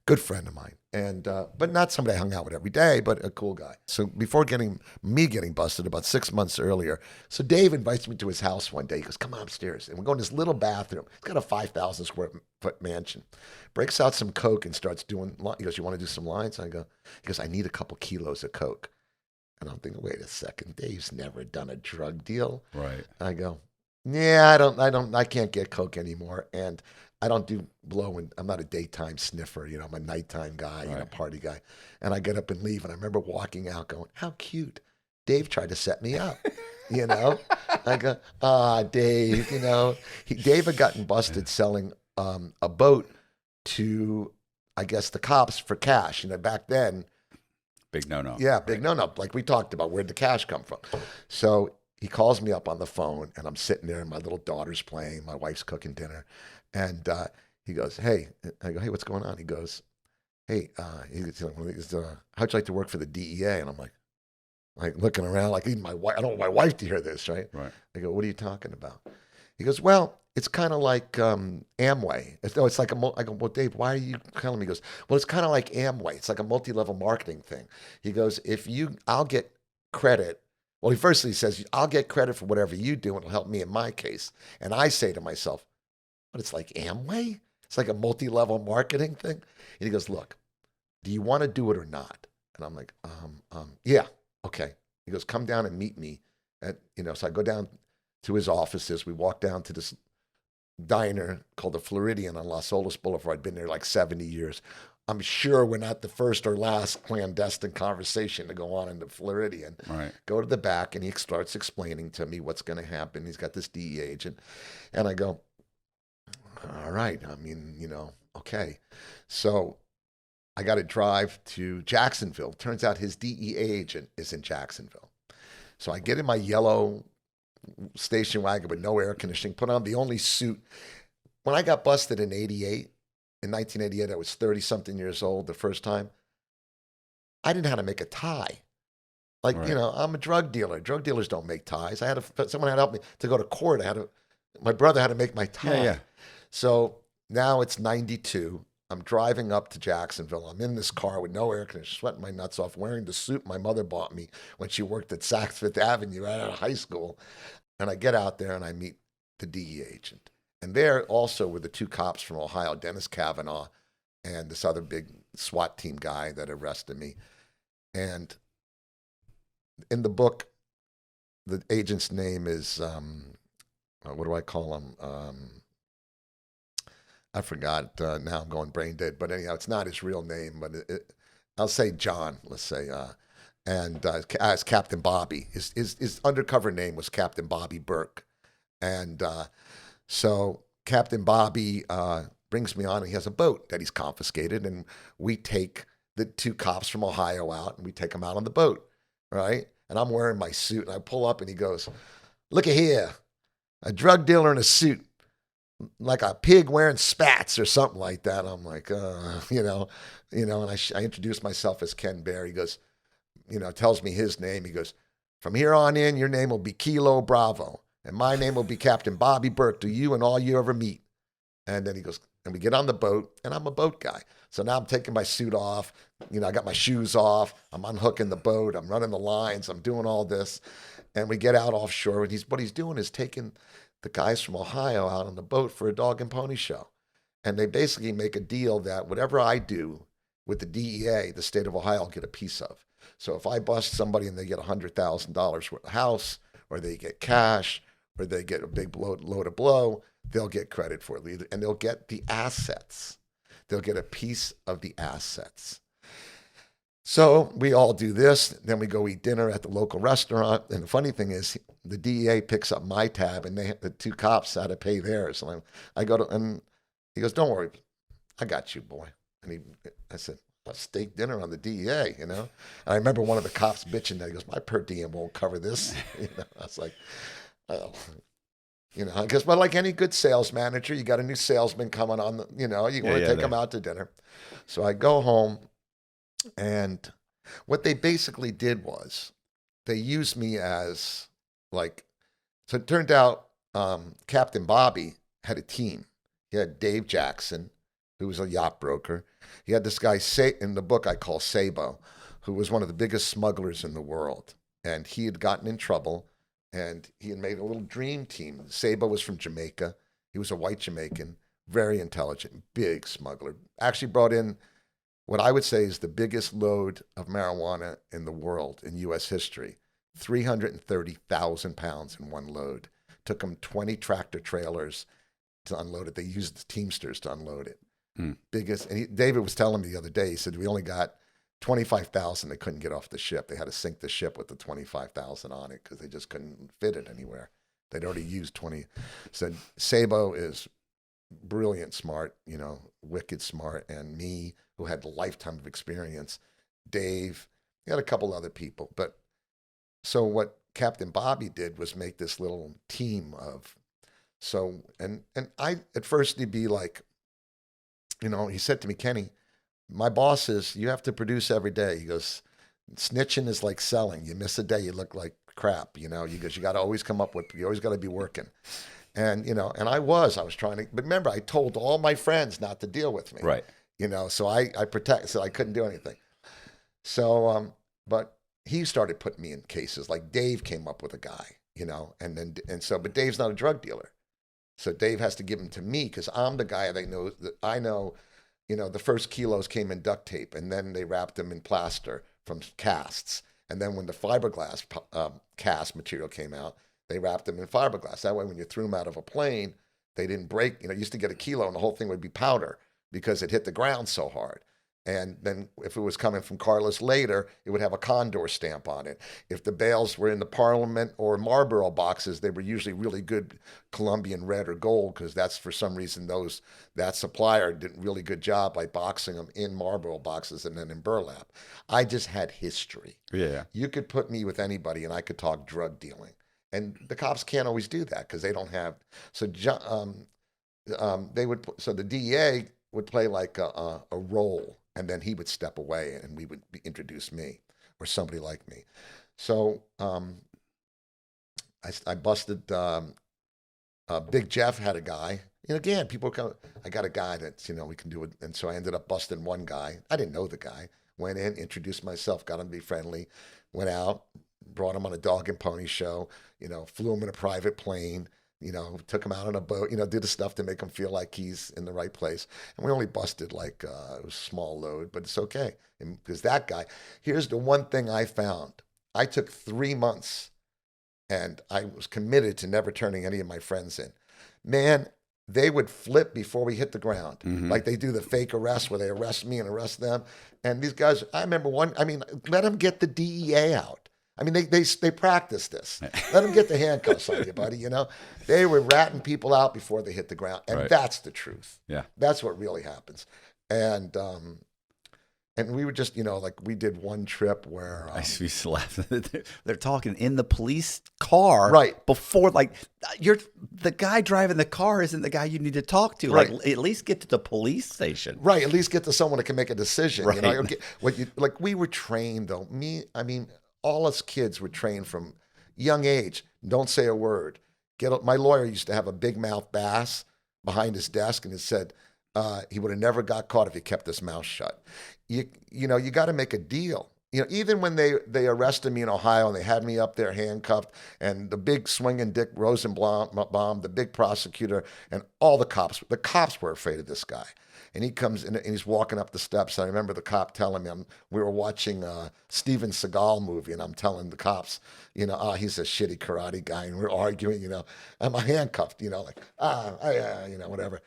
Good friend of mine. And, but not somebody I hung out with every day, but a cool guy. So before getting busted about 6 months earlier, so Dave invites me to his house one day. He goes, come on upstairs. And we go in this little bathroom. It's got a 5,000 square foot mansion. Breaks out some Coke and starts doing, he goes, you want to do some lines? He goes, I need a couple kilos of Coke. And I'm thinking, wait a second, Dave's never done a drug deal. Right. And I go, yeah, I can't get Coke anymore. And I don't do blow, and I'm not a daytime sniffer, I'm a nighttime guy, Right. Party guy. And I get up and leave. And I remember walking out going, how cute. Dave tried to set me up, I go, Dave, Dave had gotten busted selling a boat to, I guess, the cops for cash. Back then. Big no-no. Yeah, big no-no. Like we talked about, where'd the cash come from? So he calls me up on the phone, and I'm sitting there, and my little daughter's playing, my wife's cooking dinner. And he goes, hey. I go, hey, what's going on? He goes, hey, how'd you like to work for the DEA? And I'm like looking around, like even my wife. I don't want my wife to hear this, right? Right. I go, what are you talking about? He goes, well, it's kind of like Amway. It's like I go, well, Dave, why are you telling me? He goes, well, it's kind of like Amway. It's like a multi-level marketing thing. He goes, I'll get credit. Well, he says, I'll get credit for whatever you do, and it'll help me in my case. And I say to myself, but it's like Amway? It's like a multi-level marketing thing? And he goes, look, do you want to do it or not? And I'm like, yeah, okay. He goes, come down and meet me. So I go down to his offices. We walk down to this diner called the Floridian on Las Olas Boulevard. I'd been there like 70 years. I'm sure we're not the first or last clandestine conversation to go on in the Floridian. Right. Go to the back, and he starts explaining to me what's going to happen. He's got this DEA agent. And I go, all right. Okay. So I got to drive to Jacksonville. Turns out his DEA agent is in Jacksonville. So I get in my yellow station wagon with no air conditioning, put on the only suit. When I got busted in 1988, I was 30-something years old the first time. I didn't know how to make a tie. Like, Right. I'm a drug dealer. Drug dealers don't make ties. Someone had to help me to go to court. My brother had to make my tie. Yeah. So now it's 92. I'm driving up to Jacksonville. I'm in this car with no air conditioning, sweating my nuts off, wearing the suit my mother bought me when she worked at Saks Fifth Avenue right out of high school. And I get out there and I meet the DEA agent. And there also were the two cops from Ohio, Dennis Kavanaugh and this other big SWAT team guy that arrested me. And in the book, the agent's name is, what do I call him? I forgot. Now I'm going brain dead. But anyhow, it's not his real name, but I'll say John, let's say. And as Captain Bobby. His undercover name was Captain Bobby Burke. And so Captain Bobby brings me on, and he has a boat that he's confiscated. And we take the two cops from Ohio out, and we take them out on the boat, right? And I'm wearing my suit, and I pull up, and he goes, "Look at here, a drug dealer in a suit, like a pig wearing spats," or something like that. I'm like, and I introduce myself as Ken Bear. He goes, tells me his name. He goes, "From here on in, your name will be Kilo Bravo, and my name will be Captain Bobby Burke to you and all you ever meet." And then he goes, and we get on the boat, and I'm a boat guy. So now I'm taking my suit off. I got my shoes off. I'm unhooking the boat. I'm running the lines. I'm doing all this. And we get out offshore, and what he's doing is taking the guys from Ohio out on the boat for a dog and pony show. And they basically make a deal that whatever I do with the DEA, the state of Ohio, will get a piece of. So if I bust somebody and they get $100,000 worth of house, or they get cash, or they get a big load of blow, they'll get credit for it. And they'll get the assets. They'll get a piece of the assets. So we all do this. Then we go eat dinner at the local restaurant. And the funny thing is, the DEA picks up my tab, and the two cops had to pay theirs. And I go to, and he goes, "Don't worry, I got you, boy." And I said, "A steak dinner on the DEA, And I remember one of the cops bitching that he goes, "My per diem won't cover this." I was like, "Oh." I guess, but like any good sales manager, you got a new salesman coming on, you want to take them out to dinner. So I go home, and what they basically did was they used me as so it turned out Captain Bobby had a team. He had Dave Jackson, who was a yacht broker. He had this guy, in the book I call Sabo, who was one of the biggest smugglers in the world. And he had gotten in trouble, and he had made a little dream team. Sabo was from Jamaica. He was a white Jamaican, very intelligent, big smuggler. Actually brought in what I would say is the biggest load of marijuana in the world in U.S. history, 330,000 pounds in one load. Took them 20 tractor trailers to unload it. They used the Teamsters to unload it. Biggest. And David was telling me the other day, he said, we only got 25,000. They couldn't get off the ship. They had to sink the ship with the 25,000 on it because they just couldn't fit it anywhere. They'd already used 20. So Sabo is brilliant, smart, wicked smart. And me, who had a lifetime of experience, Dave, he had a couple other people. But so what Captain Bobby did was make this little team of, and I, at first he'd be like, he said to me, "Kenny, my boss is, you have to produce every day." He goes, "Snitching is like selling. You miss a day, you look like crap, He goes, "You got to always come up with, you always got to be working." And, and I was trying to, but remember, I told all my friends not to deal with me. Right. So I so I couldn't do anything. So, but he started putting me in cases. Like Dave came up with a guy, but Dave's not a drug dealer. So Dave has to give him to me because I'm the guy that I know, the first kilos came in duct tape, and then they wrapped them in plaster from casts. And then when the fiberglass cast material came out, they wrapped them in fiberglass. That way, when you threw them out of a plane, they didn't break. You used to get a kilo and the whole thing would be powder because it hit the ground so hard. And then if it was coming from Carlos later, it would have a Condor stamp on it. If the bales were in the Parliament or Marlboro boxes, they were usually really good Colombian red or gold because that's, for some reason, that supplier did a really good job by boxing them in Marlboro boxes and then in burlap. I just had history. Yeah. You could put me with anybody and I could talk drug dealing. And the cops can't always do that because they don't have. So the DEA would play like a role, and then he would step away, and we would introduce me or somebody like me. So I busted. Big Jeff had a guy. Again, people come. I got a guy that we can do it, and so I ended up busting one guy. I didn't know the guy. Went in, introduced myself, got him to be friendly. Went out, brought him on a dog and pony show. Flew him in a private plane. took him out on a boat, did the stuff to make him feel like he's in the right place. And we only busted like, it was a small load, but it's okay. Because that guy, here's the one thing I found. I took 3 months and I was committed to never turning any of my friends in. Man, they would flip before we hit the ground. Like they do the fake arrest where they arrest me and arrest them. And these guys, I remember let them get the DEA out. I mean, they practice this. Let them get the handcuffs on you, buddy. They were ratting people out before they hit the ground, and that's the truth. Yeah, that's what really happens. And we were just, like we did one trip where I used to laugh. They're talking in the police car, right? Before, like, the guy driving the car isn't the guy you need to talk to. Right. Like, at least get to the police station, right? At least get to someone that can make a decision. Right. Like we were trained though. All us kids were trained from young age. Don't say a word. My lawyer used to have a big mouth bass behind his desk, and it said he would have never got caught if he kept his mouth shut. You got to make a deal. Even when they arrested me in Ohio and they had me up there handcuffed, and the big swinging Dick Rosenbaum, the big prosecutor, and all the cops were afraid of this guy. And he comes in and he's walking up the steps. I remember the cop telling me, we were watching a Steven Seagal movie, and I'm telling the cops, he's a shitty karate guy, and we're arguing, and I'm handcuffed, whatever.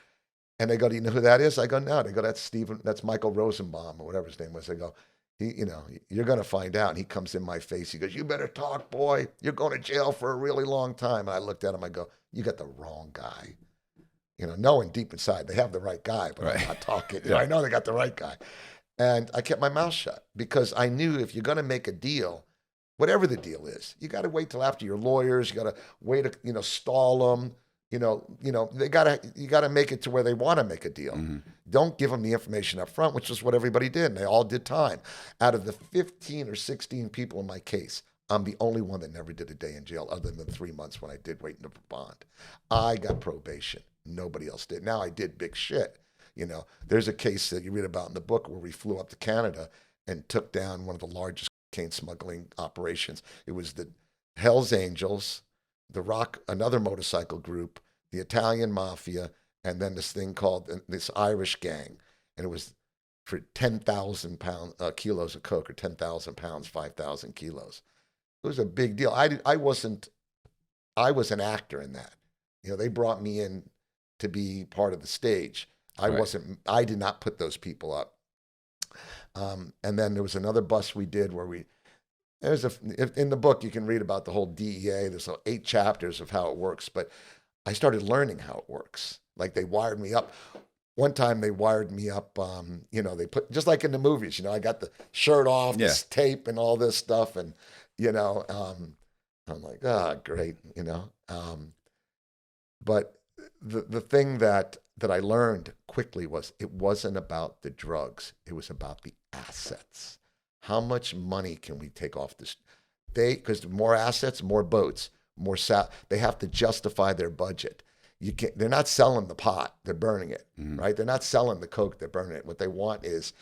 And they go, do you know who that is? I go, no. They go, that's Michael Rosenbaum or whatever his name was. They go, you're going to find out. And he comes in my face. He goes, you better talk, boy. You're going to jail for a really long time. And I looked at him. I go, you got the wrong guy. Knowing deep inside they have the right guy, but right. I'm not talking. I know they got the right guy. And I kept my mouth shut because I knew if you're going to make a deal, whatever the deal is, you got to wait till after your lawyers. You got to wait to, stall them. You got to make it to where they want to make a deal. Don't give them the information up front, which is what everybody did. And they all did time. Out of the 15 or 16 people in my case, I'm the only one that never did a day in jail other than 3 months when I did waiting for bond. I got probation. Nobody else did. Now I did big shit. There's a case that you read about in the book where we flew up to Canada and took down one of the largest cocaine smuggling operations. It was the Hells Angels, the Rock, another motorcycle group, the Italian mafia, and then this thing called this Irish gang. And it was for 10,000 kilos of coke, or 10,000 pounds, 5,000 kilos. It was a big deal. I was an actor in that. They brought me in to be part of the stage. I did not put those people up. And then there was another bus we did where in the book you can read about the whole DEA. There's 8 chapters of how it works, but I started learning how it works. Like they wired me up. One time they wired me up, they put, just like in the movies, I got the shirt off, this tape and all this stuff. And, I'm like, great, but the thing that I learned quickly was it wasn't about the drugs. It was about the assets. How much money can we take off this? Because more assets, more boats, they have to justify their budget. They're not selling the pot, they're burning it, right? They're not selling the coke, they're burning it. What they want is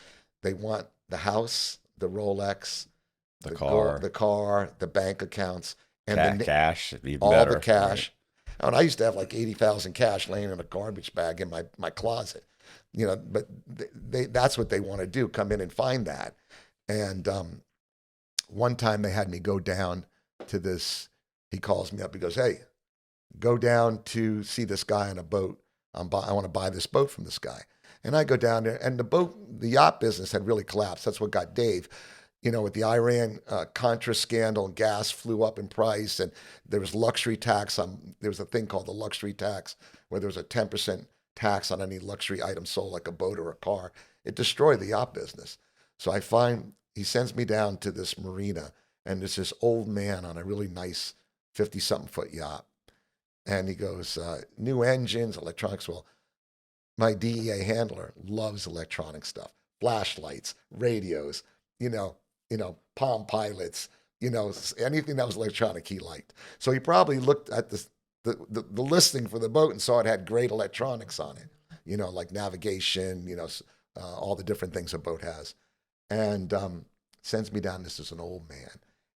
they want the house, the Rolex, the car, the bank accounts, and cash, all better, the cash. Right. And I used to have like 80,000 cash laying in a garbage bag in my closet, but that's what they want to do, come in and find that. And one time they had me go down to this, he calls me up, he goes, hey, go down to see this guy on a boat. I want to buy this boat from this guy. And I go down there, and the yacht business had really collapsed. That's what got Dave. With the Iran Contra scandal, and gas flew up in price, and there was luxury tax there was a thing called the luxury tax, where there was a 10% tax on any luxury item sold, like a boat or a car. It destroyed the yacht business. So he sends me down to this marina, and there's this old man on a really nice 50-something foot yacht. And he goes, new engines, electronics. Well, my DEA handler loves electronic stuff, flashlights, radios, Palm Pilots, anything that was electronic he liked. So he probably looked at the listing for the boat and saw it had great electronics on it, like navigation, all the different things a boat has. And sends me down. This is an old man.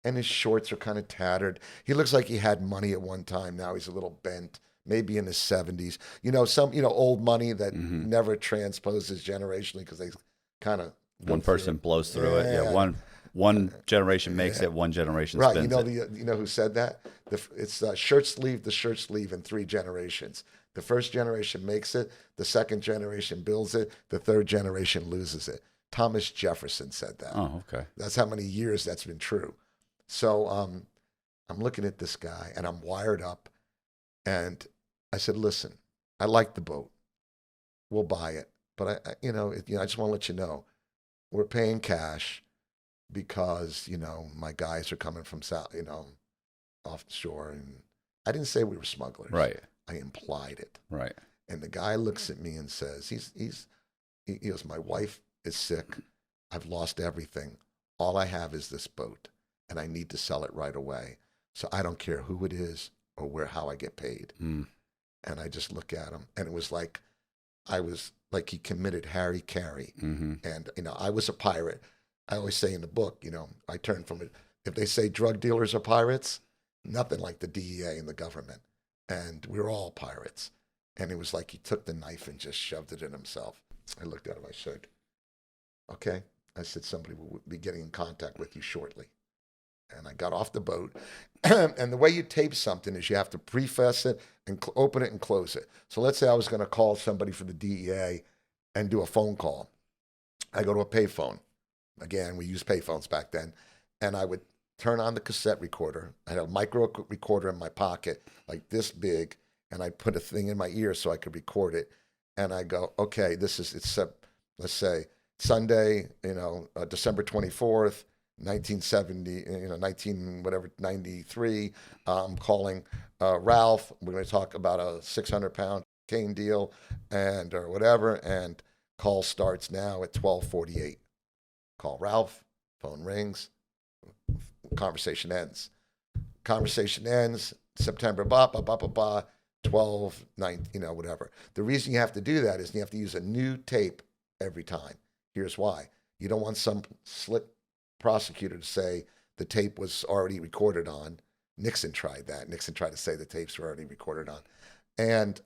And his shorts are kind of tattered. He looks like he had money at one time. Now he's a little bent, maybe in his 70s. Some old money that Mm-hmm. never transposes generationally because they kind of One person blows through it. Yeah, one generation makes it, one generation Right. spins it. You know who said that? It's shirt sleeve the shirt sleeve in 3 generations. The first generation makes it, the second generation builds it, the third generation loses it. Thomas Jefferson said that. Oh, okay. That's how many years that's been true. So I'm looking at this guy and I'm wired up, and I said, "Listen, I like the boat. We'll buy it, but I just want to let you know, we're paying cash because my guys are coming from south, offshore, and I didn't say we were smugglers. Right. I implied it. Right. And the guy looks at me and says, he goes, my wife is sick. I've lost everything. All I have is this boat, and I need to sell it right away. So I don't care who it is or how I get paid." Mm. And I just look at him, and it was like he committed Harry Carey. Mm-hmm. And I was a pirate. I always say in the book, I turned from it. If they say drug dealers are pirates, nothing like the DEA and the government. And we're all pirates. And it was like he took the knife and just shoved it in himself. I looked at him. I said, "Okay." I said, "Somebody will be getting in contact with you shortly." And I got off the boat. And the way you tape something is you have to preface it and open it and close it. So let's say I was going to call somebody for the DEA and do a phone call. I go to a payphone. Again, we used payphones back then. And I would turn on the cassette recorder. I had a micro recorder in my pocket, like this big, and I put a thing in my ear so I could record it. And I go, "Okay, let's say Sunday, December 24th, 1970, 93. I'm calling Ralph. We're going to talk about a 600-pound cane deal or whatever. And call starts now at 12:48. Call Ralph. Phone rings. Conversation ends. September, 12, 9, whatever. The reason you have to do that is you have to use a new tape every time. Here's why. You don't want some slick prosecutor to say the tape was already recorded on. Nixon tried that. Nixon tried to say the tapes were already recorded on. And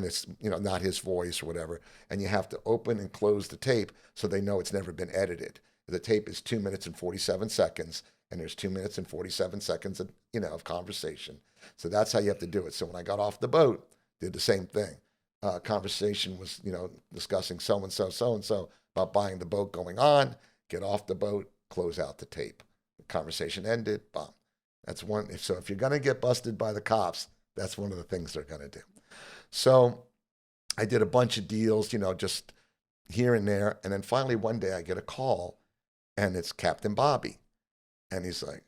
it's not his voice or whatever. And you have to open and close the tape so they know it's never been edited. The tape is 2 minutes and 47 seconds, and there's 2 minutes and 47 seconds of conversation. So that's how you have to do it. So when I got off the boat, did the same thing. Conversation was discussing so and so about buying the boat, going on. Get off the boat, close out the tape. Conversation ended. Bomb. That's one. So if you're gonna get busted by the cops, that's one of the things they're gonna do. So I did a bunch of deals, just here and there, and then finally one day I get a call, and it's Captain Bobby, and he's like,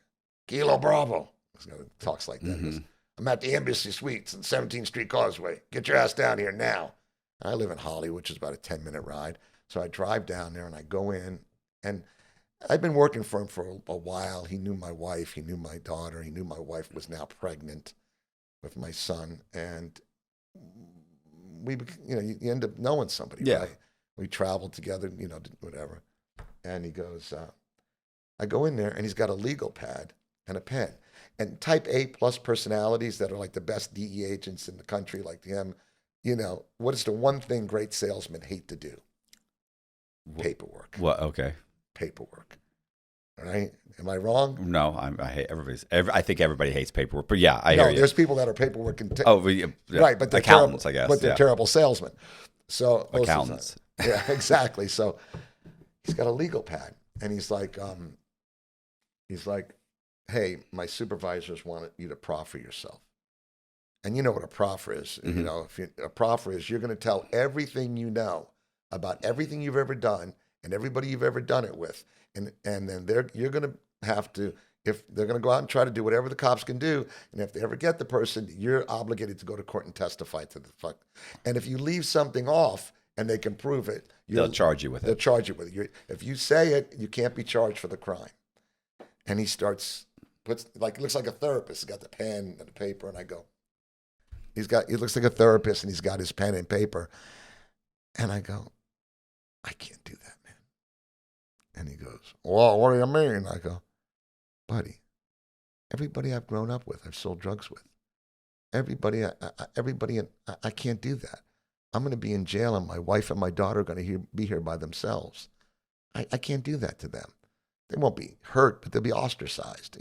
"Kilo Bravo." He talks like that. Mm-hmm. "I'm at the Embassy Suites on 17th Street Causeway. Get your ass down here now." I live in Hollywood, which is about a 10-minute ride. So I drive down there and I go in, and I'd been working for him for a while. He knew my wife. He knew my daughter. He knew my wife was now pregnant with my son. And you end up knowing somebody, Yeah. right? We traveled together, whatever. And he goes, I go in there, and he's got a legal pad and a pen. And type A plus personalities that are like the best DE agents in the country, like him, what is the one thing great salesmen hate to do? Paperwork. What? Okay. Paperwork. All right? Am I wrong? No, I hate I think everybody hates paperwork, but yeah, I hear you. There's people that are paperwork yeah, right, but they're accountants, terrible, I guess. but they're terrible salesmen. So accountants. Yeah, exactly. So he's got a legal pad, and he's like, "Hey, my supervisors want you to proffer yourself." And you know what a proffer is. Mm-hmm. A proffer is you're going to tell everything you know about everything you've ever done and everybody you've ever done it with. And then you're going to have to, if they're going to go out and try to do whatever the cops can do, and if they ever get the person, you're obligated to go to court and testify to the fuck. And if you leave something off and they can prove it, they'll charge you with it. They'll charge you with it. If you say it, you can't be charged for the crime. And he looks like a therapist. He's got the pen and the paper, and I go, he looks like a therapist, and he's got his pen and paper. And I go, "I can't do that, man." And he goes, "Well, what do you mean?" I go, "Buddy, everybody I've grown up with, I've sold drugs with. everybody, I can't do that. I'm going to be in jail, and my wife and my daughter are going to be here by themselves. I can't do that to them. They won't be hurt, but they'll be ostracized.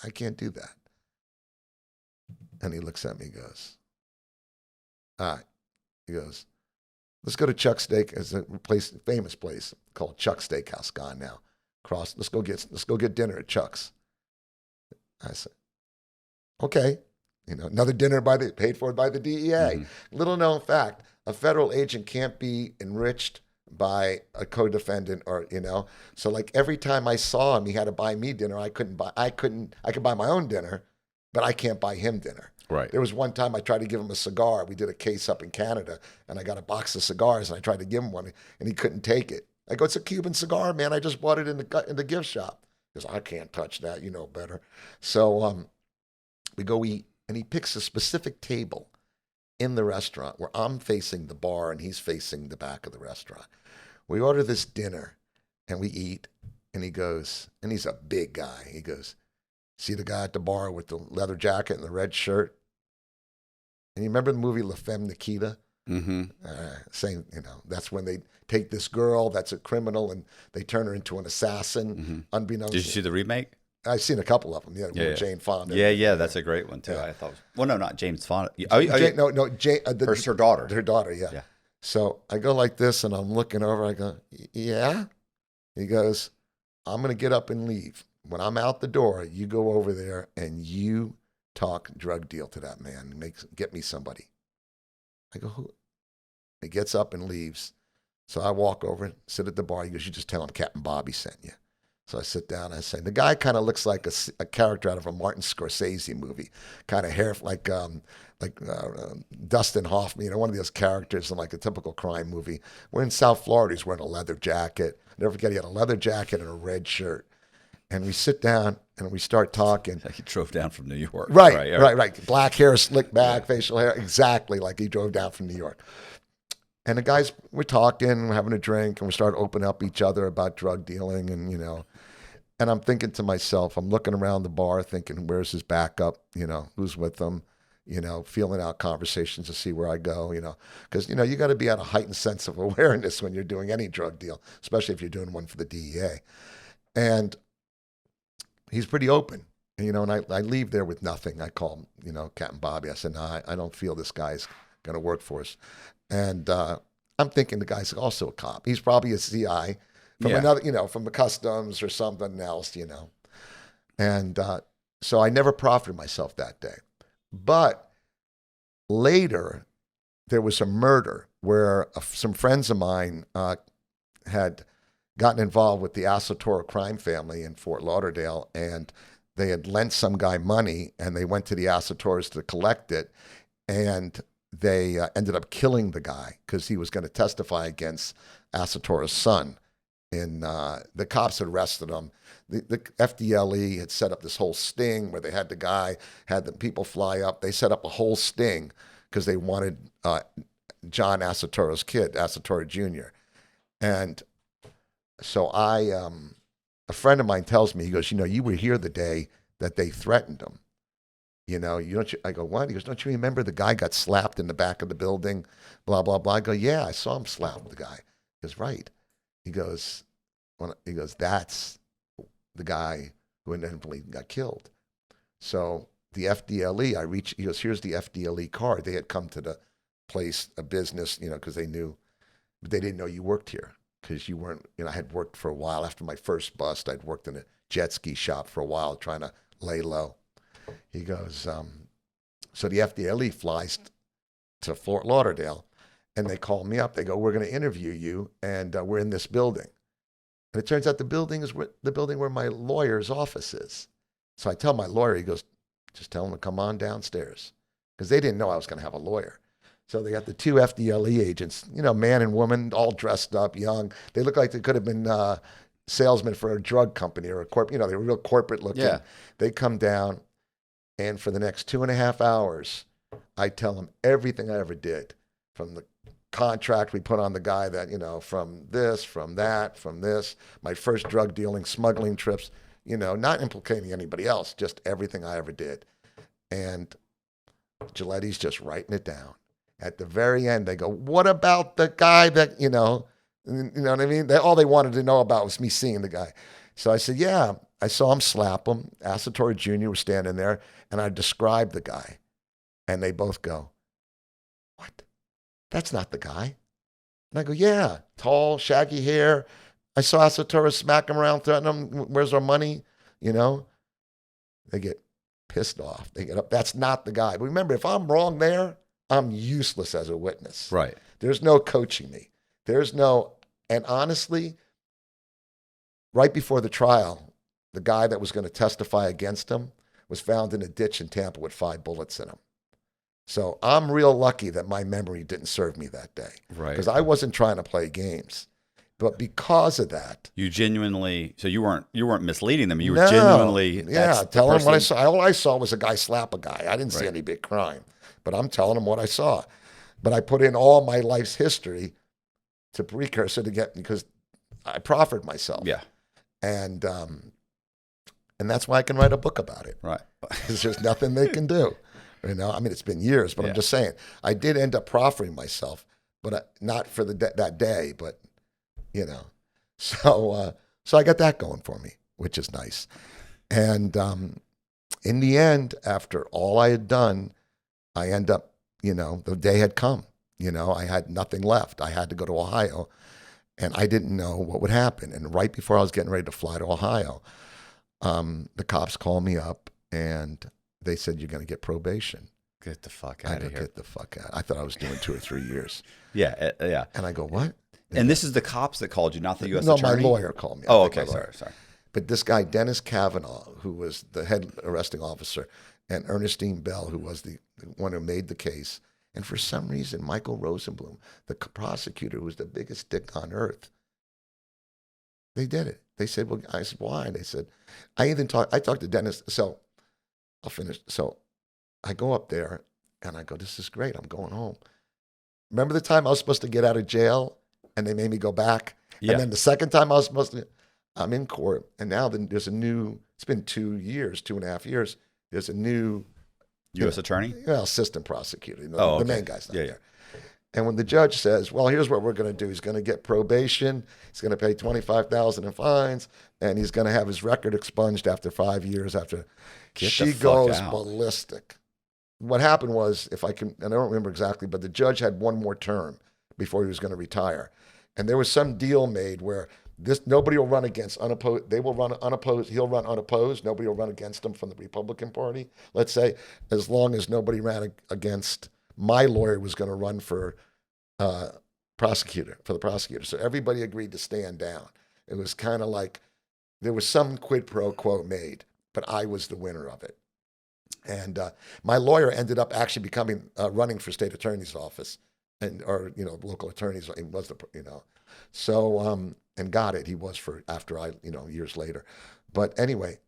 I can't do that. And he looks at me and goes, all right. He goes, let's go to Chuck's Steak. It's a place, famous place called Chuck's Steakhouse, gone now. Let's go get dinner at Chuck's. I said, okay. Another dinner paid for by the DEA. Mm-hmm. Little known fact, a federal agent can't be enriched by a co-defendant So like every time I saw him, he had to buy me dinner. I could buy my own dinner, but I can't buy him dinner. Right. There was one time I tried to give him a cigar. We did a case up in Canada, and I got a box of cigars, and I tried to give him one, and he couldn't take it. I go, it's a Cuban cigar, man. I just bought it in the gift shop. He goes, I can't touch that. You know better. So we go eat, and he picks a specific table in the restaurant where I'm facing the bar, and he's facing the back of the restaurant. We order this dinner, and we eat, and he goes, and he's a big guy. He goes, see the guy at the bar with the leather jacket and the red shirt? And you remember the movie La Femme Nikita? Mm-hmm. Saying, that's when they take this girl that's a criminal and they turn her into an assassin, unbeknownst. Did you see the remake? I've seen a couple of them. Yeah. Jane Fonda. Yeah, that's a great one too. Yeah. I thought. Well, no, not James Fonda. Jane. Her daughter. Her daughter. Yeah. So I go like this, and I'm looking over. I go, yeah. He goes, I'm going to get up and leave. When I'm out the door, you go over there and you talk drug deal to that man. Get me somebody. I go, who? He gets up and leaves. So I walk over, sit at the bar. He goes, you just tell him Captain Bobby sent you. So I sit down and I say, the guy kind of looks like a character out of a Martin Scorsese movie, kind of hair like Dustin Hoffman, one of those characters in like a typical crime movie. We're in South Florida. He's wearing a leather jacket. Never forget, he had a leather jacket and a red shirt. And we sit down and we start talking. He drove down from New York. Right. Black hair, slick back, facial hair, exactly like he drove down from New York. And the guys, we're talking, we're having a drink, and we start opening up each other about drug dealing, and and I'm thinking to myself, I'm looking around the bar thinking, where's his backup? Who's with them? Feeling out conversations to see where I go, because, you got to be at a heightened sense of awareness when you're doing any drug deal, especially if you're doing one for the DEA. And he's pretty open, and I leave there with nothing. I call him, Captain Bobby. I said, no, I don't feel this guy's going to work for us. And I'm thinking the guy's also a cop. He's probably a CI from another, from the customs or something else, And so I never profited myself that day. But later, there was a murder where some friends of mine had gotten involved with the Asatora crime family in Fort Lauderdale, and they had lent some guy money, and they went to the Asatoras to collect it, and they ended up killing the guy because he was going to testify against Asatora's son. And the cops had arrested him. The FDLE had set up this whole sting where they had the guy, had the people fly up. They set up a whole sting because they wanted John Asatora's kid, Asatora Jr. And so a friend of mine tells me, he goes, you were here the day that they threatened him. I go, what? He goes, don't you remember the guy got slapped in the back of the building, blah, blah, blah. I go, yeah, I saw him slap the guy. He goes, right. He goes, that's the guy who inevitably got killed. So the FDLE, he goes, here's the FDLE card. They had come to the place, a business, because they knew, but they didn't know you worked here because you weren't, I had worked for a while. After my first bust, I'd worked in a jet ski shop for a while trying to lay low. He goes, so the FDLE flies to Fort Lauderdale, and they call me up. They go, we're going to interview you, and we're in this building. And it turns out the building is the building where my lawyer's office is. So I tell my lawyer, he goes, just tell him to come on downstairs, because they didn't know I was going to have a lawyer. So they got the two FDLE agents, man and woman, all dressed up, young. They look like they could have been salesmen for a drug company or a corp. They were real corporate looking. Yeah. They come down. And for the next 2.5 hours, I tell them everything I ever did, from the contract we put on the guy that, from this, from that, from this, my first drug dealing, smuggling trips, not implicating anybody else, just everything I ever did. And Giletti's just writing it down. At the very end, they go, what about the guy that, you know what I mean? All they wanted to know about was me seeing the guy. So I said, yeah, I saw him slap him. Assatorre Jr. was standing there, and I described the guy. And they both go, what? That's not the guy. And I go, yeah, tall, shaggy hair. I saw Assatorre smack him around, threaten him, where's our money? You know? They get pissed off. They get up. That's not the guy. But remember, if I'm wrong there, I'm useless as a witness. Right. There's no coaching me. There's no, and honestly, right before the trial, the guy that was going to testify against him was found in a ditch in Tampa with 5 bullets in him. So I'm real lucky that my memory didn't serve me that day. Right. Because I wasn't trying to play games. But because of that, you genuinely, so you weren't misleading them. You were no, genuinely, yeah, tell them what I saw. All I saw was a guy slap a guy. I didn't see any big crime, but I'm telling them what I saw. But I put in all my life's history to precursor to get, because I proffered myself. Yeah. And that's why I can write a book about it. Right. Because there's nothing they can do. You know, I mean, it's been years, but I'm just saying, I did end up proffering myself, but not for that day, but, you know. So I got that going for me, which is nice. And in the end, after all I had done, I end up, you know, the day had come. You know, I had nothing left. I had to go to Ohio, and I didn't know what would happen. And right before I was getting ready to fly to Ohio, the cops called me up, and they said, you're going to get probation. Get the fuck out of here. Get the fuck out. I thought I was doing 2 or 3 years. Yeah, yeah. And I go, what? And this is the cops that called you, not the U.S. No, attorney? my lawyer called me. Oh, okay. Sorry. But this guy, Dennis Kavanaugh, who was the head arresting officer, and Ernestine Bell, who was the one who made the case. And for some reason, Michael Rosenblum, the prosecutor, who was the biggest dick on earth, they did it. They said, well, I said, why? And they said, I talked to Dennis. So I'll finish. So I go up there and I go, this is great. I'm going home. Remember the time I was supposed to get out of jail and they made me go back? Yeah. And then the second time I was supposed to, I'm in court. And now there's a new, it's been 2 years, 2.5 years. There's a new U.S. attorney? Well, assistant prosecutor. The main guy's not there. And when the judge says, well, here's what we're going to do. He's going to get probation. He's going to pay $25,000 in fines. And he's going to have his record expunged after 5 years after. She goes ballistic. What happened was, and I don't remember exactly, but the judge had one more term before he was going to retire. And there was some deal made where nobody will run against unopposed. They will run unopposed. He'll run unopposed. Nobody will run against him from the Republican Party. Let's say, as long as nobody ran against, my lawyer was going to run for the prosecutor. So everybody agreed to stand down. It was kind of like there was some quid pro quo made, but I was the winner of it. And my lawyer ended up actually becoming running for state attorney's office, or local attorneys. He was so and got it. He was for after I years later. But anyway,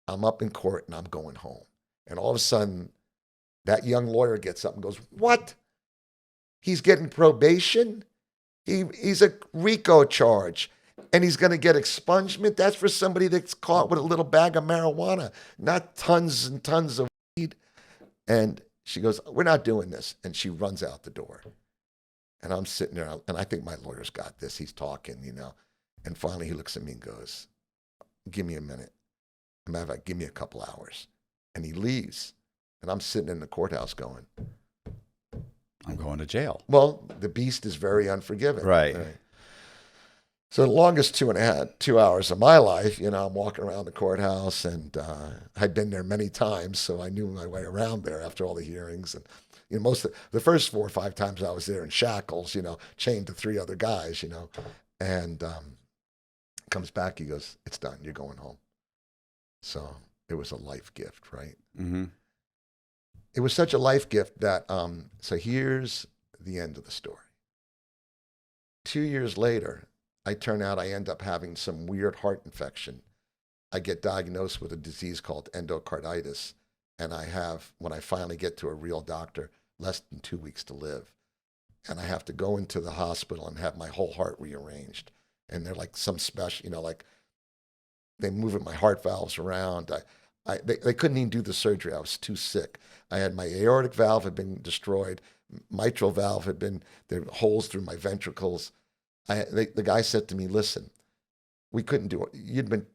I'm up in court and I'm going home, and all of a sudden, that young lawyer gets up and goes, "What? He's getting probation? He's a RICO charge, and he's going to get expungement? That's for somebody that's caught with a little bag of marijuana, not tons and tons of weed." And she goes, "We're not doing this," and she runs out the door. And I'm sitting there, and I think my lawyer's got this. He's talking, and finally he looks at me and goes, "Give me a minute. Matter of fact, give me a couple hours." And he leaves. And I'm sitting in the courthouse going, I'm going to jail. Well, the beast is very unforgiving. Right. So the longest 2 hours of my life, I'm walking around the courthouse, and I'd been there many times, so I knew my way around there after all the hearings. And most of the first 4 or 5 times I was there in shackles, chained to 3 other guys, and comes back, he goes, "It's done, you're going home." So it was a life gift, right? Mm-hmm. It was such a life gift that, so here's the end of the story. 2 years later, I end up having some weird heart infection. I get diagnosed with a disease called endocarditis, and when I finally get to a real doctor, less than 2 weeks to live. And I have to go into the hospital and have my whole heart rearranged. And they're like some special, like they move my heart valves around. They couldn't even do the surgery. I was too sick. I had my aortic valve had been destroyed. Mitral valve had been, there were holes through my ventricles. The guy said to me, listen, we couldn't do it.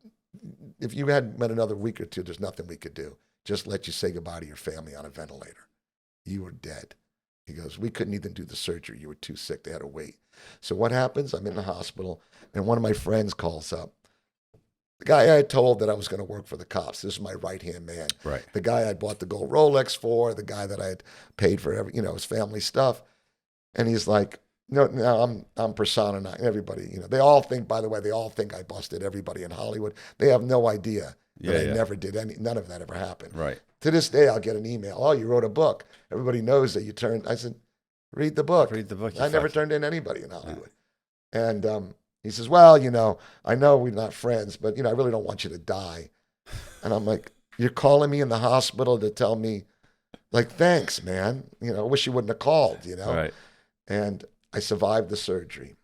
If you had met another week or two, there's nothing we could do. Just let you say goodbye to your family on a ventilator. You were dead. He goes, we couldn't even do the surgery. You were too sick. They had to wait. So what happens? I'm in the hospital, and one of my friends calls up. The guy I had told that I was going to work for the cops. This is my right-hand man. Right. The guy I bought the gold Rolex for, the guy that I had paid for his family stuff. And he's like, no, I'm persona non. Everybody, they all think, by the way, I busted everybody in Hollywood. They have no idea that I never did none of that ever happened. Right. To this day, I'll get an email. Oh, you wrote a book. Everybody knows that you turned. I said, read the book. Read the book. I never turned in anybody in Hollywood. And he says, well, I know we're not friends, but, I really don't want you to die. And I'm like, you're calling me in the hospital to tell me, like, thanks, man. I wish you wouldn't have called, Right. And I survived the surgery.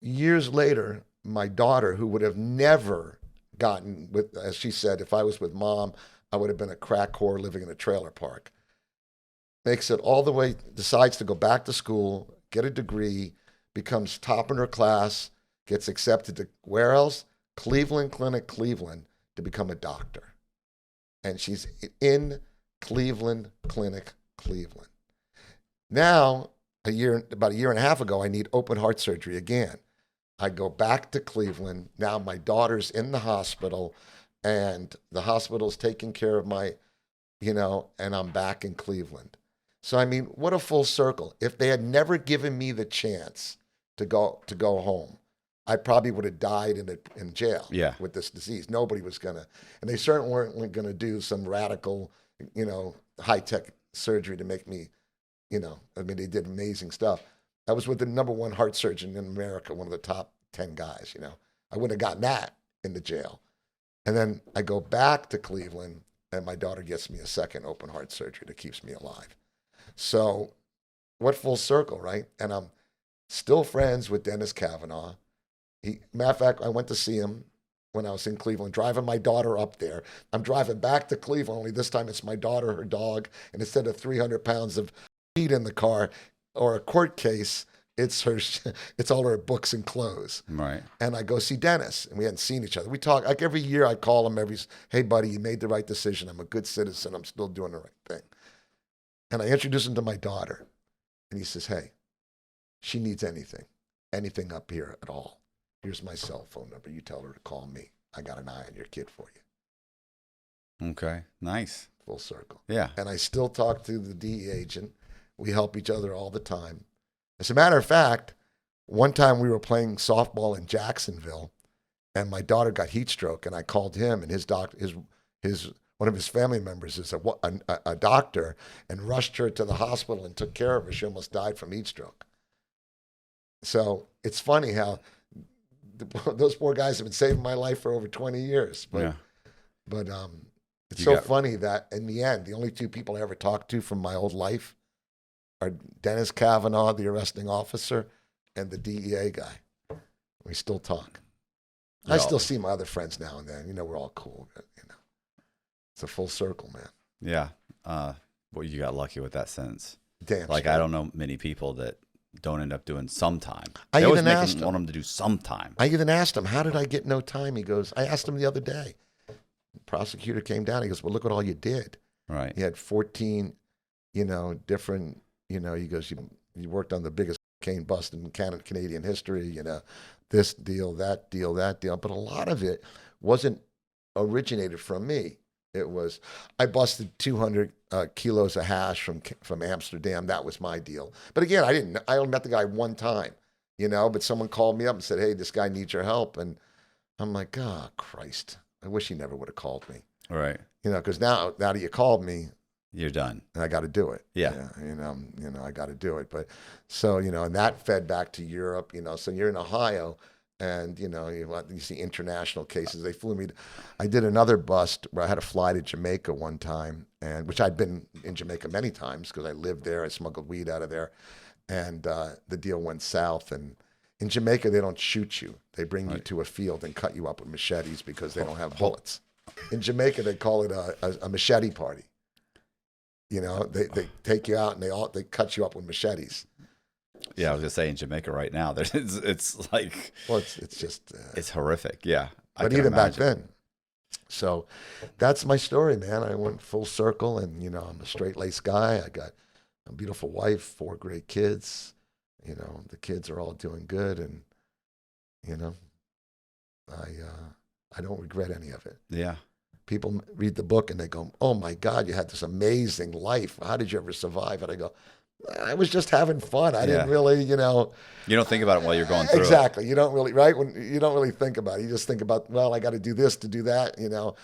Years later, my daughter, who would have never gotten with, as she said, if I was with mom, I would have been a crack whore living in a trailer park, makes it all the way, decides to go back to school, get a degree, becomes top in her class, gets accepted to where else? Cleveland Clinic, Cleveland, to become a doctor. And she's in Cleveland Clinic, Cleveland. Now, about a year and a half ago, I need open heart surgery again. I go back to Cleveland. Now my daughter's in the hospital, and the hospital's taking care of my, and I'm back in Cleveland. So, I mean, what a full circle. If they had never given me the chance to go home, I probably would have died in jail with this disease. Nobody was going to, and they certainly weren't going to do some radical, high-tech surgery to make me, they did amazing stuff. I was with the number one heart surgeon in America, one of the top 10 guys, I wouldn't have gotten that in the jail. And then I go back to Cleveland, and my daughter gets me a second open heart surgery that keeps me alive. So what full circle, right? And I'm still friends with Dennis Kavanaugh. Matter of fact, I went to see him when I was in Cleveland, driving my daughter up there. I'm driving back to Cleveland, only this time it's my daughter, her dog, and instead of 300 pounds of weed in the car or a court case, it's all her books and clothes. Right. And I go see Dennis, and we hadn't seen each other. We talk, like every year I call him hey buddy, you made the right decision. I'm a good citizen. I'm still doing the right thing. And I introduce him to my daughter, and he says, hey, she needs anything up here at all. Here's my cell phone number. You tell her to call me. I got an eye on your kid for you. Okay, nice. Full circle. Yeah. And I still talk to the DE agent. We help each other all the time. As a matter of fact, one time we were playing softball in Jacksonville, and my daughter got heat stroke, and I called him, and his one of his family members is a doctor, and rushed her to the hospital and took care of her. She almost died from heat stroke. So it's funny how those poor guys have been saving my life for over 20 years. But it's so funny that in the end, the only two people I ever talked to from my old life are Dennis Kavanaugh, the arresting officer, and the DEA guy. We still talk. I still see my other friends now and then. We're all cool. But, it's a full circle, man. Yeah. Well, you got lucky with that sentence. Damn. Like, straight. I don't know many people that don't end up doing some time. I even asked him. Want them to do some time. I even asked him, how did I get no time? He goes, I asked him the other day. The prosecutor came down. He goes, well, look at all you did. Right. You had 14, different, he goes, you worked on the biggest cocaine bust in Canadian history, this deal, that deal, that deal. But a lot of it wasn't originated from me. It was, I busted 200 kilos of hash from Amsterdam. That was my deal. But again, I only met the guy one time, but someone called me up and said, hey, this guy needs your help. And I'm like, oh, Christ, I wish he never would have called me. Right. Because now that you called me, you're done. And I got to do it. Yeah. I got to do it. But so, and that fed back to Europe, so you're in Ohio. And, you see international cases. They flew me. I did another bust where I had to fly to Jamaica one time, which I'd been in Jamaica many times because I lived there. I smuggled weed out of there. And the deal went south. And In Jamaica, they don't shoot you. They bring you to a field and cut you up with machetes because they don't have bullets. In Jamaica, they call it a machete party. You know, they take you out and they cut you up with machetes. Yeah, I was gonna say in Jamaica right now, it's like, well, it's just it's horrific. Yeah, but even back then. So that's my story, man. I went full circle, and you know, I'm a straight-laced guy. I got a beautiful wife, 4 great kids. You know, the kids are all doing good, and you know, I don't regret any of it. Yeah. People read the book and they go, "Oh my God, you had this amazing life. How did you ever survive?" And I go, "I was just having fun. I didn't really, you know." You don't think about it while you're going through exactly. You don't really, right? When you don't really think about it, you just think about, well, I got to do this to do that, you know,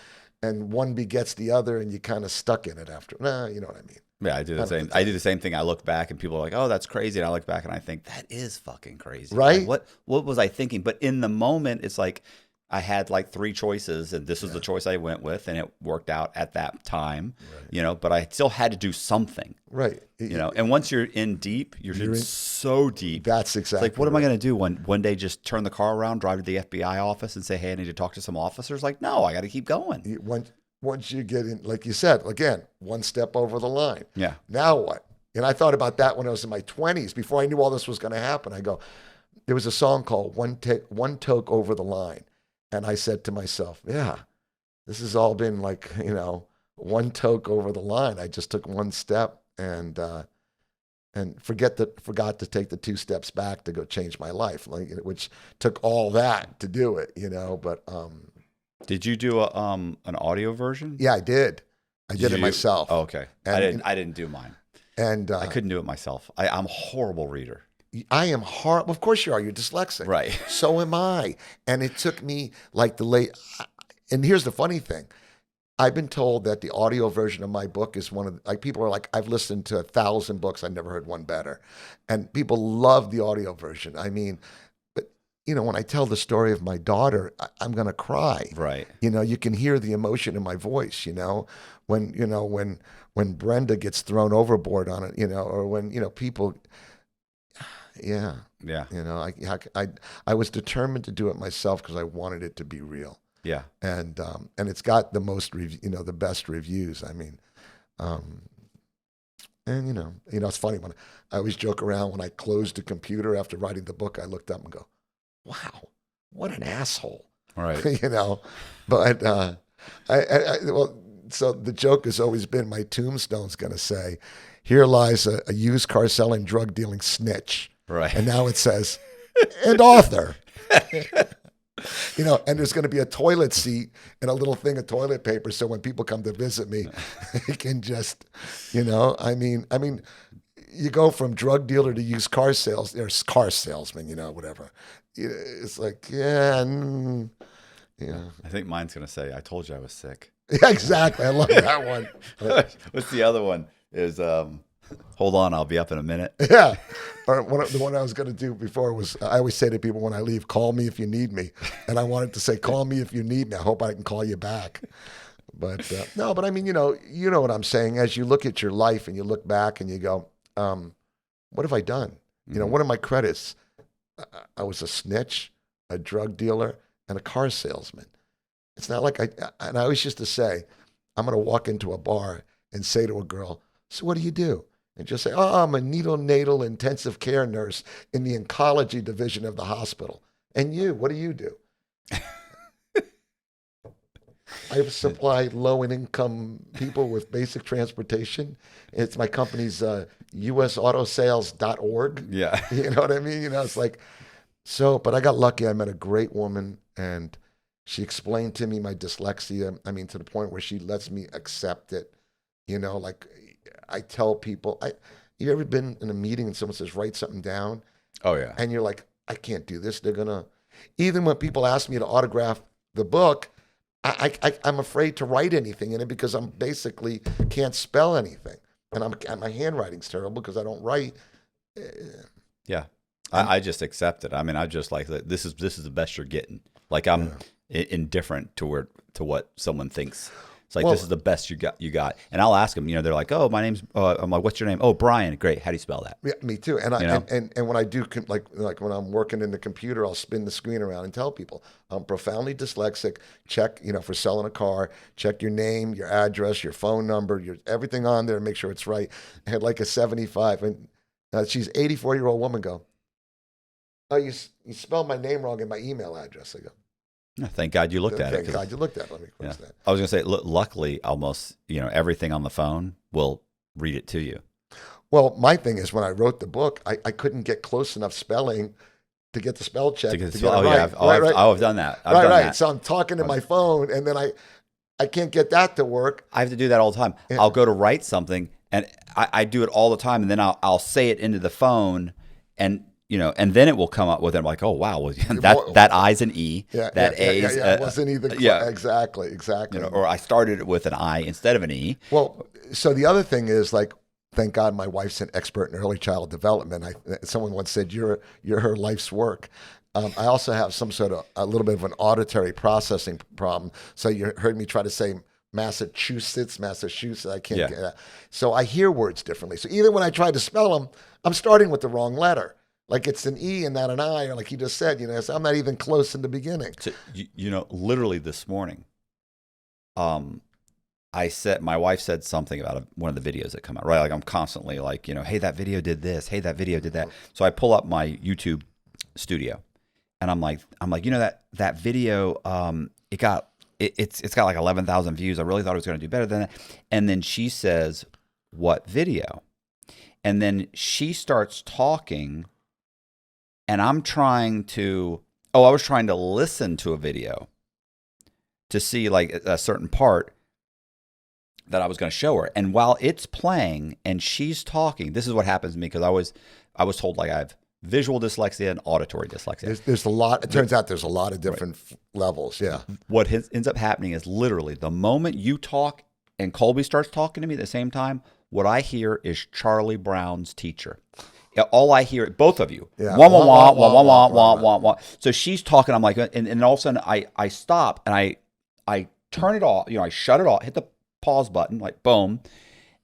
and one begets the other, and you kind of stuck in it after. Nah, you know what I mean? Yeah, I do the same. I do the same thing. I look back and people are like, "Oh, that's crazy," and I look back and I think that is fucking crazy, right? Like, what was I thinking? But in the moment, it's like I had like 3 choices, and this was the choice I went with, and it worked out at that time, you know. But I still had to do something, right? You know. And once you're in deep, you're in so deep. That's exactly. It's like, what am I going to do one day? Just turn the car around, drive to the FBI office, and say, "Hey, I need to talk to some officers." Like, no, I got to keep going. Once you get in, like you said, again, one step over the line. Yeah. Now what? And I thought about that when I was in my 20s, before I knew all this was going to happen. I go, there was a song called One Toke Over the Line. And I said to myself, yeah, this has all been like, you know, one toke over the line. I just took one step and forgot to take the 2 steps back to go change my life, like, which took all that to do it, you know. But did you do an audio version? yeah, I did. I did it myself. Oh, okay. And, I didn't do mine. And I couldn't do it myself. I'm a horrible reader. I am horrible. Of course you are. You're dyslexic. Right. So am I. And it took me like and here's the funny thing. I've been told that the audio version of my book is one of the, like, people are like, I've listened to 1,000 books. I've never heard one better. And people love the audio version. I mean, but you know, when I tell the story of my daughter, I'm going to cry. Right. You know, you can hear the emotion in my voice, you know, when Brenda gets thrown overboard on it, you know, or when, you know, people, yeah. You know, I was determined to do it myself because I wanted it to be real. Yeah. And it's got the most, the best reviews. I mean, and you know, it's funny when I always joke around when I closed the computer after writing the book, I looked up and go, wow, what an asshole. Right. You know, but so the joke has always been my tombstone's going to say, here lies a used car selling, drug dealing snitch. Right. And now it says, and author. You know, and there's going to be a toilet seat and a little thing of toilet paper. So when people come to visit me, they can just, you know, I mean, you go from drug dealer to used car sales. There's car salesman, you know, whatever. It's like, yeah. I think mine's going to say, I told you I was sick. Yeah, exactly. I love that one. What's the other one? Is hold on, I'll be up in a minute. Yeah. Or the one I was going to do before was, I always say to people when I leave, call me if you need me. And I wanted to say, call me if you need me. I hope I can call you back. But no, but I mean, you know what I'm saying. As you look at your life and you look back and you go, what have I done? You know, what are my credits? I was a snitch, a drug dealer, and a car salesman. It's not like and I always used to say, I'm going to walk into a bar and say to a girl, so what do you do? And just say, oh, I'm a neonatal intensive care nurse in the oncology division of the hospital. And you, what do you do? I supply low and income people with basic transportation. It's my company's usautosales.org. Yeah. You know what I mean? You know, it's like, so, but I got lucky. I met a great woman and she explained to me my dyslexia. I mean, to the point where she lets me accept it. You know, like I tell people, you ever been in a meeting and someone says, write something down? Oh, yeah. And you're like, I can't do this. They're going to, even when people ask me to autograph the book, I'm afraid to write anything in it because I'm basically can't spell anything. And my handwriting's terrible because I don't write. Yeah. I just accept it. I mean, I just like that. This is the best you're getting. Like I'm indifferent to what someone thinks. It's like, this is the best you got. And I'll ask them, they're like, oh, my name's, I'm like, what's your name? Oh, Brian. Great. How do you spell that? Yeah, me too. And and when I do, like when I'm working in the computer, I'll spin the screen around and tell people I'm profoundly dyslexic. Check, for selling a car, check your name, your address, your phone number, everything on there, make sure it's right. I had like a 75, and she's 84-year-old woman go, oh, you spelled my name wrong in my email address. I go, thank God you looked at it. Thank God you looked at it. Let me fix that. I was going to say, luckily, almost, everything on the phone will read it to you. Well, my thing is when I wrote the book, I couldn't get close enough spelling to get the spell check. To get it right. Yeah, I've done that. I've done that. So I'm talking to my phone, and then I can't get that to work. I have to do that all the time. Yeah. I'll go to write something, and I do it all the time, and then I'll say it into the phone, and and then it will come up with it. I'm like, oh wow, well, that I's an E, that A's. It wasn't either. Exactly. Or I started it with an I instead of an E. Well, so the other thing is, like, thank God my wife's an expert in early child development. Someone once said, "You're her life's work." I also have a little bit of an auditory processing problem. So you heard me try to say Massachusetts. I can't get that. So I hear words differently. So either when I try to spell them, I'm starting with the wrong letter. Like it's an E and not an I, or like he just said, so I'm not even close in the beginning. So, literally this morning, my wife said something about one of the videos that come out, right? Like I'm constantly like, hey, that video did this. Hey, that video did that. So I pull up my YouTube studio, and I'm like, that video, it's got like 11,000 views. I really thought it was going to do better than that. And then she says, what video? And then she starts talking. And I was trying to listen to a video to see like a certain part that I was going to show her. And while it's playing and she's talking, this is what happens to me, because I was told like I have visual dyslexia and auditory dyslexia. There's a lot. It turns out there's a lot of different levels. Yeah. What ends up happening is literally the moment you talk and Colby starts talking to me at the same time, what I hear is Charlie Brown's teacher. All I hear, both of you, wah, wah, wah, wah, wah, wah, wah, wah, wah. So she's talking. I'm like, and all of a sudden I stop and I turn it off. I shut it off, hit the pause button, like boom.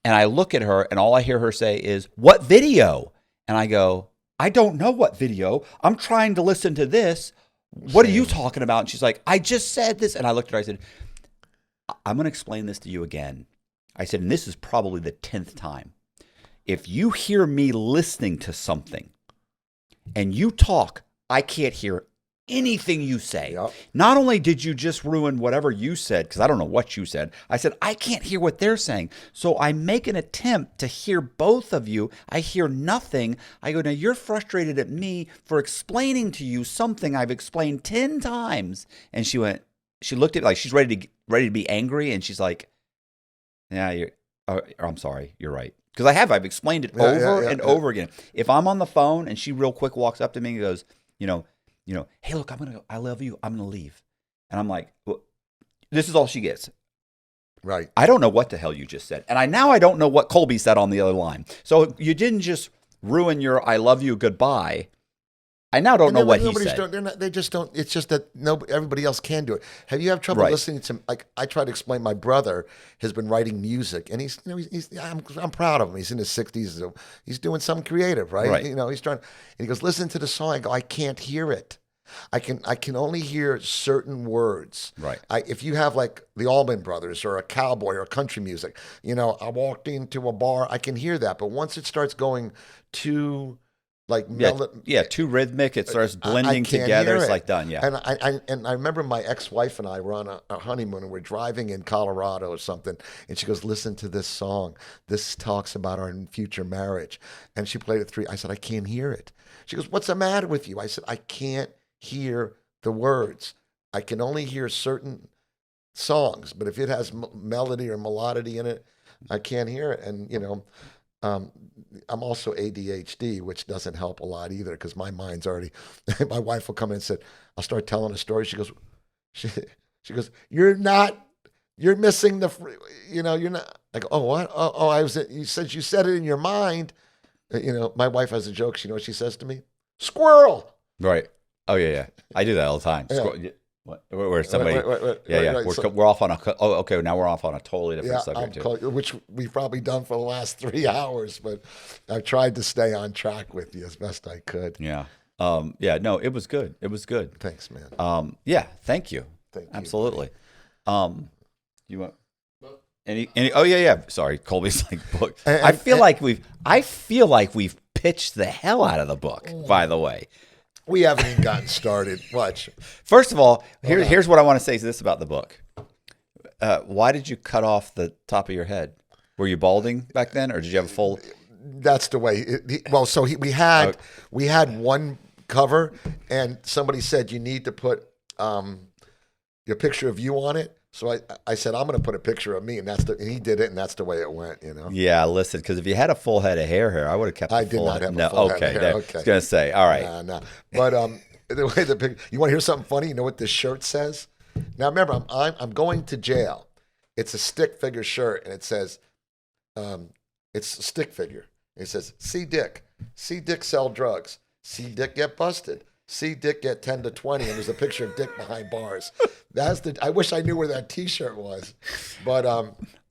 And I look at her and all I hear her say is, what video? And I go, I don't know what video. I'm trying to listen to this. What are you talking about? And she's like, I just said this. And I looked at her, I said, I'm going to explain this to you again. I said, and this is probably the 10th time. If you hear me listening to something and you talk, I can't hear anything you say. Yep. Not only did you just ruin whatever you said, because I don't know what you said, I said, I can't hear what they're saying. So I make an attempt to hear both of you. I hear nothing. I go, now you're frustrated at me for explaining to you something I've explained 10 times. And she looked at me like she's ready to be angry. And she's like, yeah, I'm sorry. You're right. Because I've explained it over and over again. If I'm on the phone and she real quick walks up to me and goes, hey, look, I love you. I'm going to leave. And I'm like, well, this is all she gets. Right. I don't know what the hell you just said. And I don't know what Colby said on the other line. So you didn't just ruin your I love you goodbye. I now don't know what he said. They just don't. It's just that everybody else can do it. Have you had trouble listening to? Like I try to explain. My brother has been writing music, and I'm proud of him. He's in his 60s, so he's doing something creative, right? He's trying. And he goes, listen to the song. I go, I can't hear it. I can only hear certain words. Right. If you have like the Allman Brothers or a cowboy or country music, I walked into a bar. I can hear that, but once it starts going too too rhythmic. It starts blending together. It's like done. Yeah. And I remember my ex-wife and I were on a honeymoon and we're driving in Colorado or something. And she goes, listen to this song. This talks about our future marriage. And she played it 3. I said, I can't hear it. She goes, what's the matter with you? I said, I can't hear the words. I can only hear certain songs, but if it has melody or melody in it, I can't hear it. And, I'm also ADHD, which doesn't help a lot either because my mind's already. My wife will come in and said, "I'll start telling a story." She goes, "You're missing the, you're not." I go, "Oh, what? Oh, you said it in your mind." My wife has a joke. You know what she says to me? Squirrel. Right. Oh yeah. I do that all the time. Yeah. What? Where somebody? Wait, Yeah. right, We're off on a. Oh, okay. Now we're off on a totally different subject too. which we've probably done for the last 3 hours, but I tried to stay on track with you as best I could. Yeah. Yeah. No, it was good. It was good. Thanks, man. Yeah. Thank you. Thank you. Absolutely. You want any? Oh yeah. Sorry, Colby's like book. I feel like we've pitched the hell out of the book. By the way. We haven't even gotten started. Watch. First of all, here's what I want to say to this about the book. Why did you cut off the top of your head? Were you balding back then, or did you have a full? That's the way. We had one cover, and somebody said you need to put your picture of you on it. So I said I'm going to put a picture of me, and he did it, and that's the way it went. Yeah, listen, because if you had a full head of hair here, I would have kept. I did not have a full head of hair. Okay, I was going to say, all right. No. But the way the picture. You want to hear something funny? You know what this shirt says? Now remember, I'm going to jail. It's a stick figure shirt, and it says, it's a stick figure. It says, "See Dick sell drugs. See Dick get busted. See Dick get 10 to 20, and there's a picture of Dick behind bars." I wish I knew where that T-shirt was, but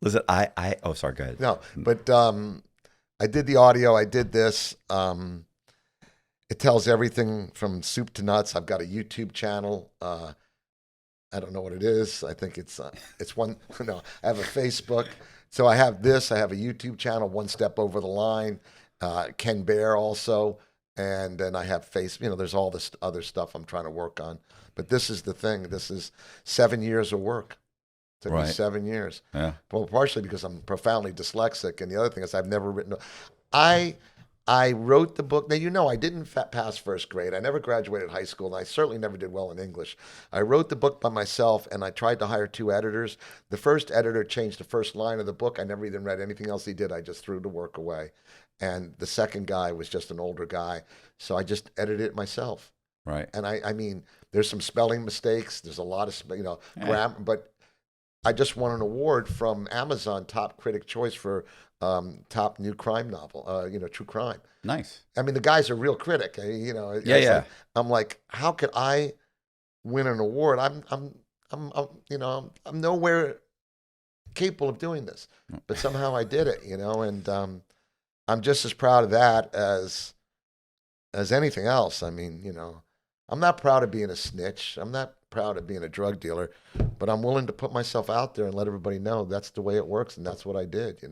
listen, oh sorry, go ahead. No, but I did the audio. I did this. It tells everything from soup to nuts. I've got a YouTube channel. I don't know what it is. I think it's one. No, I have a Facebook. So I have this. I have a YouTube channel, One Step Over the Line. Ken Bear also. And then I have there's all this other stuff I'm trying to work on. But this is the thing. This is 7 years of work. It took me 7 years. Yeah. Well, partially because I'm profoundly dyslexic. And the other thing is I've never written. I wrote the book. Now, I didn't pass first grade. I never graduated high school. And I certainly never did well in English. I wrote the book by myself, and I tried to hire 2 editors. The first editor changed the first line of the book. I never even read anything else he did. I just threw the work away. And the second guy was just an older guy. So I just edited it myself. Right. And I mean, there's some spelling mistakes. There's a lot of, grammar. But I just won an award from Amazon Top Critic Choice for top new crime novel, true crime. Nice. I mean, the guy's a real critic. Yeah. I'm like, how could I win an award? I'm nowhere capable of doing this. But somehow I did it, and I'm just as proud of that as anything else. I mean, I'm not proud of being a snitch. I'm not proud of being a drug dealer, but I'm willing to put myself out there and let everybody know that's the way it works, and that's what I did,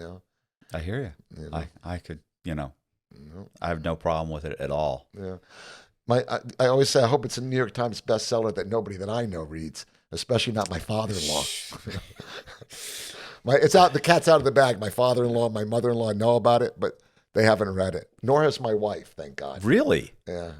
I hear you. I could, I have no problem with it at all. Yeah. I always say I hope it's a New York Times bestseller that nobody that I know reads, especially not my father-in-law. It's out. The cat's out of the bag. My father-in-law, my mother-in-law know about it, but they haven't read it. Nor has my wife, thank God. Really? Yeah.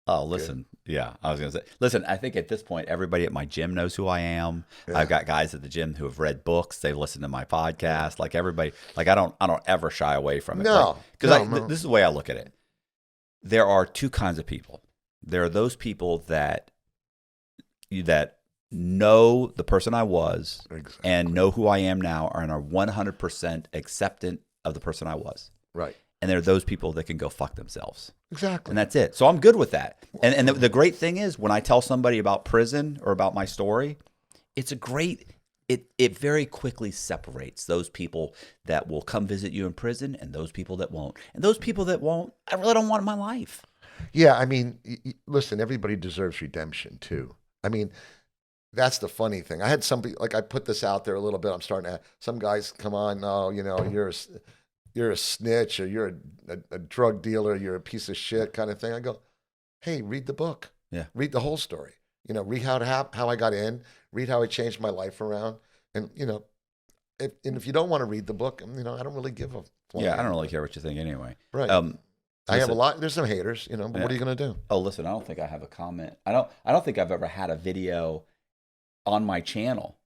Oh, listen. Good. Yeah, I was going to say. Listen, I think at this point, everybody at my gym knows who I am. Yeah. I've got guys at the gym who have read books. They listen to my podcast. Like everybody. Like I don't ever shy away from it. No. Because this is the way I look at it. There are 2 kinds of people. There are those people that know the person I was and know who I am now and are 100% acceptant of the person I was. Right. And there are those people that can go fuck themselves. Exactly. And that's it. So I'm good with that. And the great thing is when I tell somebody about prison or about my story, it's a great, it very quickly separates those people that will come visit you in prison and those people that won't. And those people that won't, I really don't want in my life. Yeah. I mean, listen, everybody deserves redemption too. I mean, that's the funny thing. I had somebody, like I put this out there a little bit. I'm starting to have some guys come on, oh, you're a snitch or you're a drug dealer, you're a piece of shit kind of thing. I go, hey, read the book. Yeah. Read the whole story. Read how I got in, read how I changed my life around. And, if you don't want to read the book, I don't really give a flying. Yeah, I don't really care what you think anyway. Right. I have a lot, there's some haters, but what are you going to do? Oh, listen, I don't think I have a comment. I don't think I've ever had a video on my channel,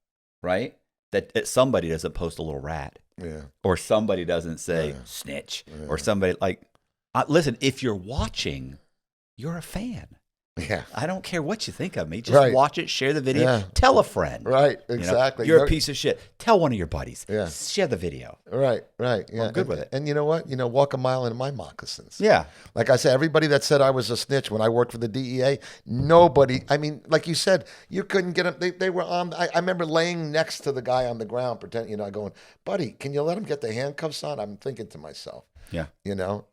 right? That somebody doesn't post a little rat. Yeah. Or somebody doesn't say snitch. Or somebody listen, if you're watching, you're a fan. Yeah. I don't care what you think of me. Just Right. watch it, share the video, Yeah. tell a friend. Right, You know, exactly. you're a piece of shit. Tell one of your buddies. Yeah. Share the video. Right. Yeah. I'm good with it. And you know what? Walk a mile in my moccasins. Yeah. Like I said, everybody that said I was a snitch when I worked for the DEA, nobody, I mean, like you said, you couldn't get them. They were on, I remember laying next to the guy on the ground, pretending, going, buddy, can you let him get the handcuffs on? I'm thinking to myself. Yeah.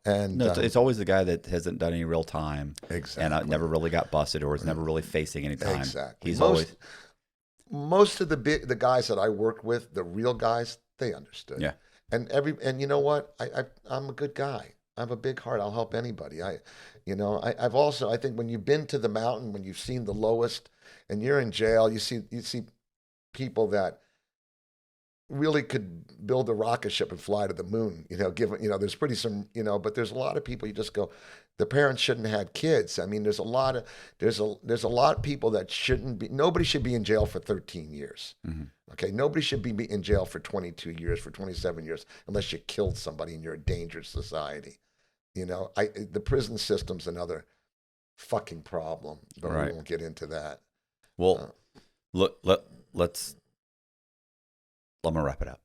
And no, it's always the guy that hasn't done any real time. Exactly. And never really got busted or is never really facing any time. Exactly. He's always. Most of the guys that I worked with, the real guys, they understood. Yeah. And you know what? I'm a good guy. I have a big heart. I'll help anybody. I've also, I think when you've been to the mountain, when you've seen the lowest and you're in jail, you see people that really could build a rocket ship and fly to the moon, given, there's but there's a lot of people you just go, the parents shouldn't have had kids. I mean, there's a lot of people that shouldn't be, nobody should be in jail for 13 years. Mm-hmm. Okay. Nobody should be in jail for 22 years, for 27 years, unless you killed somebody and you're a danger to society. The prison system's another fucking problem, but we won't get into that. Well, I'm gonna wrap it up.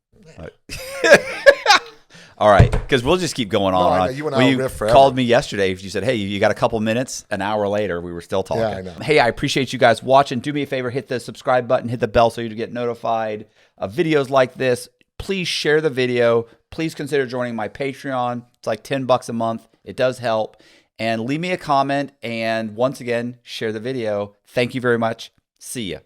All right, because we'll just keep going on. I know, you and I will riff forever. Called me yesterday. You said, "Hey, you got a couple minutes?" An hour later, we were still talking. Yeah, I know. Hey, I appreciate you guys watching. Do me a favor, hit the subscribe button, hit the bell so you get notified of videos like this. Please share the video. Please consider joining my Patreon. It's like $10 a month. It does help. And leave me a comment. And once again, share the video. Thank you very much. See ya.